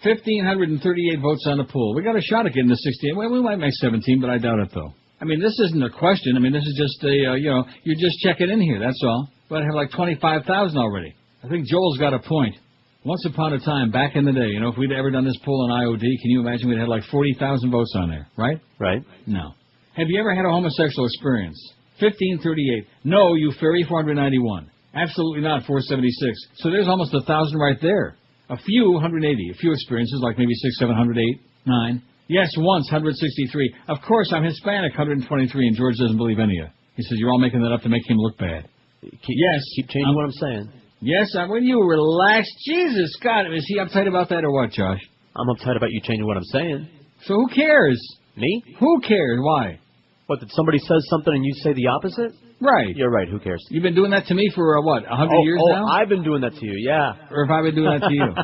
1,538 votes on the poll. We got a shot at getting to 68. Well, we might make 17, but I doubt it, though. I mean, this isn't a question. I mean, this is just a, you're just checking in here, that's all. But I have like 25,000 already. I think Joel's got a point. Once upon a time, back in the day, if we'd ever done this poll on IOD, can you imagine we'd had like 40,000 votes on there, right? Right. No. Have you ever had a homosexual experience? 1,538. No, you fairy, 491. Absolutely not, 476. So there's almost 1,000 right there. A few, 180. A few experiences, like maybe 6, 7, 8, 9. Yes, once, 163. Of course, I'm Hispanic, 123, and George doesn't believe any of it. He says, you're all making that up to make him look bad. Keep changing what I'm saying. Yes, when you relax. Jesus, God, is he uptight about that or what, Josh? I'm uptight about you changing what I'm saying. So who cares? Me? Who cares? Why? What, that somebody says something and you say the opposite? Right. You're right, who cares? You've been doing that to me for, 100 years now? I've been doing that to you, yeah. Or have I been doing that to you?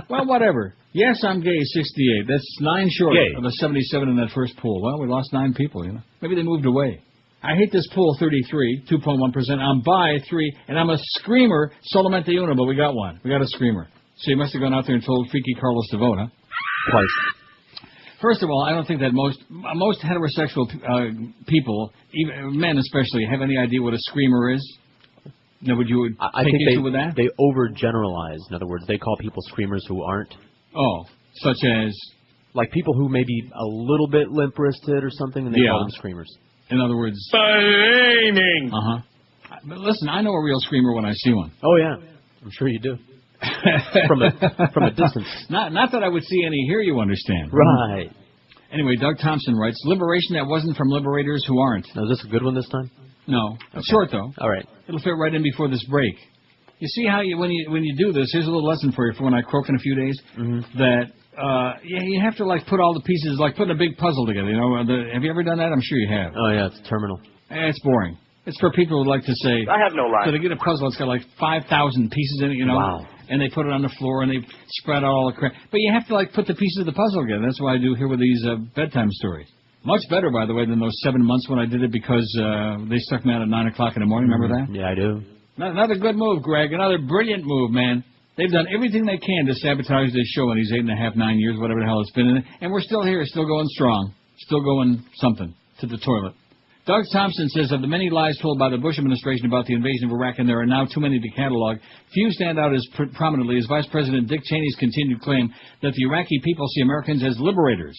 Well, whatever. Yes, I'm gay, 68. That's 9 short of the 77 in that first poll. Well, we lost 9 people, Maybe they moved away. I hate this poll, 33, 2.1%. I'm bi, 3, and I'm a screamer, solamente uno, but we got one. We got a screamer. So you must have gone out there and told Freaky Carlos to vote, huh? Twice. First of all, I don't think that most heterosexual people, even men especially, have any idea what a screamer is. Now, would you take issue with that? They overgeneralize. In other words, they call people screamers who aren't. Oh, such as? Like people who may be a little bit limp-wristed or something, and they call them screamers. In other words... Blaming! Uh-huh. But listen, I know a real screamer when I see one. Oh, yeah. I'm sure you do. from a distance. Not that I would see any here, you understand. Right. Anyway, Doug Thompson writes, liberation that wasn't from liberators who aren't. Now, is this a good one this time? No. Okay. It's short, though. All right. It'll fit right in before this break. You see how when you do this, here's a little lesson for you for when I croak in a few days, that... you have to put all the pieces, like putting a big puzzle together. Have you ever done that? I'm sure you have. Oh yeah, it's terminal. It's boring. It's for people who like to say. I have no life. So to get a puzzle, it's got like 5,000 pieces in it. Wow. and they put it on the floor, and they spread out all the crap. But you have to, like, put the pieces of the puzzle together. That's what I do here with these bedtime stories. Much better, by the way, than those 7 months when I did it because they stuck me out at 9 o'clock in the morning. Remember that? Yeah, I do. Another good move, Greg. Another brilliant move, man. They've done everything they can to sabotage this show in these 8.5, 9 years, whatever the hell it's been. And we're still here, still going strong, still going something to the toilet. Doug Thompson says, of the many lies told by the Bush administration about the invasion of Iraq, and there are now too many to catalog, few stand out as prominently as Vice President Dick Cheney's continued claim that the Iraqi people see Americans as liberators.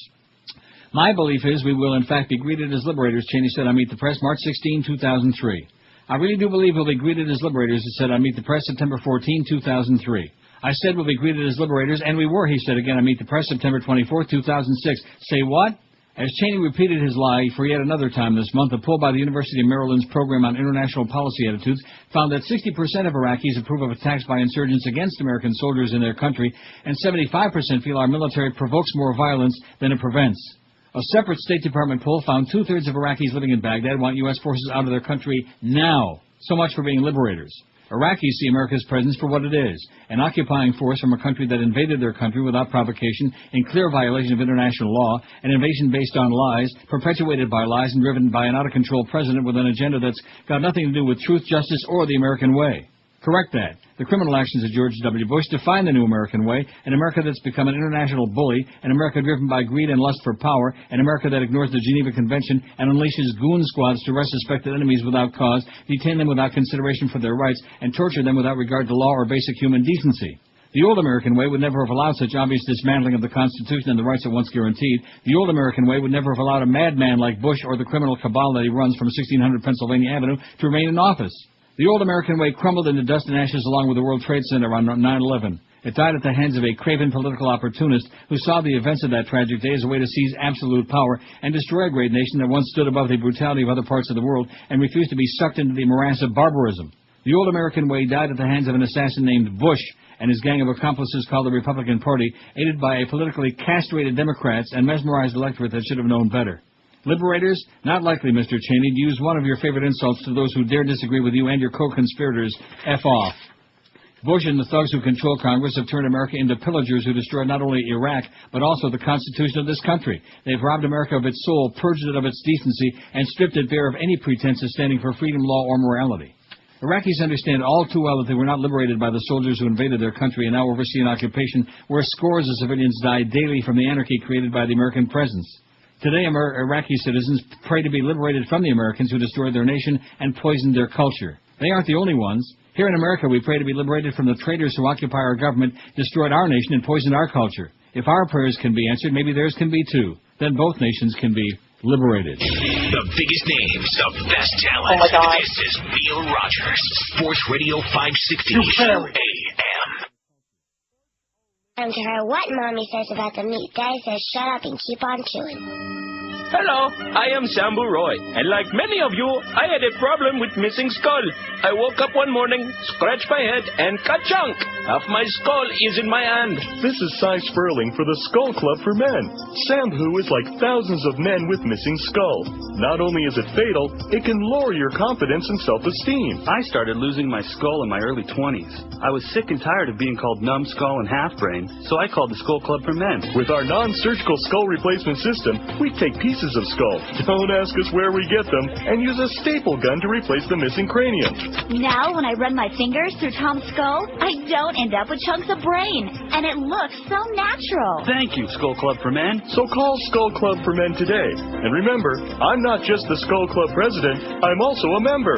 My belief is we will, in fact, be greeted as liberators, Cheney said on Meet the Press, March 16, 2003. I really do believe we'll be greeted as liberators, he said on Meet the Press, September 14, 2003. I said we'll be greeted as liberators, and we were, he said again on Meet the Press, September 24, 2006. Say what? As Cheney repeated his lie for yet another time this month, a poll by the University of Maryland's Program on International Policy Attitudes found that 60% of Iraqis approve of attacks by insurgents against American soldiers in their country, and 75% feel our military provokes more violence than it prevents. A separate State Department poll found two-thirds of Iraqis living in Baghdad want U.S. forces out of their country now. So much for being liberators. Iraqis see America's presence for what it is, an occupying force from a country that invaded their country without provocation, in clear violation of international law, an invasion based on lies, perpetuated by lies, and driven by an out-of-control president with an agenda that's got nothing to do with truth, justice, or the American way. Correct that. The criminal actions of George W. Bush define the new American way, an America that's become an international bully, an America driven by greed and lust for power, an America that ignores the Geneva Convention and unleashes goon squads to arrest suspected enemies without cause, detain them without consideration for their rights, and torture them without regard to law or basic human decency. The old American way would never have allowed such obvious dismantling of the Constitution and the rights it once guaranteed. The old American way would never have allowed a madman like Bush or the criminal cabal that he runs from 1600 Pennsylvania Avenue to remain in office. The old American way crumbled into dust and ashes along with the World Trade Center on 9/11. It died at the hands of a craven political opportunist who saw the events of that tragic day as a way to seize absolute power and destroy a great nation that once stood above the brutality of other parts of the world and refused to be sucked into the morass of barbarism. The old American way died at the hands of an assassin named Bush and his gang of accomplices called the Republican Party, aided by a politically castrated Democrats and mesmerized electorate that should have known better. Liberators? Not likely, Mr. Cheney, to use one of your favorite insults to those who dare disagree with you and your co-conspirators. F off. Bush and the thugs who control Congress have turned America into pillagers who destroyed not only Iraq, but also the Constitution of this country. They've robbed America of its soul, purged it of its decency, and stripped it bare of any pretense of standing for freedom, law, or morality. Iraqis understand all too well that they were not liberated by the soldiers who invaded their country and now oversee an occupation where scores of civilians die daily from the anarchy created by the American presence. Today, Iraqi citizens pray to be liberated from the Americans who destroyed their nation and poisoned their culture. They aren't the only ones. Here in America, we pray to be liberated from the traitors who occupy our government, destroyed our nation, and poisoned our culture. If our prayers can be answered, maybe theirs can be too. Then both nations can be liberated. The biggest names, the best talent. Oh my God. This is Neil Rogers, Sports Radio 560 AM. I don't care what Mommy says about the meat. Daddy says shut up and keep on chewing. Hello, I am Sambu Roy, and like many of you, I had a problem with missing skull. I woke up one morning, scratched my head, and ka-chunk! Half my skull is in my hand. This is Cy Sperling for the Skull Club for Men. Sambu is like thousands of men with missing skull. Not only is it fatal, it can lower your confidence and self-esteem. I started losing my skull in my early 20s. I was sick and tired of being called numbskull and half-brain, so I called the Skull Club for Men. With our non-surgical skull replacement system, we take pieces of skull. Don't ask us where we get them, and use a staple gun to replace the missing cranium. Now, when I run my fingers through Tom's skull, I don't end up with chunks of brain, and it looks so natural. Thank you, Skull Club for Men. So call Skull Club for Men today. And remember, I'm not just the Skull Club president, I'm also a member.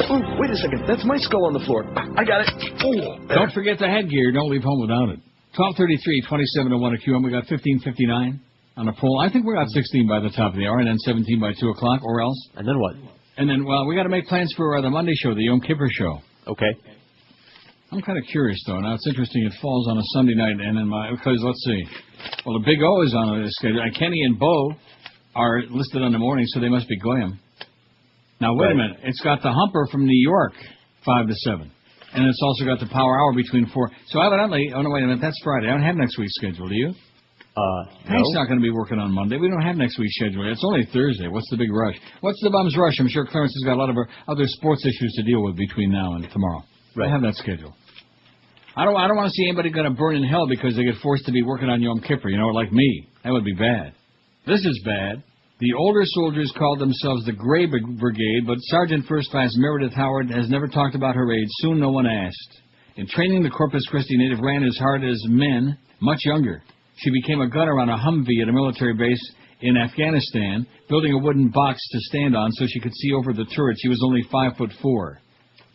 Ooh, wait a second, that's my skull on the floor. I got it. Ooh, don't forget the headgear. Don't leave home without it. 12:33, 27:01 at QM. We got 15:59 on a poll. I think we're at 16 by the top of the hour, and then 17 by 2 o'clock, or else. And then what? And then, well, we got to make plans for the Monday show, the Yom Kippur show. Okay. I'm kind of curious, though. Now, it's interesting. It falls on a Sunday night, and then because, let's see. Well, the Big O is on the schedule. Kenny and Bo are listed on the morning, so they must be Goyim. Now, wait a minute. It's got the Humper from New York, 5 to 7. And it's also got the Power Hour between 4. So evidently, oh, no, wait a minute. That's Friday. I don't have next week's schedule, do you? Hank's not going to be working on Monday. We don't have next week's schedule. It's only Thursday. What's the big rush? What's the bum's rush? I'm sure Clarence has got a lot of other sports issues to deal with between now and tomorrow. Right. I have that schedule. I don't want to see anybody going to burn in hell because they get forced to be working on Yom Kippur, like me. That would be bad. This is bad. The older soldiers called themselves the Gray Brigade, but Sergeant First Class Meredith Howard has never talked about her age. Soon no one asked. In training, the Corpus Christi native ran as hard as men, much younger. She became a gunner on a Humvee at a military base in Afghanistan, building a wooden box to stand on so she could see over the turret. She was only 5'4".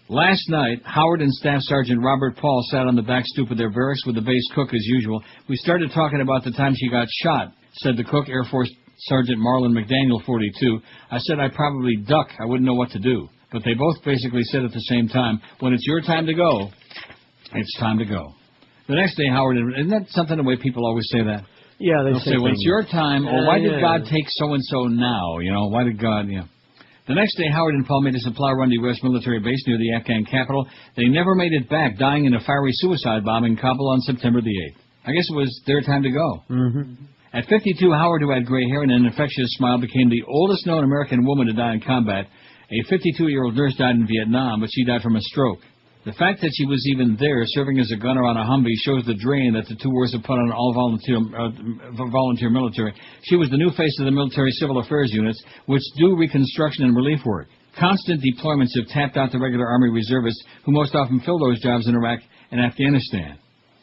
Last night, Howard and Staff Sergeant Robert Paul sat on the back stoop of their barracks with the base cook as usual. We started talking about the time she got shot, said the cook, Air Force Sergeant Marlon McDaniel, 42. I said I'd probably duck. I wouldn't know what to do. But they both basically said at the same time, when it's your time to go, it's time to go. The next day, Howard, isn't that something the way people always say that? Yeah, they'll say, when it's your time, or why did God take so-and-so now? Why did God, The next day, Howard and Paul made a supply run to U.S. military base near the Afghan capital. They never made it back, dying in a fiery suicide bomb in Kabul on September the 8th. I guess it was their time to go. Mm-hmm. At 52, Howard, who had gray hair and an infectious smile, became the oldest known American woman to die in combat. A 52-year-old nurse died in Vietnam, but she died from a stroke. The fact that she was even there, serving as a gunner on a Humvee, shows the drain that the two wars have put on all volunteer military. She was the new face of the military civil affairs units, which do reconstruction and relief work. Constant deployments have tapped out the regular Army reservists, who most often fill those jobs in Iraq and Afghanistan.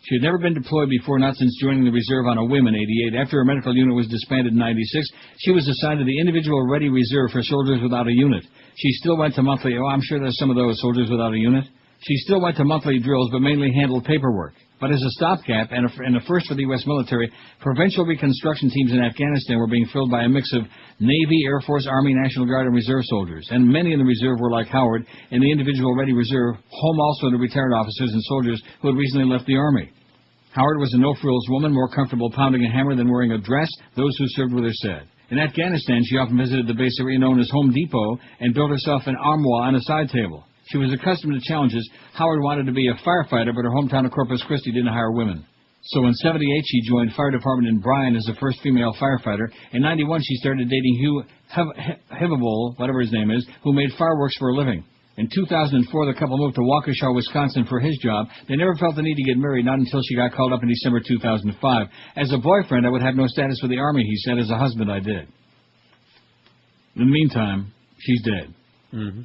She had never been deployed before, not since joining the reserve on a whim in '88. After her medical unit was disbanded in '96, she was assigned to the individual ready reserve for soldiers without a unit. She still went to monthly, I'm sure there's some of those soldiers without a unit. She still went to monthly drills, but mainly handled paperwork. But as a stopgap, and a first for the U.S. military, provincial reconstruction teams in Afghanistan were being filled by a mix of Navy, Air Force, Army, National Guard, and Reserve soldiers. And many in the reserve were like Howard, in the individual ready reserve, home also to retired officers and soldiers who had recently left the Army. Howard was a no-frills woman, more comfortable pounding a hammer than wearing a dress, those who served with her said. In Afghanistan, she often visited the base area known as Home Depot and built herself an armoire on a side table. She was accustomed to challenges. Howard wanted to be a firefighter, but her hometown of Corpus Christi didn't hire women. So in '78, she joined fire department in Bryan as the first female firefighter. In '91, she started dating Hugh Hivable, whatever his name is, who made fireworks for a living. In 2004, the couple moved to Waukesha, Wisconsin for his job. They never felt the need to get married, not until she got called up in December 2005. As a boyfriend, I would have no status with the Army, he said. As a husband, I did. In the meantime, she's dead. Mm-hmm.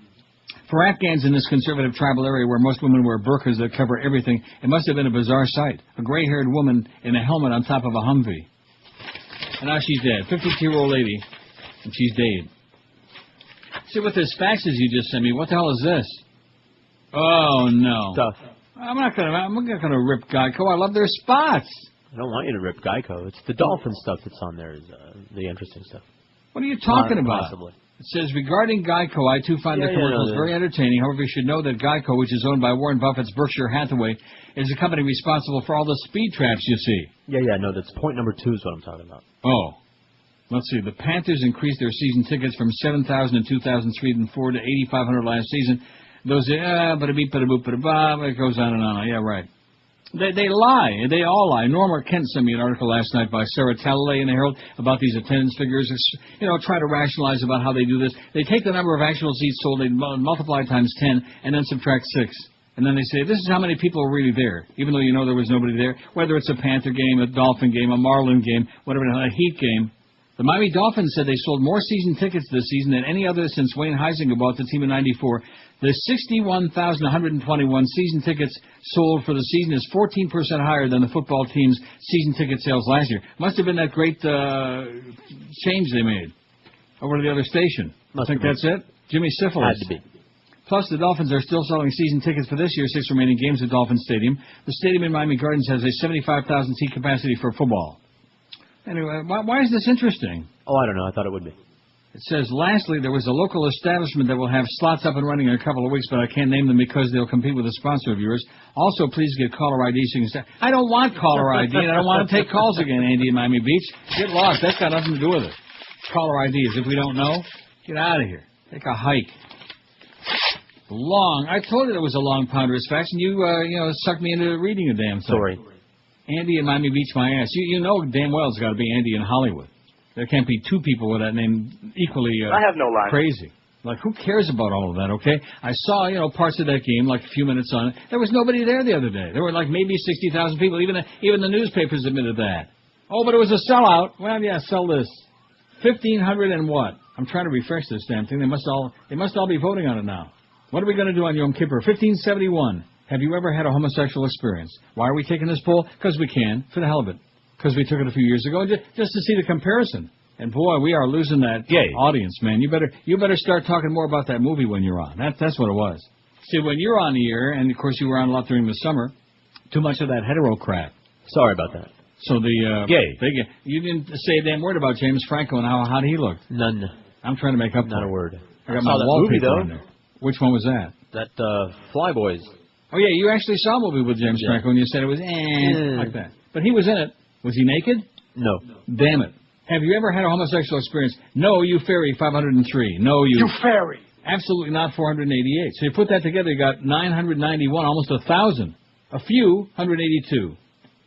For Afghans in this conservative tribal area where most women wear burqas that cover everything, it must have been a bizarre sight. A gray-haired woman in a helmet on top of a Humvee. And now she's dead. 52-year-old lady, and she's dead. See, with this faxes you just sent me, what the hell is this? Oh, no. Stuff. I'm not gonna rip Geico. I love their spots. I don't want you to rip Geico. It's the dolphin stuff that's on there is the interesting stuff. What are you talking about? Possibly. It says, regarding Geico, I too find the commercials very entertaining. However, you should know that Geico, which is owned by Warren Buffett's Berkshire Hathaway, is a company responsible for all the speed traps you see. Yeah, no, that's point number 2 is what I'm talking about. Oh. Let's see. The Panthers increased their season tickets from 7,000 in 2003 and 4 to 8,500 last season. Those, it goes on and on. Yeah, right. They lie. They all lie. Norma Kent sent me an article last night by Sarah Talalay in the Herald about these attendance figures. Try to rationalize about how they do this. They take the number of actual seats sold, they multiply times 10, and then subtract 6. And then they say, this is how many people are really there, even though you know there was nobody there, whether it's a Panther game, a Dolphin game, a Marlin game, whatever, a Heat game. The Miami Dolphins said they sold more season tickets this season than any other since Wayne Huizenga bought the team in '94. The 61,121 season tickets sold for the season is 14% higher than the football team's season ticket sales last year. Must have been that great change they made over to the other station. I think that's it. Jimmy Syphilis. Had to be. Plus, the Dolphins are still selling season tickets for this year's 6 remaining games at Dolphin Stadium. The stadium in Miami Gardens has a 75,000-seat capacity for football. Anyway, why is this interesting? Oh, I don't know. I thought it would be. It says, lastly, there was a local establishment that will have slots up and running in a couple of weeks, but I can't name them because they'll compete with a sponsor of yours. Also, please get caller ID so you can start. I don't want caller ID, and I don't want to take calls again, Andy, in Miami Beach. Get lost. That's got nothing to do with it. Caller ID is if we don't know, get out of here. Take a hike. Long. I told you there was a long ponderous fax, and you sucked me into reading a damn thing. Sorry. Andy in Miami Beach, my ass. You know damn well it's got to be Andy in Hollywood. There can't be 2 people with that name equally I have no line. Crazy. Like, who cares about all of that, okay? I saw, parts of that game, like a few minutes on it. There was nobody there the other day. There were like maybe 60,000 people. Even the newspapers admitted that. Oh, but it was a sellout. Well, yeah, sell this. 1,500 and what? I'm trying to refresh this damn thing. They must all be voting on it now. What are we going to do on Yom Kippur? 1571. Have you ever had a homosexual experience? Why are we taking this poll? Because we can, for the hell of it. Because we took it a few years ago, just to see the comparison. And boy, we are losing that audience, man. You better start talking more about that movie when you're on. That's what it was. See, when you're on the air, and of course you were on a lot during the summer, too much of that hetero crap. Sorry about that. So you didn't say a damn word about James Franco and how hot he looked. None. I'm trying to make up. Not a word. I got my wallpaper on there. Which one was that? That Flyboys. Oh yeah, you actually saw a movie with James Franco, and you said it was like that. But he was in it. Was he naked? No. Damn it. Have you ever had a homosexual experience? No, you fairy 503. No, you fairy. Absolutely not 488. So you put that together, you got 991, almost 1,000. A few, 182.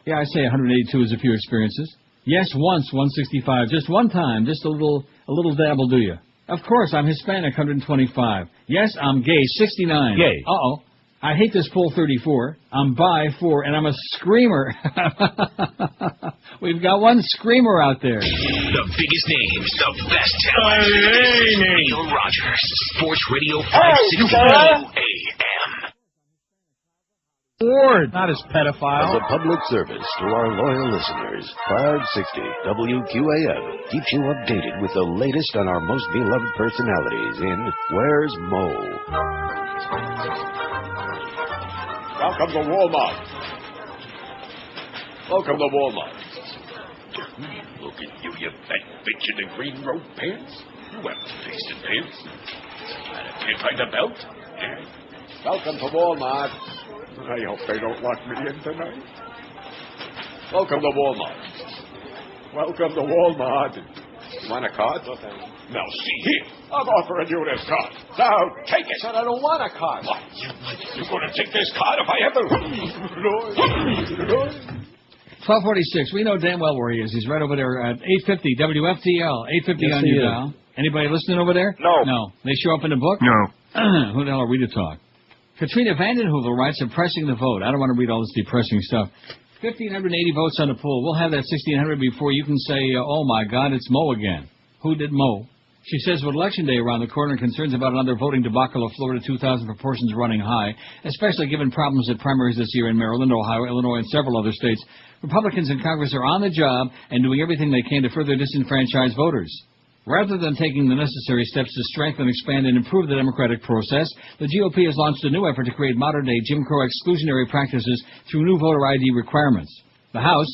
Yeah, I say 182 is a few experiences. Yes, once, 165. Just one time, just a little dabble, do you? Of course, I'm Hispanic, 125. Yes, I'm gay, 69. Gay. Uh-oh. I hate this poll, 34. I'm bi, 4, and I'm a screamer. We've got one screamer out there. The biggest names, the best talent. This is Neil Rogers, Sports Radio 560 AM. Ward, not as pedophile. As a public service to our loyal listeners, 560 WQAM keeps you updated with the latest on our most beloved personalities in Where's Mo? Welcome to Walmart. Welcome to Walmart. Look at you, you fat bitch in the green robe pants. You haven't tasted pants. Can't find a belt? Yeah. Welcome to Walmart. I hope they don't lock me in tonight. Welcome to Walmart. Welcome to Walmart. You want a card? Now, see here. I'm offering you this card. Now, take it. But I don't want a card. What? You're going to take this card if I ever... 1246. We know damn well where he is. He's right over there at 850 WFTL. 850 on your dial. Anybody listening over there? No. They show up in the book? No. Who the hell are we to talk? Katrina Vandenheuvel writes, suppressing the vote. I don't want to read all this depressing stuff. 1,580 votes on the poll. We'll have that 1,600 before you can say, oh, my God, it's Mo again. Who did Mo? She says, with Election Day around the corner and concerns about another voting debacle of Florida 2000 proportions running high, especially given problems at primaries this year in Maryland, Ohio, Illinois, and several other states, Republicans in Congress are on the job and doing everything they can to further disenfranchise voters. Rather than taking the necessary steps to strengthen, expand, and improve the democratic process, the GOP has launched a new effort to create modern-day Jim Crow exclusionary practices through new voter ID requirements. The House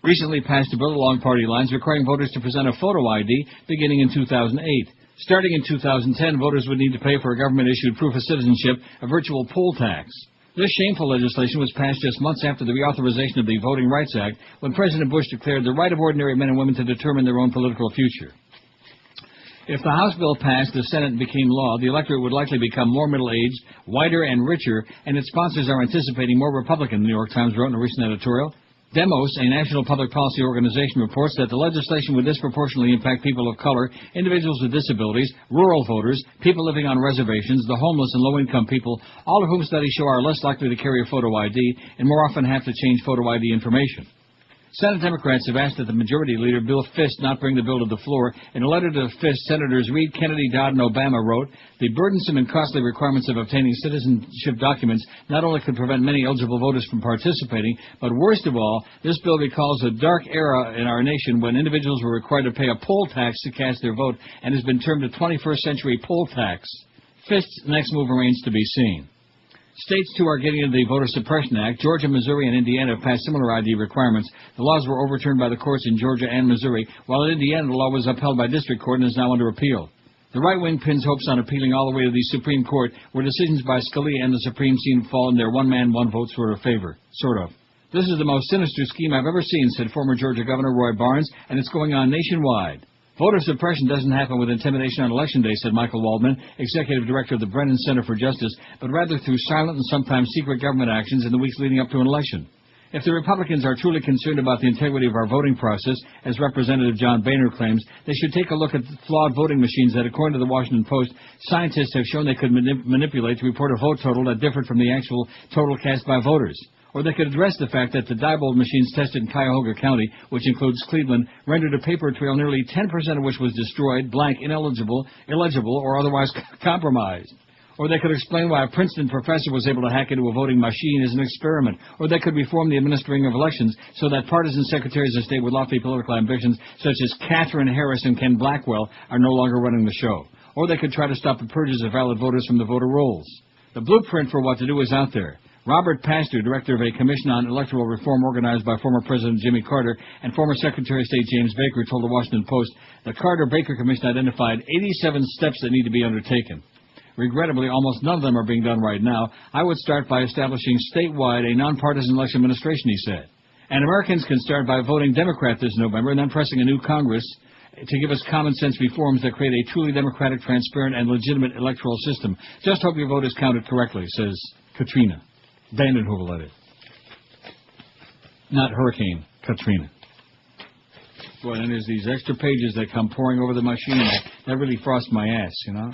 recently passed a bill along party lines requiring voters to present a photo ID beginning in 2008. Starting in 2010, voters would need to pay for a government-issued proof of citizenship, a virtual poll tax. This shameful legislation was passed just months after the reauthorization of the Voting Rights Act, when President Bush declared the right of ordinary men and women to determine their own political future. If the House bill passed, the Senate became law, the electorate would likely become more middle-aged, whiter, and richer, and its sponsors are anticipating more Republican, the New York Times wrote in a recent editorial. Demos, a national public policy organization, reports that the legislation would disproportionately impact people of color, individuals with disabilities, rural voters, people living on reservations, the homeless and low-income people, all of whom studies show are less likely to carry a photo ID and more often have to change photo ID information. Senate Democrats have asked that the Majority Leader, Bill Fist, not bring the bill to the floor. In a letter to Fist, Senators Reid, Kennedy, Dodd, and Obama wrote, the burdensome and costly requirements of obtaining citizenship documents not only could prevent many eligible voters from participating, but worst of all, this bill recalls a dark era in our nation when individuals were required to pay a poll tax to cast their vote and has been termed a 21st century poll tax. Fist's next move remains to be seen. States, too, are getting into the Voter Suppression Act. Georgia, Missouri, and Indiana have passed similar ID requirements. The laws were overturned by the courts in Georgia and Missouri, while in Indiana the law was upheld by district court and is now under appeal. The right wing pins hopes on appealing all the way to the Supreme Court, where decisions by Scalia and the Supreme seem to fall in their one-man, one-vote sort of favor. Sort of. This is the most sinister scheme I've ever seen, said former Georgia Governor Roy Barnes, and it's going on nationwide. Voter suppression doesn't happen with intimidation on Election Day, said Michael Waldman, executive director of the Brennan Center for Justice, but rather through silent and sometimes secret government actions in the weeks leading up to an election. If the Republicans are truly concerned about the integrity of our voting process, as Representative John Boehner claims, they should take a look at the flawed voting machines that, according to the Washington Post, scientists have shown they could manipulate to report a vote total that differed from the actual total cast by voters. Or they could address the fact that the Diebold machines tested in Cuyahoga County, which includes Cleveland, rendered a paper trail nearly 10% of which was destroyed, blank, illegible, or otherwise compromised. Or they could explain why a Princeton professor was able to hack into a voting machine as an experiment. Or they could reform the administering of elections so that partisan secretaries of state with lofty political ambitions, such as Catherine Harris and Ken Blackwell, are no longer running the show. Or they could try to stop the purges of valid voters from the voter rolls. The blueprint for what to do is out there. Robert Pastor, director of a commission on electoral reform organized by former President Jimmy Carter and former Secretary of State James Baker, told the Washington Post the Carter-Baker Commission identified 87 steps that need to be undertaken. Regrettably, almost none of them are being done right now. I would start by establishing statewide a nonpartisan election administration, he said. And Americans can start by voting Democrat this November and then pressing a new Congress to give us common-sense reforms that create a truly democratic, transparent, and legitimate electoral system. Just hope your vote is counted correctly, says Katrina. Vandenhoevel at it. Not Hurricane Katrina. Boy, and there's these extra pages that come pouring over the machine that really frost my ass, you know?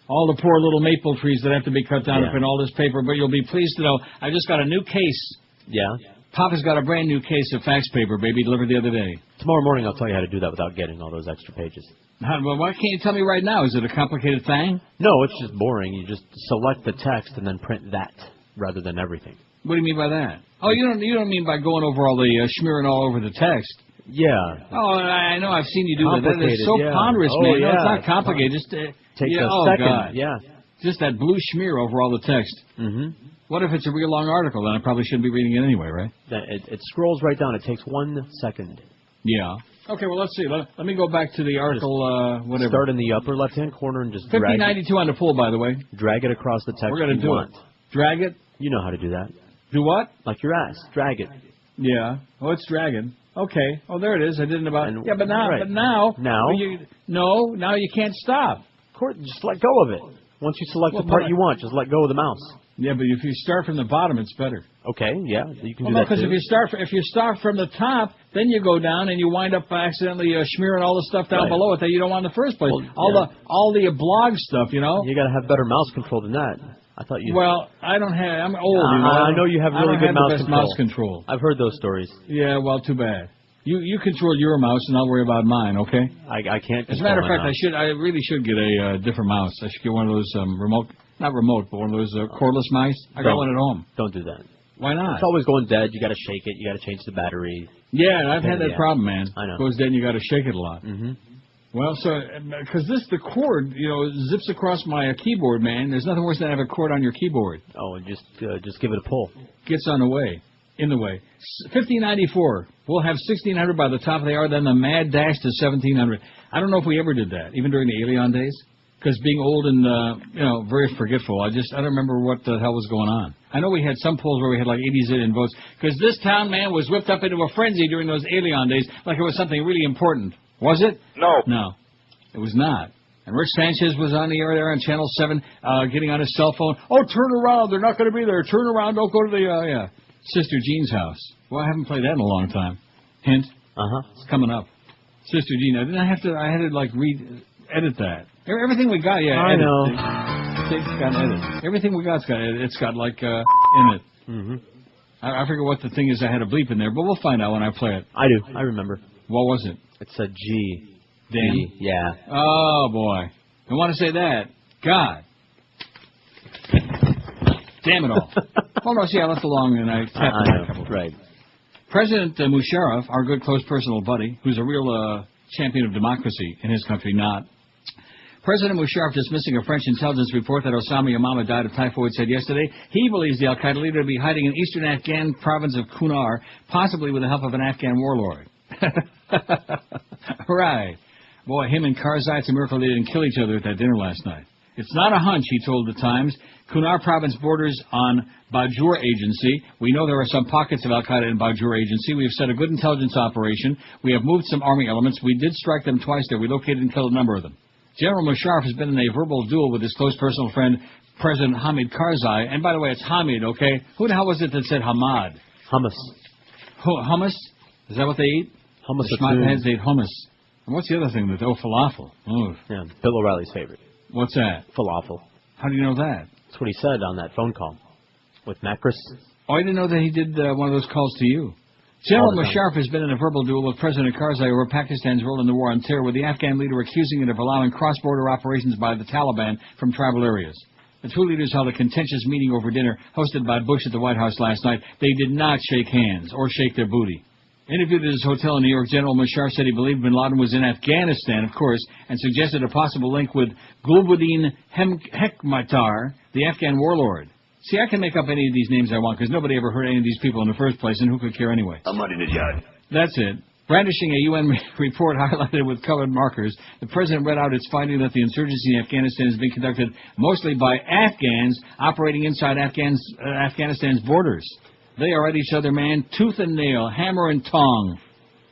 All the poor little maple trees that have to be cut down to print all this paper, but you'll be pleased to know I just got a new case. Yeah? Papa's got a brand new case of fax paper, baby, delivered the other day. Tomorrow morning I'll tell you how to do that without getting all those extra pages. Well, why can't you tell me right now? Is it a complicated thing? No, it's just boring. You just select the text and then print that rather than everything. What do you mean by that? Oh, you don't mean by going over all the smearing all over the text. Yeah. Oh, I know. I've seen you do that. It's so ponderous, man. Yeah. No, it's not complicated. Just takes a second. God. Yeah. Just that blue smear over all the text. Mm-hmm. What if it's a real long article? Then I probably shouldn't be reading it anyway, right? It scrolls right down. It takes 1 second. Yeah. Okay, well, let's see. Let me go back to the article, whatever. Start in the upper left-hand corner and just drag 5092 on the pull, by the way. Drag it across the text. We're going to do it. Drag it. You know how to do that. Do what? Like your ass. Drag it. Yeah. Oh, it's dragging. Okay. Oh, there it is. I didn't about. Yeah, but now. Right. But now. Now. Now you can't stop. Just let go of it. Once you select the part you want, just let go of the mouse. Yeah, but if you start from the bottom, it's better. Okay. Yeah, you can do that. Because if you start from the top, then you go down and you wind up accidentally smearing all the stuff down below it that you don't want in the first place. Well, all the blog stuff, you know. You got to have better mouse control than that. I thought you. Well, I don't have. I'm old. You know. I know you have really good mouse control. I've heard those stories. Yeah. Well, too bad. You control your mouse, and I'll worry about mine. Okay. I can't. As a matter of fact, I really should get a different mouse. I should get one of those not remote, but one of those cordless mice. I got one at home. Don't do that. Why not? It's always going dead. You got to shake it. You got to change the battery. Yeah, I've had that problem, man. I know. It goes dead, and you got to shake it a lot. Mm-hmm. Well, so because the cord, zips across my keyboard, man. There's nothing worse than have a cord on your keyboard. Oh, and just give it a pull. Gets in the way. 1594. We'll have 1600 by the top of the hour, then the mad dash to 1700. I don't know if we ever did that, even during the Alien days, because being old and very forgetful, I don't remember what the hell was going on. I know we had some polls where we had like 80 zillion votes, because this town, man, was whipped up into a frenzy during those Alien days, like it was something really important. Was it? No, it was not. And Rick Sanchez was on the air there on Channel 7, getting on his cell phone. Oh, turn around! They're not going to be there. Turn around! Don't go to the Sister Jean's house. Well, I haven't played that in a long time. Hint. It's coming up. Sister Jean. I had to edit that. Everything we got, I know. It's got an edit. Everything we got's got edit. It's got in it. Mm-hmm. I forget what the thing is. I had a bleep in there, but we'll find out when I play it. I do. I remember. What was it? It's a G. Dan? G, yeah. Oh, boy. I want to say that. God. Damn it all. Oh, no, see, I left along and I tapped it a couple. Right. President Musharraf, our good, close personal buddy, who's a real champion of democracy in his country, not. President Musharraf, dismissing a French intelligence report that Osama Yamama died of typhoid, said yesterday he believes the al-Qaeda leader to be hiding in eastern Afghan province of Kunar, possibly with the help of an Afghan warlord. Right. Boy, him and Karzai, it's a miracle they didn't kill each other at that dinner last night. It's not a hunch, he told the Times. Kunar province borders on Bajur Agency. We know there are some pockets of al-Qaeda in Bajur Agency. We have set a good intelligence operation. We have moved some army elements. We did strike them twice there. We located and killed a number of them. General Musharraf has been in a verbal duel with his close personal friend, President Hamid Karzai. And by the way, it's Hamid, okay? Who the hell was it that said Hamad? Hummus. Hummus? Is that what they eat? Hummus. The Schmottenheads ate hummus. And what's the other thing? Falafel. Oh. Yeah, Bill O'Reilly's favorite. What's that? Falafel. How do you know that? That's what he said on that phone call with Crist. Oh, I didn't know that he did one of those calls to you. General Musharraf has been in a verbal duel with President Karzai over Pakistan's role in the war on terror, with the Afghan leader accusing it of allowing cross-border operations by the Taliban from tribal areas. The two leaders held a contentious meeting over dinner hosted by Bush at the White House last night. They did not shake hands or shake their booty. Interviewed at his hotel in New York, General Musharraf said he believed bin Laden was in Afghanistan, of course, and suggested a possible link with Gulbuddin Hekmatyar, the Afghan warlord. See, I can make up any of these names I want because nobody ever heard any of these people in the first place, and who could care anyway? I'm running it, Yard. That's it. Brandishing a UN report highlighted with colored markers, the president read out its finding that the insurgency in Afghanistan has been conducted mostly by Afghans operating inside Afghanistan's borders. They are at each other, man, tooth and nail, hammer and tong.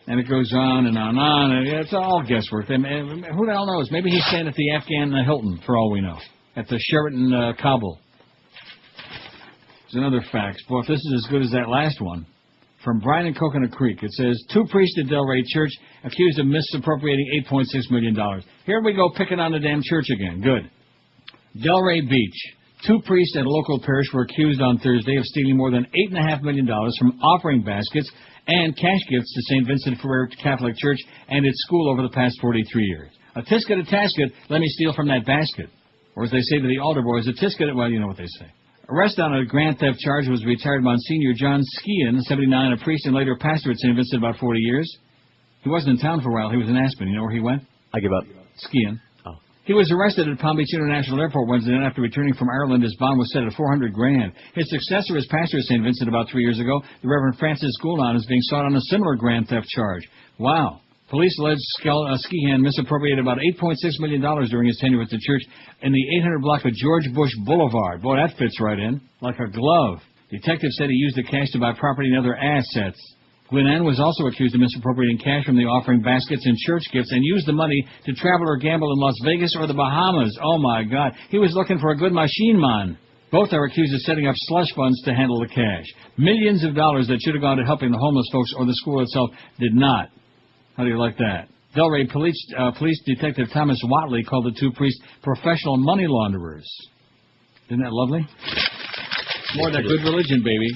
And it goes on and on and on. And it's all guesswork. Who the hell knows? Maybe he's staying at the Afghan Hilton, for all we know, at the Sheraton Kabul. There's another fax. Boy, if this is as good as that last one. From Brian in Coconut Creek, it says, 2 priests at Delray Church accused of misappropriating $8.6 million. Here we go picking on the damn church again. Good. Delray Beach. 2 priests at a local parish were accused on Thursday of stealing more than $8.5 million from offering baskets and cash gifts to St. Vincent Ferrer Catholic Church and its school over the past 43 years. A tisket, a tasket, let me steal from that basket. Or as they say to the altar boys, a tisket, well, you know what they say. Arrest on a grand theft charge was retired Monsignor John Skian, 79, a priest and later pastor at St. Vincent about 40 years. He wasn't in town for a while. He was in Aspen. You know where he went? I give up. Skiing. Oh. He was arrested at Palm Beach International Airport Wednesday night after returning from Ireland. His bond was set at $400,000. His successor as pastor at St. Vincent about 3 years ago, the Reverend Francis Goulon, is being sought on a similar grand theft charge. Wow. Police alleged Skihan misappropriated about $8.6 million during his tenure at the church in the 800 block of George Bush Boulevard. Boy, that fits right in, like a glove. Detectives said he used the cash to buy property and other assets. Gwinnett was also accused of misappropriating cash from the offering baskets and church gifts and used the money to travel or gamble in Las Vegas or the Bahamas. Oh, my God. He was looking for a good machine man. Both are accused of setting up slush funds to handle the cash. Millions of dollars that should have gone to helping the homeless folks or the school itself did not. How do you like that? Delray Police Detective Thomas Watley called the 2 priests professional money launderers. Isn't that lovely? More of that good religion, baby.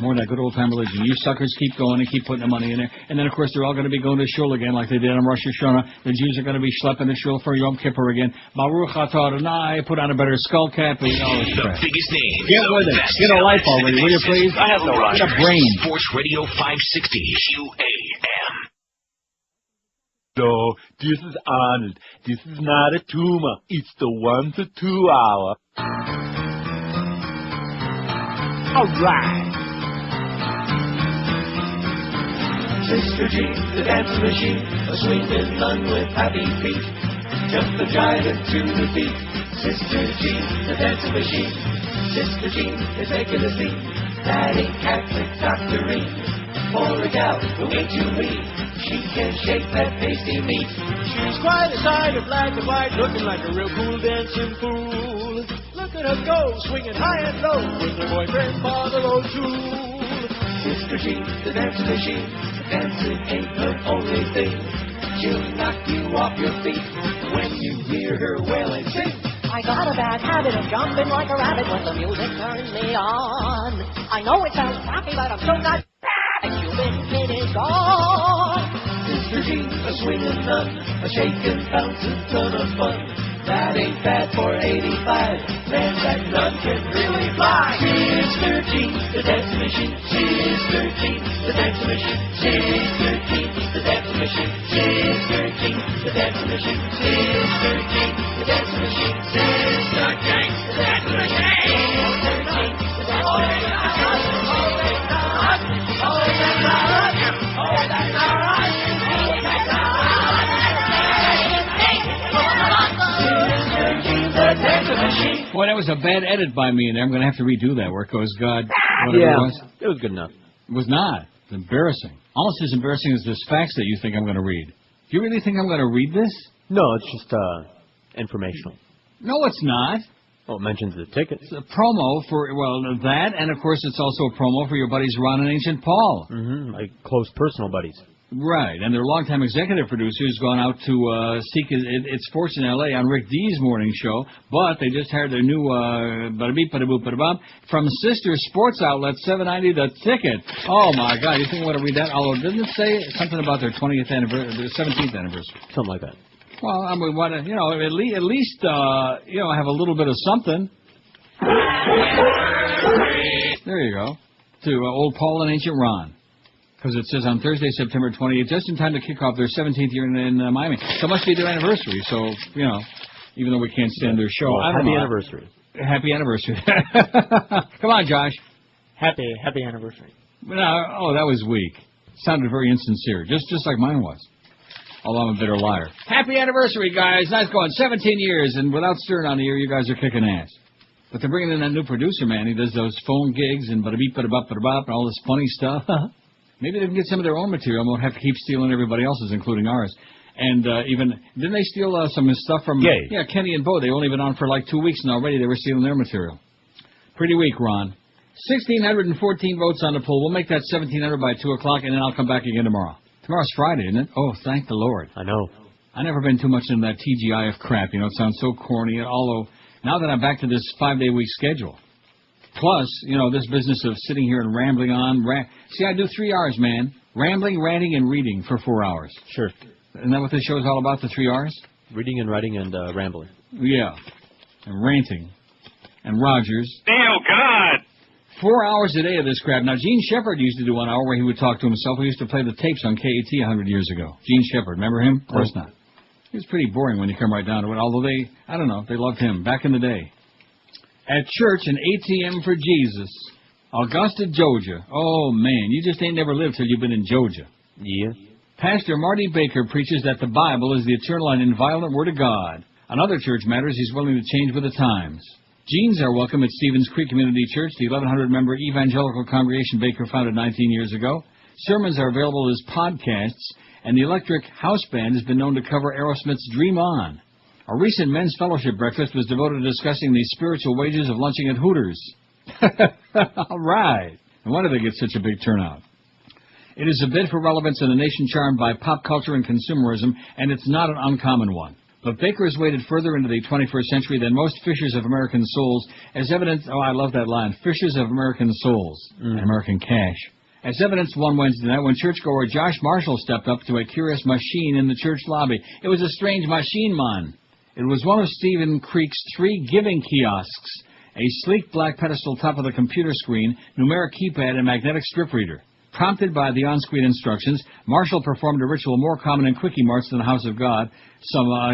More of that good old-time religion. You suckers keep going and keep putting the money in there. And then, of course, they're all going to be going to shul again like they did on Rosh Hashanah. The Jews are going to be schlepping the shul for Yom Kippur again. Baruch atah Adonai, put on a better skull cap. And all this crap. The biggest names. Get with it. Get a life already, will you please? I have no Get a brain. Sports Radio 560 QAM. No, this is Arnold. This is not a tumor. It's the 1 to 2 hour. All right. Sister Jean, the dance machine, a swinging nun with happy feet. Jump the jive into the beat. Sister Jean, the dance machine. Sister Jean is making a scene. That ain't Catholic doctoring. For a gal who ain't too mean, she can shake that pasty meat. She's quite a sight of black and white, looking like a real cool dancing fool. Look at her go, swinging high and low with her boyfriend Father O'Toole. Sister Jean, the dance machine. Dancing ain't her only thing. She'll knock you off your feet when you hear her wail and sing. I got a bad habit of jumping like a rabbit when the music turns me on. I know it sounds crappy, but I'm so not bad. Human kid is gone. Sister Jean, a swinging nun, a shaking, bouncing ton of fun. That ain't bad for 85. Man, that nun can really fly. Sister Jean, the dance machine. Sister Jean, the dance machine. Sister Jean, the dance machine. Sister Jean, the dance machine. Sister Jean, the dance machine. Sister Jean, the dance machine. Boy, that was a bad edit by me in there. I'm going to have to redo that where it goes, God, whatever it was. It was good enough. It was not. It's embarrassing. Almost as embarrassing as this fax that you think I'm going to read. Do you really think I'm going to read this? No, it's just informational. No, it's not. Oh, it mentions the tickets. It's a promo for, that, and of course it's also a promo for your buddies Ron and Ancient Paul. Mm-hmm. Like close personal buddies. Right, and their longtime executive producer has gone out to seek its fortune in L.A. on Rick D's morning show, but they just hired their new from Sister Sports Outlet, $7.90 the ticket. Oh, my God, you think I want to read that? Although, didn't it say something about their 20th anniversary, their 17th anniversary? Something like that. Well, I mean, what, at least have a little bit of something. There you go. To old Paul and Ancient Ron. Because it says on Thursday, September 28th, just in time to kick off their 17th year in Miami. So it must be their anniversary. So, even though we can't stand their show. Well, happy anniversary. Happy anniversary. Come on, Josh. Happy anniversary. That was weak. Sounded very insincere, just like mine was. Although I'm a bitter liar. Happy anniversary, guys. Nice going. 17 years, and without Stern on the air, you guys are kicking ass. But they're bringing in that new producer, man. He does those phone gigs and ba-da-beep-ba-da-bop-ba-da-bop and all this funny stuff. Maybe they can get some of their own material and won't have to keep stealing everybody else's, including ours. And didn't they steal some stuff from... Yeah, Kenny and Bo. They've only been on for like 2 weeks, and already they were stealing their material. Pretty weak, Ron. 1,614 votes on the poll. We'll make that 1,700 by 2 o'clock, and then I'll come back again tomorrow. Tomorrow's Friday, isn't it? Oh, thank the Lord. I know. I've never been too much into that TGIF crap. It sounds so corny, although now that I'm back to this 5-day-week schedule. Plus, this business of sitting here and rambling on. See, I do 3 R's, man. Rambling, ranting, and reading for 4 hours. Sure. Isn't that what this show is all about, the 3 R's? Reading and writing and rambling. Yeah. And ranting. And Rogers. Oh, God! 4 hours a day of this crap. Now, Gene Shepard used to do 1 hour where he would talk to himself. He used to play the tapes on KAT 100 years ago. Gene Shepard, remember him? Of course not. He was pretty boring when you come right down to it, although they loved him back in the day. At church, an ATM for Jesus. Augusta, Georgia. Oh, man, you just ain't never lived till you've been in Georgia. Yeah. Pastor Marty Baker preaches that the Bible is the eternal and inviolate Word of God. On other church matters, he's willing to change with the times. Jeans are welcome at Stevens Creek Community Church, the 1,100-member evangelical congregation Baker founded 19 years ago. Sermons are available as podcasts, and the Electric House Band has been known to cover Aerosmith's Dream On. A recent men's fellowship breakfast was devoted to discussing the spiritual wages of lunching at Hooters. All right. No wonder they get such a big turnout. It is a bid for relevance in a nation charmed by pop culture and consumerism, and it's not an uncommon one. But Baker has waded further into the 21st century than most fishers of American souls, as evidence... Oh, I love that line. Fishers of American souls. And American cash. As evidenced one Wednesday night when churchgoer Josh Marshall stepped up to a curious machine in the church lobby. It was a strange machine, man. It was one of Stephen Creek's 3 giving kiosks, a sleek black pedestal top of the computer screen, numeric keypad, and magnetic strip reader. Prompted by the on-screen instructions, Marshall performed a ritual more common in Quickie Marts than the House of God.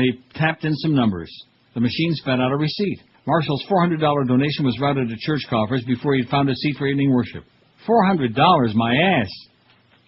He tapped in some numbers. The machine spat out a receipt. Marshall's $400 donation was routed to church coffers before he'd found a seat for evening worship. $400, my ass.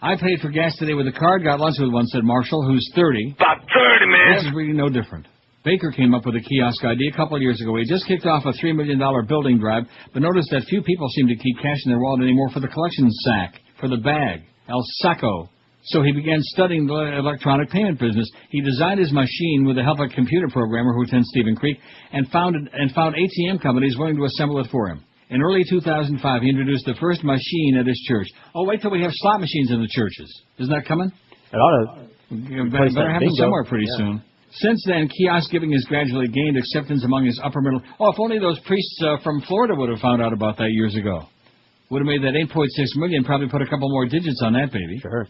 I paid for gas today with a card, got lunch with one, said Marshall, who's 30. About 30, man. This is really no different. Baker came up with a kiosk idea a couple of years ago. He just kicked off a $3 million building drive, but noticed that few people seem to keep cash in their wallet anymore for the collection sack, for the bag, El Sacco. So he began studying the electronic payment business. He designed his machine with the help of a computer programmer who attends Stephen Creek and found ATM companies willing to assemble it for him. In early 2005, he introduced the first machine at his church. Oh, wait till we have slot machines in the churches. Isn't that coming? It ought to. Better happen somewhere pretty soon. Since then, kiosk giving has gradually gained acceptance among his upper middle. Oh, if only those priests from Florida would have found out about that years ago. Would have made that 8.6 million, probably put a couple more digits on that baby. Sure.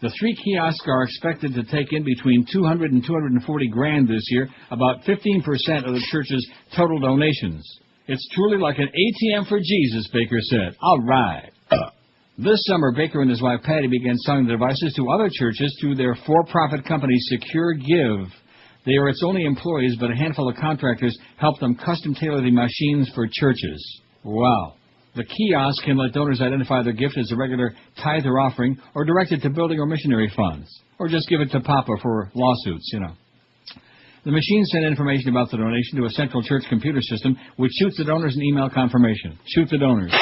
The 3 kiosks are expected to take in between $200 and $240,000 this year, about 15% of the church's total donations. It's truly like an ATM for Jesus, Baker said. All right. This summer, Baker and his wife Patty began selling the devices to other churches through their for-profit company, Secure Give. They are its only employees, but a handful of contractors help them custom-tailor the machines for churches. Wow. The kiosk can let donors identify their gift as a regular tithe or offering, or direct it to building or missionary funds, or just give it to Papa for lawsuits, The machine sent information about the donation to a central church computer system, which shoots the donors an email confirmation. Shoot the donors.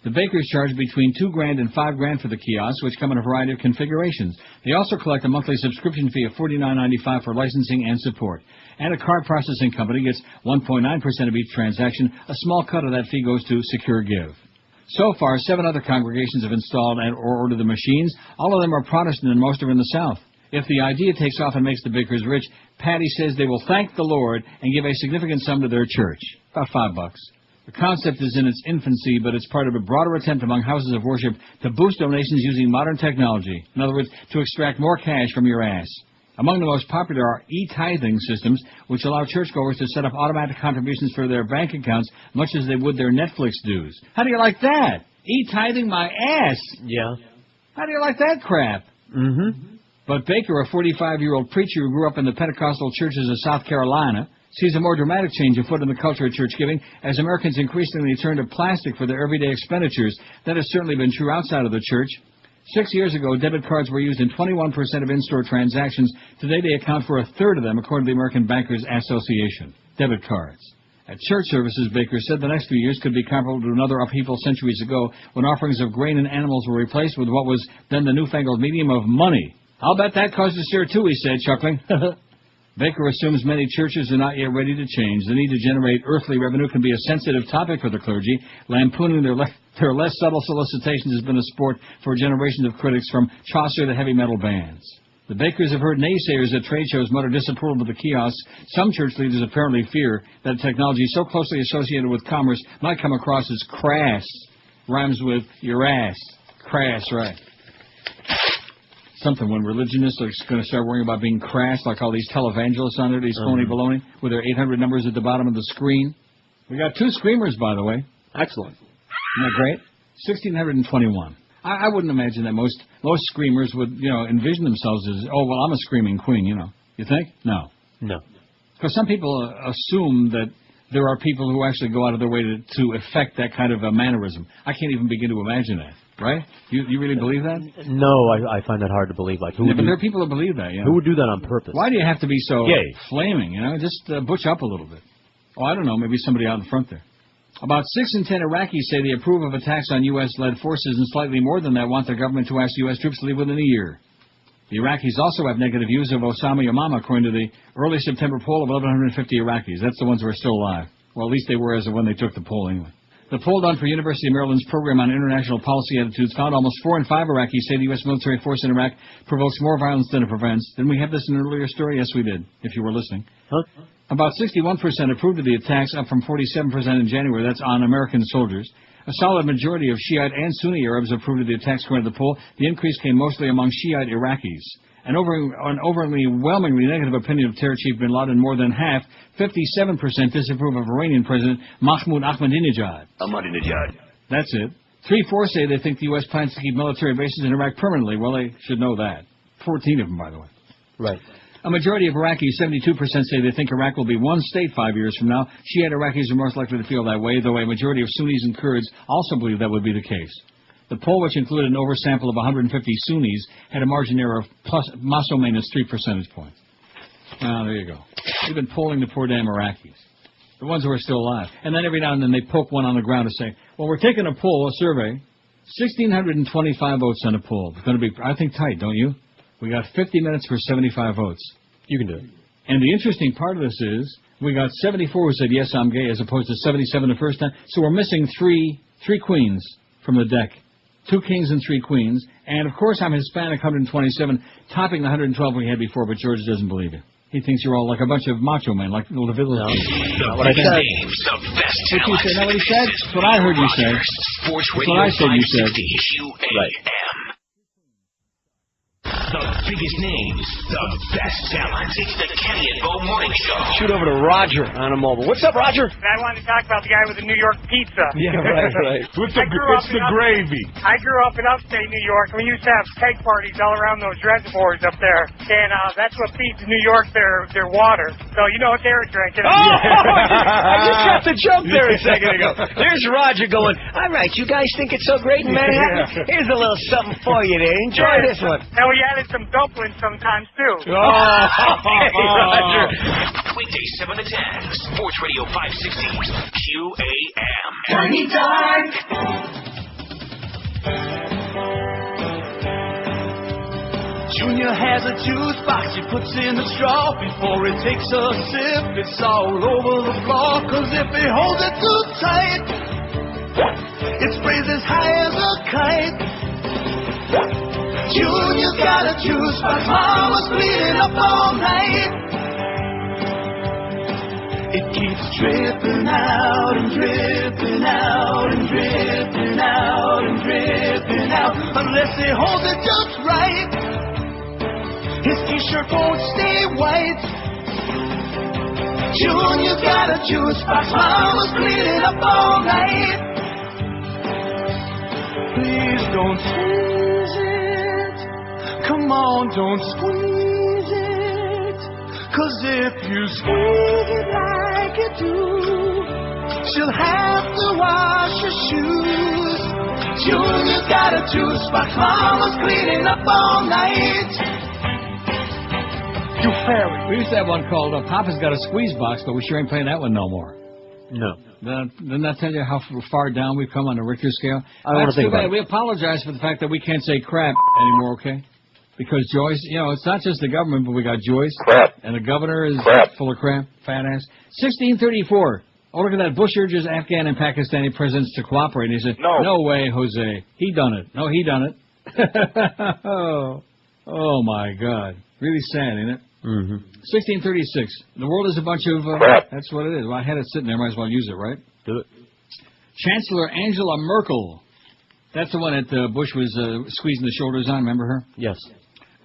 The bakers charge between $2,000 and $5,000 for the kiosks, which come in a variety of configurations. They also collect a monthly subscription fee of $49.95 for licensing and support. And a card processing company gets 1.9% of each transaction. A small cut of that fee goes to Secure Give. So far, 7 other congregations have installed and or ordered the machines. All of them are Protestant and most are in the South. If the idea takes off and makes the bakers rich, Patty says they will thank the Lord and give a significant sum to their church. About $5. The concept is in its infancy, but it's part of a broader attempt among houses of worship to boost donations using modern technology. In other words, to extract more cash from your ass. Among the most popular are e-tithing systems, which allow churchgoers to set up automatic contributions for their bank accounts, much as they would their Netflix dues. How do you like that? E-tithing my ass? Yeah. How do you like that crap? Mm-hmm. But Baker, a 45-year-old preacher who grew up in the Pentecostal churches of South Carolina, sees a more dramatic change afoot in the culture of church giving as Americans increasingly turn to plastic for their everyday expenditures. That has certainly been true outside of the church. 6 years ago, debit cards were used in 21% of in-store transactions. Today, they account for a third of them, according to the American Bankers Association. Debit cards. At church services, Baker said the next few years could be comparable to another upheaval centuries ago when offerings of grain and animals were replaced with what was then the newfangled medium of money. I'll bet that caused a stir, too, he said, chuckling. Baker assumes many churches are not yet ready to change. The need to generate earthly revenue can be a sensitive topic for the clergy. Lampooning their less subtle solicitations has been a sport for generations of critics, from Chaucer to heavy metal bands. The Bakers have heard naysayers at trade shows mutter disapproval of the kiosks. Some church leaders apparently fear that technology so closely associated with commerce might come across as crass. Rhymes with your ass. Crass, right. Something when religionists are going to start worrying about being crass, like all these televangelists on there, these phony baloney, with their 800 numbers at the bottom of the screen. We got 2 screamers, by the way. Excellent. Isn't that great? 1,621. I wouldn't imagine that most screamers would, envision themselves as, oh, well, I'm a screaming queen, You think? No. No. Because some people assume that there are people who actually go out of their way to effect that kind of a mannerism. I can't even begin to imagine that. Right? You really believe that? No, I find that hard to believe. Like, but there are people who believe that, Who would do that on purpose? Why do you have to be so gay? Flaming, Just butch up a little bit. Oh, I don't know, maybe somebody out in front there. About 6 in 10 Iraqis say they approve of attacks on U.S.-led forces, and slightly more than that want their government to ask U.S. troops to leave within a year. The Iraqis also have negative views of Osama Yamama, according to the early September poll of 1,150 Iraqis. That's the ones who are still alive. Well, at least they were as of when they took the poll anyway. The poll done for University of Maryland's program on international policy attitudes found almost 4 in 5 Iraqis say the U.S. military force in Iraq provokes more violence than it prevents. Didn't we have this in an earlier story? Yes, we did, if you were listening. Huh? About 61% approved of the attacks, up from 47% in January. That's on American soldiers. A solid majority of Shiite and Sunni Arabs approved of the attacks, according to the poll. The increase came mostly among Shiite Iraqis. An overwhelmingly negative opinion of Terror Chief bin Laden, more than half, 57% disapprove of Iranian President Mahmoud Ahmadinejad. That's it. 3/4 say they think the U.S. plans to keep military bases in Iraq permanently. Well, they should know that. 14 of them, by the way. Right. A majority of Iraqis, 72%, say they think Iraq will be one state 5 years from now. Shiite Iraqis are most likely to feel that way, though a majority of Sunnis and Kurds also believe that would be the case. The poll, which included an oversample of 150 Sunnis, had a margin error of plus or minus 3 percentage points. Well, there you go. We've been polling the poor damn Iraqis, the ones who are still alive. And then every now and then they poke one on the ground and say, well, we're taking a poll, a survey, 1,625 votes on a poll. It's going to be, I think, tight, don't you? We got 50 minutes for 75 votes. You can do it. And the interesting part of this is we got 74 who said, yes, I'm gay, as opposed to 77 the first time. So we're missing three queens from the deck. 2 kings and 3 queens. And, of course, I'm Hispanic, 127, topping the 112 we had before, but George doesn't believe it. He thinks you're all like a bunch of macho men, like the village. No. What I said. The best talent. What you said? Know what he said? That's what I heard you say. Sports That's what I said you said. Right. The biggest names, the best talent. It's the Kenny and Bo Morning Show. Shoot over to Roger on a mobile. What's up, Roger? I wanted to talk about the guy with the New York pizza. Yeah, right. What's the gravy? I grew up in upstate New York. We used to have keg parties all around those reservoirs up there. And that's what feeds New York their water. So you know what they were drinking. Oh! I just got the joke there a second ago. There's Roger going, all right, you guys think it's so great in Manhattan? Here's a little something for you there. Enjoy this one. And we added some dumplings sometimes, too. Oh, Roger. Weekday 7 to 10, Sports Radio 560, QAM. Anytime. Junior has a juice box he puts in the straw. Before he takes a sip, it's all over the floor. 'Cause if he holds it too tight, it sprays as high as a kite. Junior's got a juice box, Mama's bleeding up all night. It keeps dripping out and dripping out and dripping out and dripping out. Unless he holds it just right, his t-shirt won't stay white. Junior's got a juice box, Mama's bleeding up all night. Please don't squeeze it, come on, don't squeeze it. 'Cause if you squeeze it like you do, she'll have to wash her shoes. Junior's got a juice box, Mama's cleaning up all night. You fairy. We used to have one called Papa's Got a Squeeze Box, but we sure ain't playing that one no more. No. Doesn't that tell you how far down we've come on the Richter scale? I don't want to think about it. We apologize for the fact that we can't say crap anymore, okay? Because Joyce, it's not just the government, but we got Joyce. Crap. And the governor is Crap. full of crap, fat ass. 1634. Oh, look at that. Bush urges Afghan and Pakistani presidents to cooperate. He said, no way, Jose. He done it. No, he done it. Oh, my God. Really sad, ain't it? Mm-hmm. 1636. The world is a bunch of... crap. That's what it is. Well, I had it sitting there. Might as well use it, right? Do it. Chancellor Angela Merkel. That's the one that Bush was squeezing the shoulders on. Remember her? Yes.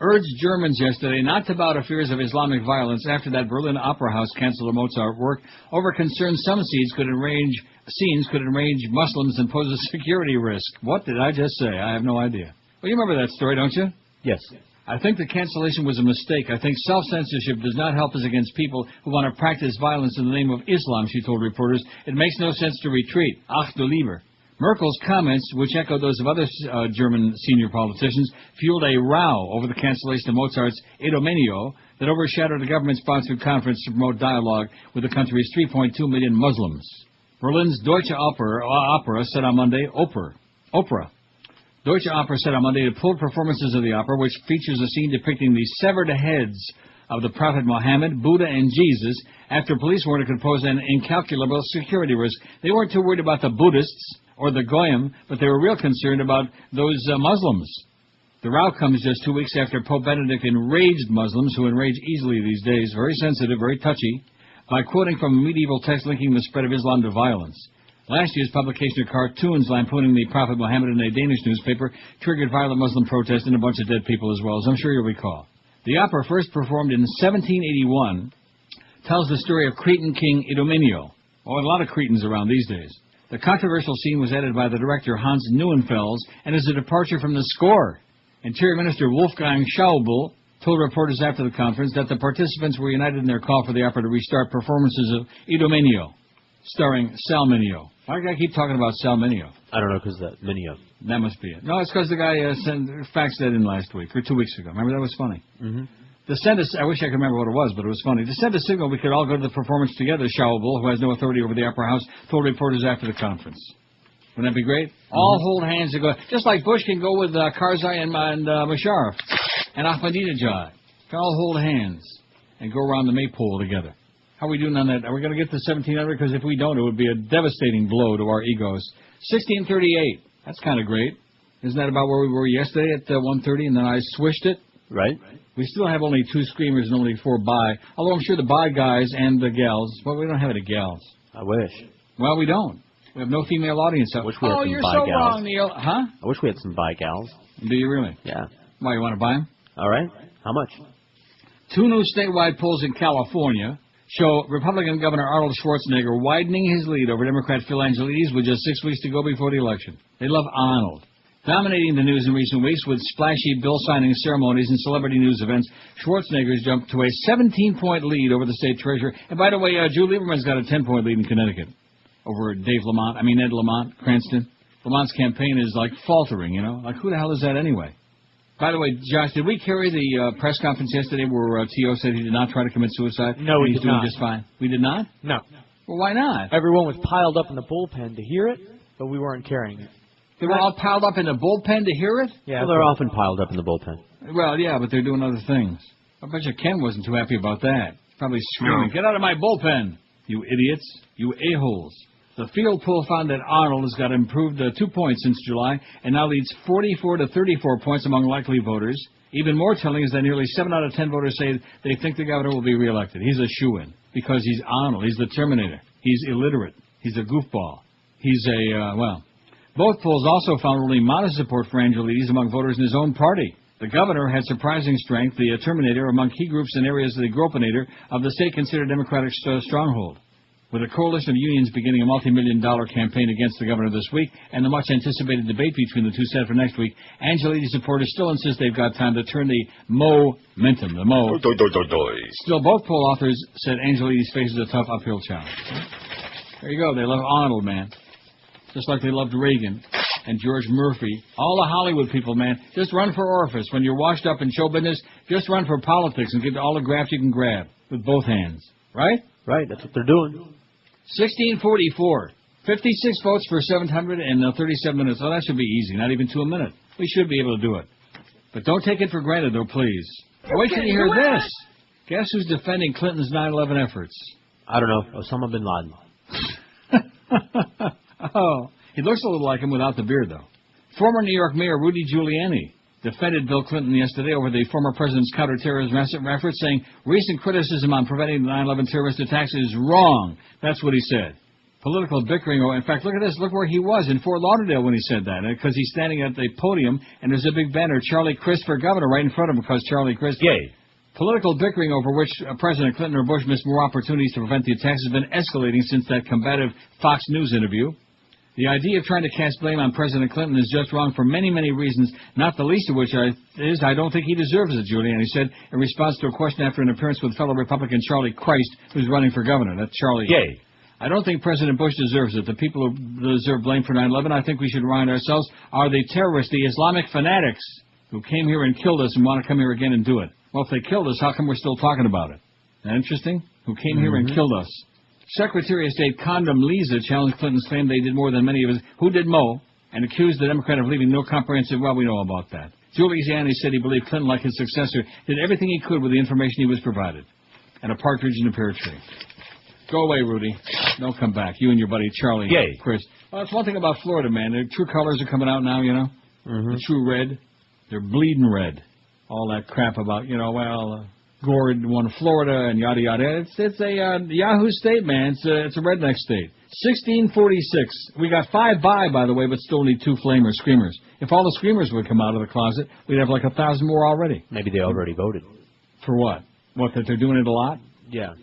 Urged Germans yesterday not to bow to fears of Islamic violence after that Berlin Opera House canceled a Mozart work over concern some scenes could enrage Muslims and pose a security risk. What did I just say? I have no idea. Well, you remember that story, don't you? Yes. I think the cancellation was a mistake. I think self-censorship does not help us against people who want to practice violence in the name of Islam, she told reporters. It makes no sense to retreat. Ach du lieber. Merkel's comments, which echoed those of other German senior politicians, fueled a row over the cancellation of Mozart's Idomeneo that overshadowed a government-sponsored conference to promote dialogue with the country's 3.2 million Muslims. Berlin's Deutsche Opera said on Monday, Deutsche Opera said on Monday to pull performances of the opera, which features a scene depicting the severed heads of the Prophet Muhammad, Buddha, and Jesus, after police warned it could pose an incalculable security risk. They weren't too worried about the Buddhists or the Goyim, but they were real concerned about those Muslims. The row comes just 2 weeks after Pope Benedict enraged Muslims, who enrage easily these days, very sensitive, very touchy, by quoting from a medieval text linking the spread of Islam to violence. Last year's publication of cartoons lampooning the Prophet Muhammad in a Danish newspaper triggered violent Muslim protests and a bunch of dead people as well, as I'm sure you'll recall. The opera, first performed in 1781, tells the story of Cretan king Idomeneo. Oh, a lot of Cretans around these days. The controversial scene was edited by the director Hans Neuenfels and is a departure from the score. Interior Minister Wolfgang Schauble told reporters after the conference that the participants were united in their call for the opera to restart performances of Idomeneo, starring Salminio. Why do I keep talking about Salminio? I don't know, because that Minio. That must be it. No, it's because the guy faxed that in last week, or 2 weeks ago. Remember, that was funny. Mm-hmm. I wish I could remember what it was, but it was funny. To send a signal we could all go to the performance together, Schauble, who has no authority over the Opera House, told reporters after the conference. Wouldn't that be great? Mm-hmm. All hold hands and go, just like Bush can go with Karzai and Musharraf and Ahmadinejad. Can all hold hands and go around the maypole together. How are we doing on that? Are we going to get to 1700? Because if we don't, it would be a devastating blow to our egos. 1638. That's kind of great. Isn't that about where we were yesterday at 1:30, and then I swished it? Right. We still have only 2 screamers and only 4 bi. Although I'm sure the bi guys and the gals, well, we don't have any gals. I wish. Well, we don't. We have no female audience. I wish we had some you're bi so gals. wrong, Neil. Huh? I wish we had some bi gals. Do you really? Yeah. Why, you want to buy them? All right. How much? 2 new statewide polls in California show Republican Governor Arnold Schwarzenegger widening his lead over Democrat Phil Angelides with just 6 weeks to go before the election. They love Arnold. Dominating the news in recent weeks with splashy bill-signing ceremonies and celebrity news events, Schwarzenegger's jumped to a 17-point lead over the state treasurer. And by the way, Drew Lieberman's got a 10-point lead in Connecticut over Ed Lamont, Cranston. Lamont's campaign is like faltering, you know. Like, who the hell is that anyway? By the way, Josh, did we carry the press conference yesterday where T.O. said he did not try to commit suicide? No, we did did not. He's doing just fine. We did not? No. Well, why not? Everyone was piled up in the bullpen to hear it, but we weren't carrying it. They were all piled up in the bullpen to hear it? Yeah. Well, they're often piled up in the bullpen. Well, yeah, but they're doing other things. I bet you Ken wasn't too happy about that. Probably screaming, "Get out of my bullpen, you idiots, you a-holes." The field poll found that Arnold has got improved 2 points since July and now leads 44 to 34 points among likely voters. Even more telling is that nearly 7 out of 10 voters say they think the governor will be reelected. He's a shoo-in because he's Arnold. He's the Terminator. He's illiterate. He's a goofball. He's well. Both polls also found only modest support for Angelides among voters in his own party. The governor had surprising strength, the Terminator, among key groups in areas of the Gropinator of the state considered Democratic stronghold. With a coalition of unions beginning a multi-million-dollar campaign against the governor this week and the much-anticipated debate between the two set for next week, Angelides supporters still insist they've got time to turn the momentum. Still, both poll authors said Angelides faces a tough uphill challenge. There you go. They love Arnold, man. Just like they loved Reagan and George Murphy. All the Hollywood people, man. Just run for office. When you're washed up in show business, just run for politics and get all the grabs you can grab with both hands. Right? Right. That's what they're doing. 1644. 56 votes for 737 minutes. Oh, that should be easy. Not even to a minute. We should be able to do it. But don't take it for granted, though, please. Wait till you hear this. Guess who's defending Clinton's 9/11 efforts? I don't know. Osama bin Laden. Oh, he looks a little like him without the beard, though. Former New York Mayor Rudy Giuliani defended Bill Clinton yesterday over the former president's counterterrorism efforts, saying recent criticism on preventing the 9/11 terrorist attacks is wrong. That's what he said. Political bickering. In fact, look at this. Look where he was in Fort Lauderdale when he said that, because he's standing at the podium, and there's a big banner, Charlie Crist for governor, right in front of him, because Charlie Crist. Yay. Political bickering over which President Clinton or Bush missed more opportunities to prevent the attacks has been escalating since that combative Fox News interview. The idea of trying to cast blame on President Clinton is just wrong for many, many reasons, not the least of which is I don't think he deserves it, Giuliani said in response to a question after an appearance with fellow Republican Charlie Crist, who's running for governor. That's Charlie. Yay. I don't think President Bush deserves it. The people who deserve blame for 9/11, I think we should remind ourselves, are the terrorists, the Islamic fanatics who came here and killed us and want to come here again and do it. Well, if they killed us, how come we're still talking about it? Isn't that interesting? Who came here and killed us. Secretary of State Condoleezza challenged Clinton's claim they did more than many of his, who did Mo, and accused the Democrat of leaving no comprehensive, well, we know about that. Giuliani said he believed Clinton, like his successor, did everything he could with the information he was provided. And a partridge in a pear tree. Go away, Rudy. Don't come back. You and your buddy Charlie. Yay. Chris. Well, that's one thing about Florida, man. Their true colors are coming out now, you know. The true red. They're bleeding red. All that crap about, Gore won Florida and yada yada. It's a Yahoo state, man. It's a redneck state. 1646. We got 5 by the way, but still need 2 flamers, screamers. If all the screamers would come out of the closet, we'd have like 1,000 more already. Maybe they already voted. For what? What, that they're doing it a lot? Yeah.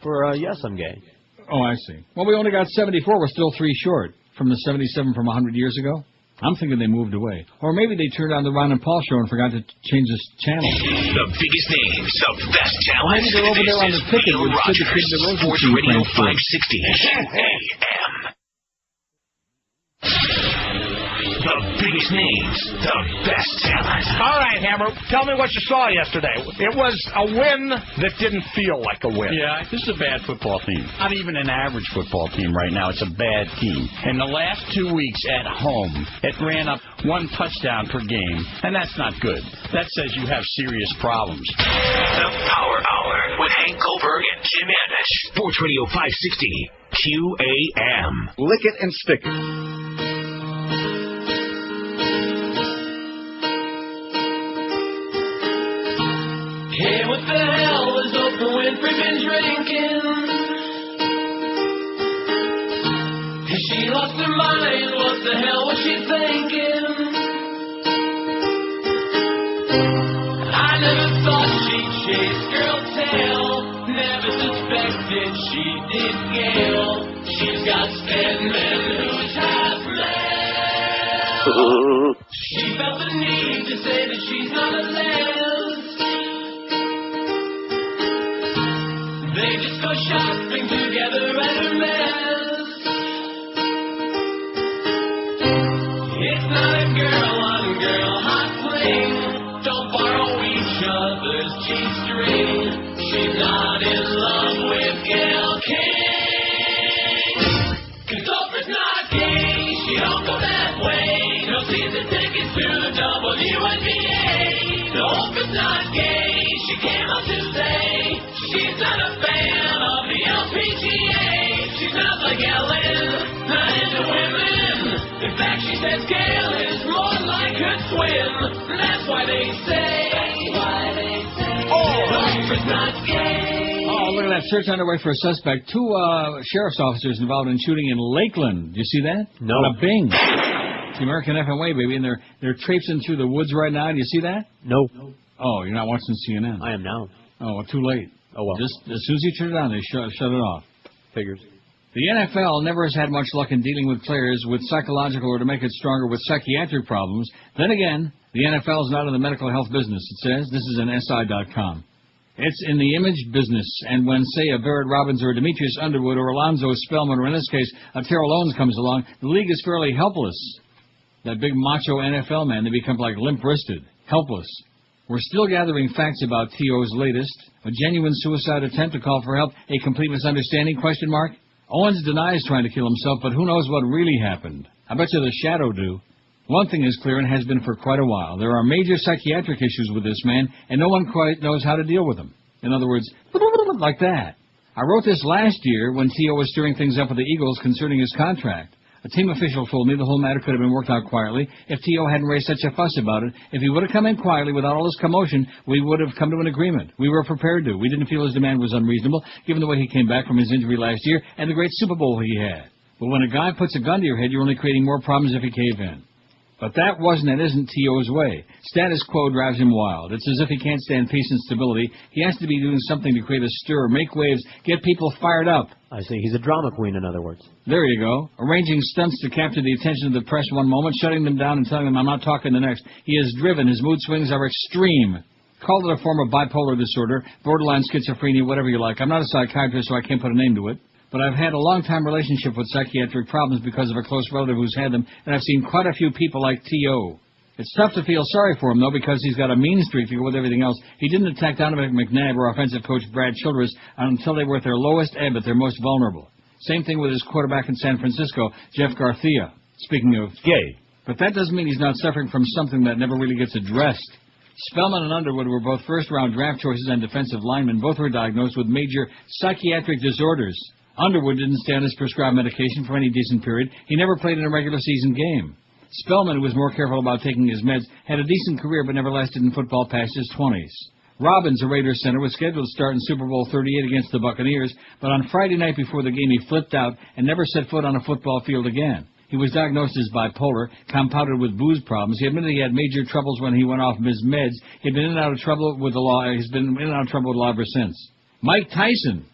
For, yes, I'm gay. Oh, I see. Well, we only got 74. We're still 3 short from the 77 from 100 years ago. I'm thinking they moved away. Or maybe they turned on the Ron and Paul show and forgot to change this channel. The biggest names, the best talent. Well, maybe they're over there on the ticket with the Sports Radio 560 AM. The biggest names, the best talent. All right, Hammer, tell me what you saw yesterday. It was a win that didn't feel like a win. Yeah, this is a bad football team. Not even an average football team right now. It's a bad team. In the last 2 weeks at home, it ran up 1 touchdown per game, and that's not good. That says you have serious problems. The Power Hour with Hank Goldberg and Jim Andersch. Sports Radio 560 QAM. Lick it and stick it. Hey, what the hell has Oprah Winfrey been drinking? Has she lost her mind? What the hell was she thinking? I never thought she'd chase girl's tail. Never suspected she did Gail. She's got Stedman who's half male. She felt the need to say that she's not a les. They just go shopping together at Hermes. It's not a girl-on-girl hot fling. Don't borrow each other's G-string. She's not in love with Gail King. 'Cause Oprah's not gay. She don't go that way. No season tickets to WNBA. No She came on Tuesday. She's not a fan of the LPGA. She's not like Ellen, not into women. In fact, she says Gail is more like her twin. That's why they say, Oprah's not gay. Oh, look at that. Search underway for a suspect. 2 sheriff's officers involved in shooting in Lakeland. Do you see that? No. On a Bing. It's the American FM way, baby, and they're traipsing through the woods right now. Do you see that? No. Oh, you're not watching CNN. I am now. Oh, well, too late. Oh, well. Just as soon as you turn it on, they shut it off. Figures. The NFL never has had much luck in dealing with players with psychological or, to make it stronger, with psychiatric problems. Then again, the NFL is not in the medical health business, it says. This is an SI.com. It's in the image business, and when, say, a Barrett Robbins or a Demetrius Underwood or Alonzo Spellman, or in this case, a Terrell Owens comes along, the league is fairly helpless. That big macho NFL man, they become like limp-wristed, helpless. We're still gathering facts about T.O.'s latest. A genuine suicide attempt to call for help, a complete misunderstanding, ? Owens denies trying to kill himself, but who knows what really happened. I bet you the shadow do. One thing is clear, and has been for quite a while. There are major psychiatric issues with this man, and no one quite knows how to deal with them. In other words, like that. I wrote this last year when T.O. was stirring things up with the Eagles concerning his contract. A team official told me the whole matter could have been worked out quietly if T.O. hadn't raised such a fuss about it. If he would have come in quietly without all this commotion, we would have come to an agreement. We were prepared to. We didn't feel his demand was unreasonable, given the way he came back from his injury last year and the great Super Bowl he had. But when a guy puts a gun to your head, you're only creating more problems if you cave in. But that wasn't and isn't T.O.'s way. Status quo drives him wild. It's as if he can't stand peace and stability. He has to be doing something to create a stir, make waves, get people fired up. I see. He's a drama queen, in other words. There you go. Arranging stunts to capture the attention of the press one moment, shutting them down and telling them I'm not talking the next. He is driven. His mood swings are extreme. Call it a form of bipolar disorder, borderline schizophrenia, whatever you like. I'm not a psychiatrist, so I can't put a name to it. But I've had a long-time relationship with psychiatric problems because of a close relative who's had them, and I've seen quite a few people like T.O. It's tough to feel sorry for him, though, because he's got a mean streak to go with everything else. He didn't attack Donovan McNabb or offensive coach Brad Childress until they were at their lowest ebb, at their most vulnerable. Same thing with his quarterback in San Francisco, Jeff Garcia. Speaking of gay. But that doesn't mean he's not suffering from something that never really gets addressed. Spellman and Underwood were both first-round draft choices and defensive linemen. Both were diagnosed with major psychiatric disorders. Underwood didn't stay on his prescribed medication for any decent period. He never played in a regular season game. Spellman, who was more careful about taking his meds, had a decent career but never lasted in football past his 20s. Robbins, a Raiders center, was scheduled to start in Super Bowl 38 against the Buccaneers, but on Friday night before the game he flipped out and never set foot on a football field again. He was diagnosed as bipolar, compounded with booze problems. He admitted he had major troubles when he went off his meds. He'd been in and out of trouble with the law. He's been in and out of trouble with the law ever since. Mike Tyson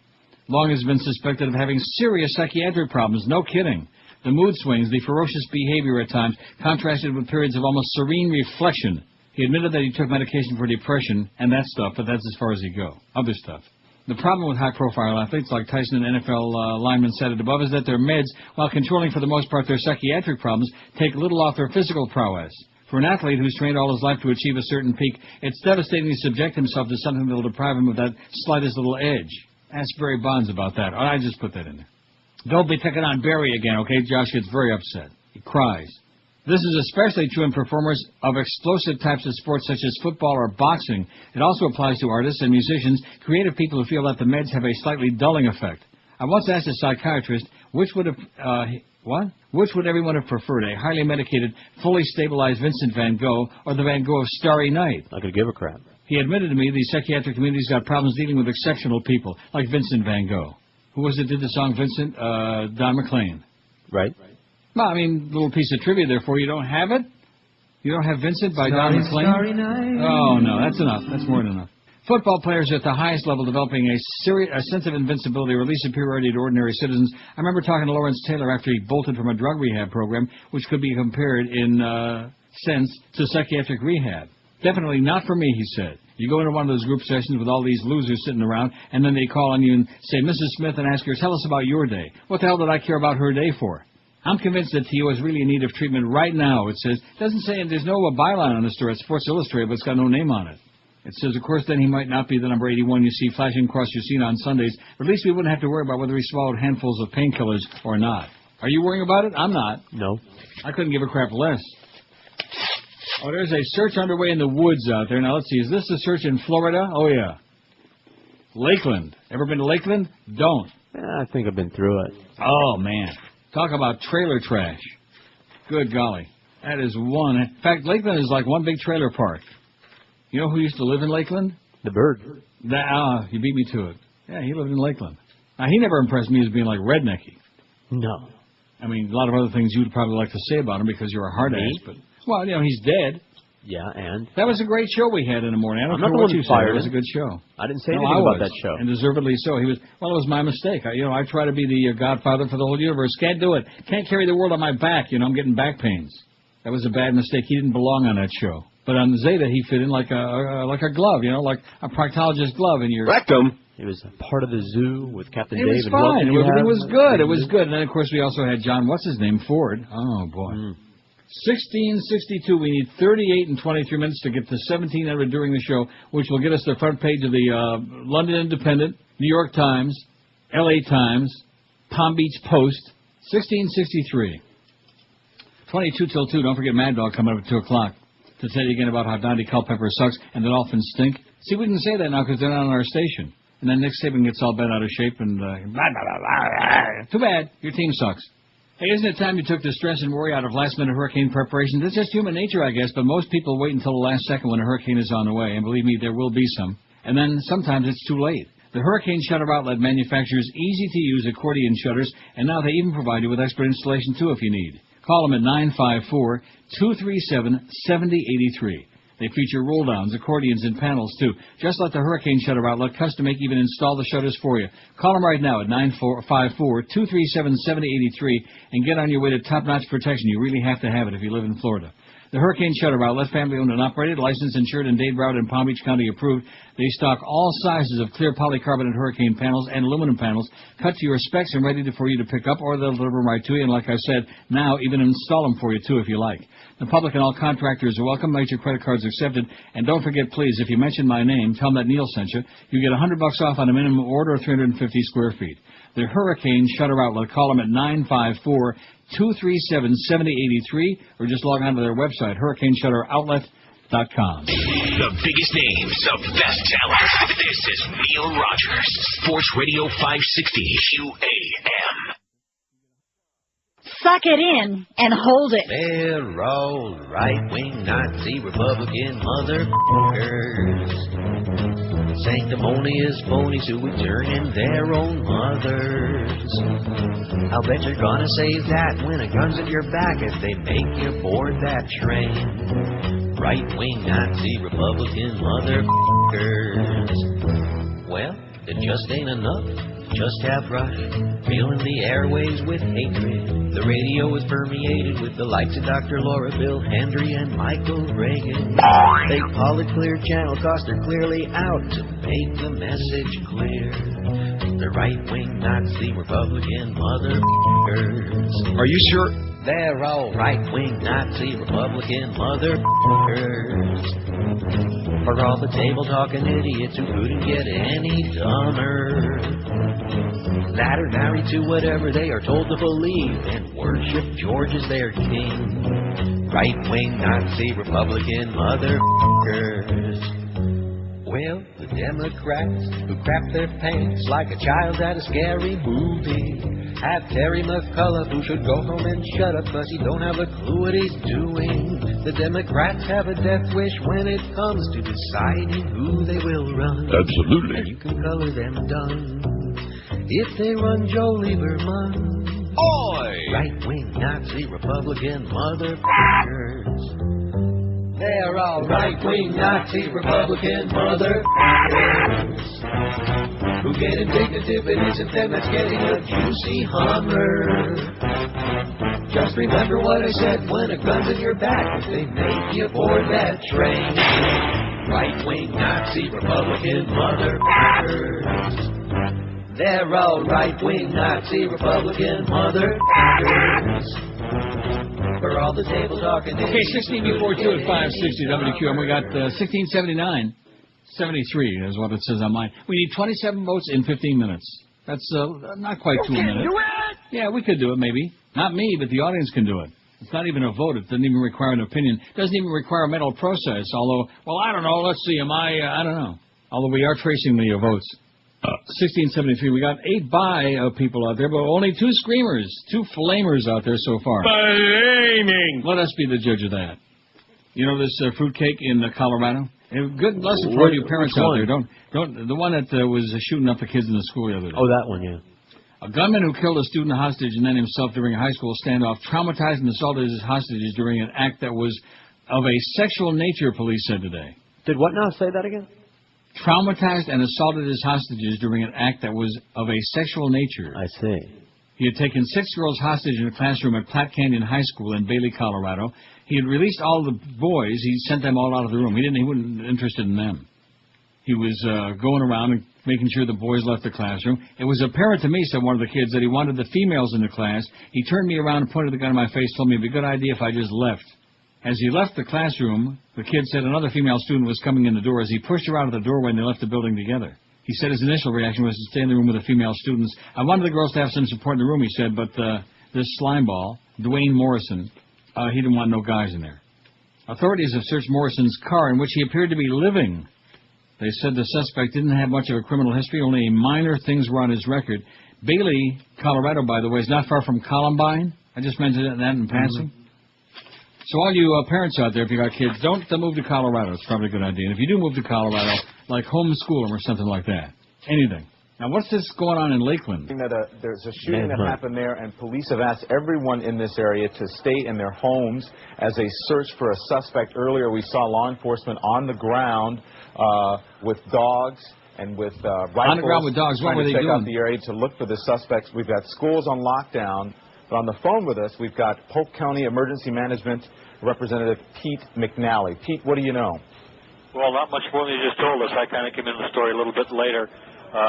long has been suspected of having serious psychiatric problems. No kidding. The mood swings, the ferocious behavior at times, contrasted with periods of almost serene reflection. He admitted that he took medication for depression and that stuff, but that's as far as he go. Other stuff. The problem with high-profile athletes like Tyson and NFL linemen cited above is that their meds, while controlling for the most part their psychiatric problems, take little off their physical prowess. For an athlete who's trained all his life to achieve a certain peak, it's devastating to subject himself to something that will deprive him of that slightest little edge. Ask Barry Bonds about that. I just put that in there. Don't be picking on Barry again, okay? Josh gets very upset. He cries. This is especially true in performers of explosive types of sports such as football or boxing. It also applies to artists and musicians, creative people who feel that the meds have a slightly dulling effect. I once asked a psychiatrist, which would everyone have preferred, a highly medicated, fully stabilized Vincent van Gogh or the Van Gogh of Starry Night? I could give a crap. He admitted to me the psychiatric community's got problems dealing with exceptional people, like Vincent van Gogh. Who was it did the song Vincent? Don McLean. Right. Well, I mean, little piece of trivia there for you. You don't have it? You don't have Vincent by Don McLean? Oh, no, that's enough. That's more than enough. Football players at the highest level developing a sense of invincibility or at least superiority to ordinary citizens. I remember talking to Lawrence Taylor after he bolted from a drug rehab program, which could be compared in sense to psychiatric rehab. Definitely not for me, he said. You go into one of those group sessions with all these losers sitting around, and then they call on you and say, Mrs. Smith, and ask her, tell us about your day. What the hell did I care about her day for? I'm convinced that T.O. is really in need of treatment right now, it says. It doesn't say, there's no byline on the story. It's Sports Illustrated, but it's got no name on it. It says, of course, then he might not be the number 81 you see flashing across your scene on Sundays, but at least we wouldn't have to worry about whether he swallowed handfuls of painkillers or not. Are you worrying about it? I'm not. No. I couldn't give a crap less. Oh, there's a search underway in the woods out there. Now, let's see. Is this a search in Florida? Oh, yeah. Lakeland. Ever been to Lakeland? Don't. I think I've been through it. Oh, man. Talk about trailer trash. Good golly. That is one. In fact, Lakeland is like one big trailer park. You know who used to live in Lakeland? The Bird. You beat me to it. Yeah, he lived in Lakeland. Now, he never impressed me as being like rednecky. No. I mean, a lot of other things you'd probably like to say about him because you're a hard ass, but, well, you know, he's dead. Yeah, and? That was a great show we had in the morning. I don't I'm care not what the you one said. It was a good show. I didn't say anything about that show. And deservedly so. It was my mistake. I try to be the godfather for the whole universe. Can't do it. Can't carry the world on my back. I'm getting back pains. That was a bad mistake. He didn't belong on that show. But on Zeta, he fit in like a glove, like a proctologist glove in your rectum. He was a part of the zoo with Captain Dave. It was fine. Everything was good. It was good. And then, of course, we also had John, Ford. Oh, boy. 1662. We need 38 and 23 minutes to get to 1700 during the show, which will get us the front page of the London Independent, New York Times, L.A. Times, Palm Beach Post, 1663. 22 till 2. Don't forget Mad Dog coming up at 2 o'clock to tell you again about how Dante Culpepper sucks and the Dolphins stink. See, we can say that now because they're not on our station. And then Nick Saban gets all bent out of shape and... too bad. Your team sucks. Hey, isn't it time you took the stress and worry out of last-minute hurricane preparations? It's just human nature, I guess, but most people wait until the last second when a hurricane is on the way, and believe me, there will be some. And then sometimes it's too late. The Hurricane Shutter Outlet manufactures easy-to-use accordion shutters, and now they even provide you with expert installation, too, if you need. Call them at 954-237-7083. They feature roll-downs, accordions, and panels, too. Just let the Hurricane Shutter Outlet custom make, even install the shutters for you. Call them right now at 954-237-7083 and get on your way to top-notch protection. You really have to have it if you live in Florida. The Hurricane Shutter Outlet, family-owned and operated, licensed, insured, and Dade Broward and Palm Beach County approved. They stock all sizes of clear polycarbonate hurricane panels and aluminum panels, cut to your specs and ready for you to pick up, or they'll deliver them right to you. And like I said, now even install them for you, too, if you like. The public and all contractors are welcome. Major credit cards accepted. And don't forget, please, if you mention my name, tell them that Neil sent you. You get $100 off on a minimum order of 350 square feet. The Hurricane Shutter Outlet. Call them at 954-237-7083 or just log on to their website, hurricaneshutteroutlet.com. The biggest names of best talent. This is Neil Rogers, Sports Radio 560 QAM. Suck it in and hold it. They're all right-wing Nazi Republican motherfuckers. Sanctimonious phonies who would turn in their own mothers. I'll bet you're gonna say that when a gun's at your back if they make you board that train. Right-wing Nazi Republican motherfuckers. Well, it just ain't enough. Just have Rush filling the airways with hatred. The radio is permeated with the likes of Dr. Laura, Bill Hendry, and Michael Reagan. They call it Clear Channel cause they're clearly out to make the message clear. The right-wing Nazi Republican motherfuckers. Are you sure? They're all right-wing Nazi Republican motherfuckers. For all the table-talking idiots who couldn't get any dumber. That are married to whatever they are told to believe and worship George as their king. Right-wing Nazi Republican motherfuckers. Well, the Democrats who crap their pants like a child at a scary movie have Terry McCullough who should go home and shut up cause he don't have a clue what he's doing. The Democrats have a death wish when it comes to deciding who they will run. Absolutely. And you can color them done if they run Joe Lieberman. Oi! Right-wing Nazi Republican motherfuckers. They're all right-wing Nazi Republican motherfuckers who get indignant if it isn't them that's getting a juicy Hummer. Just remember what I said when a gun's in your back if they make you board that train. Right-wing Nazi Republican motherfuckers. They're all right-wing Nazi Republican motherfuckers. For all the table talking. Okay, 16 before 2 at 560 WQM. We got 1679. 73 is what it says on mine. We need 27 votes in 15 minutes. That's not quite 2 minutes. Do it? Yeah, we could do it, maybe. Not me, but the audience can do it. It's not even a vote. It doesn't even require an opinion. It doesn't even require a mental process. Although, well, I don't know. Let's see. I don't know. Although we are tracing the votes. 1673. We got 8 by people out there, but only 2 screamers, 2 flamers out there so far. Flaming. Let us be the judge of that. You know this fruitcake in Colorado? Good lesson for all you parents out there. Don't the one that was shooting up the kids in the school the other day. Oh, that one, yeah. A gunman who killed a student hostage and then himself during a high school standoff traumatized and assaulted his hostages during an act that was of a sexual nature, police said today. Did what now? Say that again? Traumatized and assaulted his hostages during an act that was of a sexual nature. I see. He had taken 6 girls hostage in a classroom at Platte Canyon High School in Bailey, Colorado. He had released all the boys. He sent them all out of the room. He wasn't interested in them. He was going around and making sure the boys left the classroom. It was apparent to me, said one of the kids, that he wanted the females in the class. He turned me around and pointed the gun in my face, told me it would be a good idea if I just left. As he left the classroom, the kid said another female student was coming in the door. As he pushed her out of the doorway and they left the building together. He said his initial reaction was to stay in the room with the female students. I wanted the girls to have some support in the room, he said, but this slimeball, Dwayne Morrison, he didn't want no guys in there. Authorities have searched Morrison's car in which he appeared to be living. They said the suspect didn't have much of a criminal history, only minor things were on his record. Bailey, Colorado, by the way, is not far from Columbine. I just mentioned that in passing. Mm-hmm. So all you parents out there, if you got kids, don't move to Colorado. It's probably a good idea. And if you do move to Colorado, like homeschool them or something like that. Anything. Now, what's this going on in Lakeland? There's a shooting that happened there, and police have asked everyone in this area to stay in their homes as they search for a suspect. Earlier, we saw law enforcement on the ground with dogs and with rifles. On the ground with dogs. What were they doing? Check out the area to look for the suspects. We've got schools on lockdown. But on the phone with us, we've got Polk County Emergency Management Representative Pete McNally. Pete, what do you know? Well, not much more than you just told us. I kind of came into the story a little bit later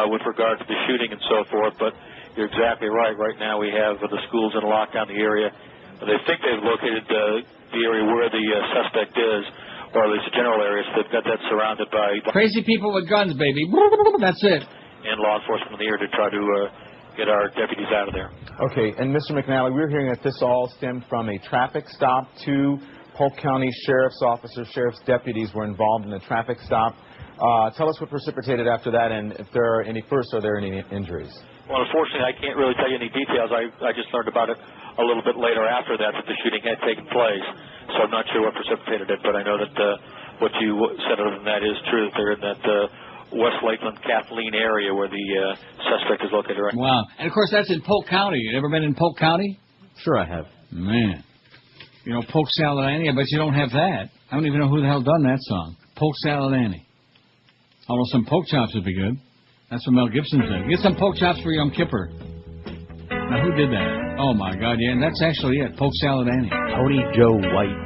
with regard to the shooting and so forth, but you're exactly right. Right now we have the schools in lockdown the area. They think they've located the area where the suspect is, or at least the general area, so they've got that surrounded by... Crazy people with guns, baby. That's it. And law enforcement in the area to try to get our deputies out of there. Okay, and Mr. McNally, we're hearing that this all stemmed from a traffic stop. 2 Polk County Sheriff's officers, Sheriff's deputies were involved in the traffic stop. Tell us what precipitated after that, and if there are any injuries. Well, unfortunately, I can't really tell you any details. I just learned about it a little bit later after that the shooting had taken place. So I'm not sure what precipitated it, but I know that what you said other than that is true. That they're in that West Lakeland, Kathleen area where the suspect is located right now. Wow. And, of course, that's in Polk County. You ever been in Polk County? Sure I have. Man. You know, Polk Salad Annie, I bet you don't have that. I don't even know who the hell done that song. Polk Salad Annie. Although some pork chops would be good. That's what Mel Gibson said. Get some pork chops for Yom Kippur. Now, who did that? Oh, my God, yeah, and that's actually it. Polk Salad Annie. Tony Joe White.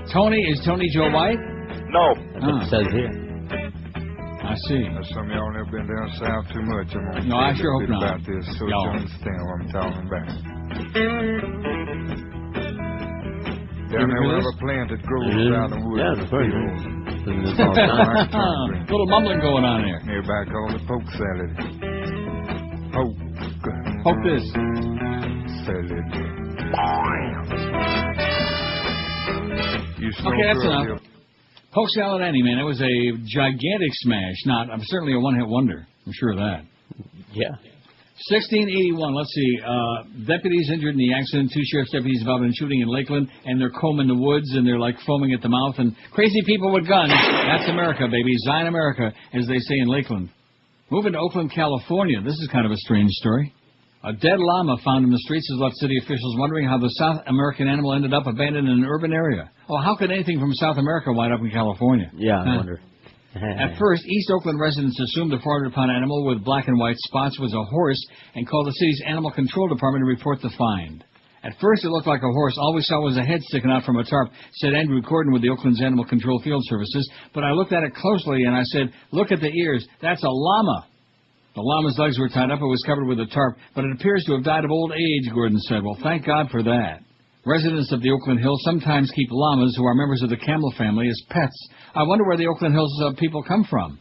Is Tony Joe White? No. That's what it says here. I see. Some of y'all never been down south too much. No, I sure hope not. About this, so you understand what I'm talking about. Down there we have a plant that grows out in the woods. Yeah, it's very nice. Little mumbling going on there. Everybody calls it poke salad. Poke this. Salad. Okay, that's enough. Polk Salad Annie, man, it was a gigantic smash. I'm certainly a one-hit wonder. I'm sure of that. Yeah. 1681, let's see. Deputies injured in the accident. 2 sheriff's deputies involved in shooting in Lakeland, and they're combing the woods, and they're like foaming at the mouth. And crazy people with guns. That's America, baby. Zion America, as they say in Lakeland. Moving to Oakland, California. This is kind of a strange story. A dead llama found in the streets has left city officials wondering how the South American animal ended up abandoned in an urban area. Oh, how could anything from South America wind up in California? Yeah, I wonder. At first, East Oakland residents assumed the 400-pound animal with black and white spots was a horse and called the city's animal control department to report the find. At first, it looked like a horse. All we saw was a head sticking out from a tarp, said Andrew Corden with the Oakland's Animal Control Field Services. But I looked at it closely and I said, look at the ears. That's a llama. The llama's legs were tied up. It was covered with a tarp, but it appears to have died of old age, Gordon said. Well, thank God for that. Residents of the Oakland Hills sometimes keep llamas, who are members of the camel family, as pets. I wonder where the Oakland Hills people come from.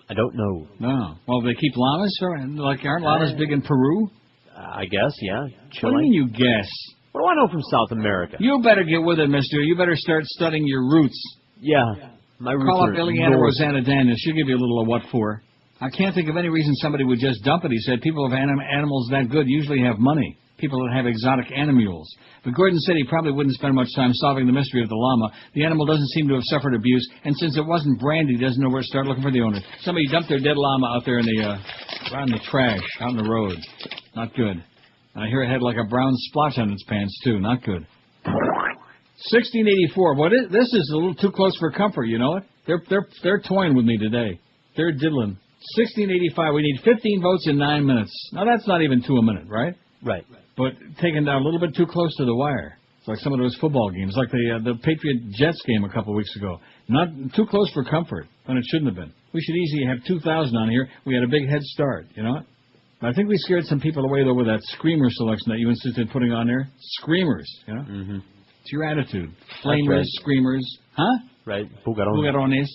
I don't know. No. Well, they keep llamas? Like, aren't llamas big in Peru? I guess, yeah. Chile. What do you mean you guess? What do I know from South America? You better get with it, mister. You better start studying your roots. Yeah, my roots Call are up Ileana north. Rosanna Daniels. She'll give you a little of what for. I can't think of any reason somebody would just dump it. He said people with animals that good usually have money. People that have exotic animals. But Gordon said he probably wouldn't spend much time solving the mystery of the llama. The animal doesn't seem to have suffered abuse, and since it wasn't branded, he doesn't know where to start looking for the owner. Somebody dumped their dead llama out there in the around the trash, out in the road. Not good. And I hear it had like a brown splotch on its pants too. Not good. 1684. This is a little too close for comfort. You know it? They're toying with me today. They're diddling. 1685. We need 15 votes in 9 minutes. Now that's not even 2 a minute, right? Right. But taken down a little bit too close to the wire. It's like some of those football games, like the Patriot-Jets game a couple of weeks ago. Not too close for comfort, when it shouldn't have been. We should easily have 2,000 on here. We had a big head start, you know? But I think we scared some people away, though, with that screamer selection that you insisted putting on there. Screamers, you know? Mm-hmm. It's your attitude. Flamers, right. Screamers. Huh? Right. Bugarones.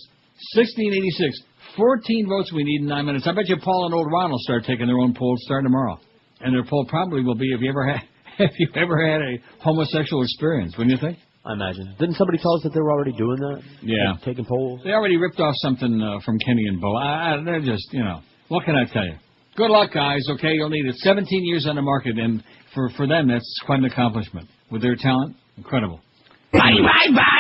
1686. 14 votes we need in 9 minutes. I bet you Paul and old Ron will start taking their own polls starting tomorrow. And their poll probably will be, have you ever had a homosexual experience, wouldn't you think? I imagine. Didn't somebody tell us that they were already doing that? Yeah. Like taking polls? They already ripped off something from Kenny and Bo. They're just, what can I tell you? Good luck, guys, okay? You'll need it. 17 years on the market, and for them, that's quite an accomplishment. With their talent, incredible. Bye, bye, bye!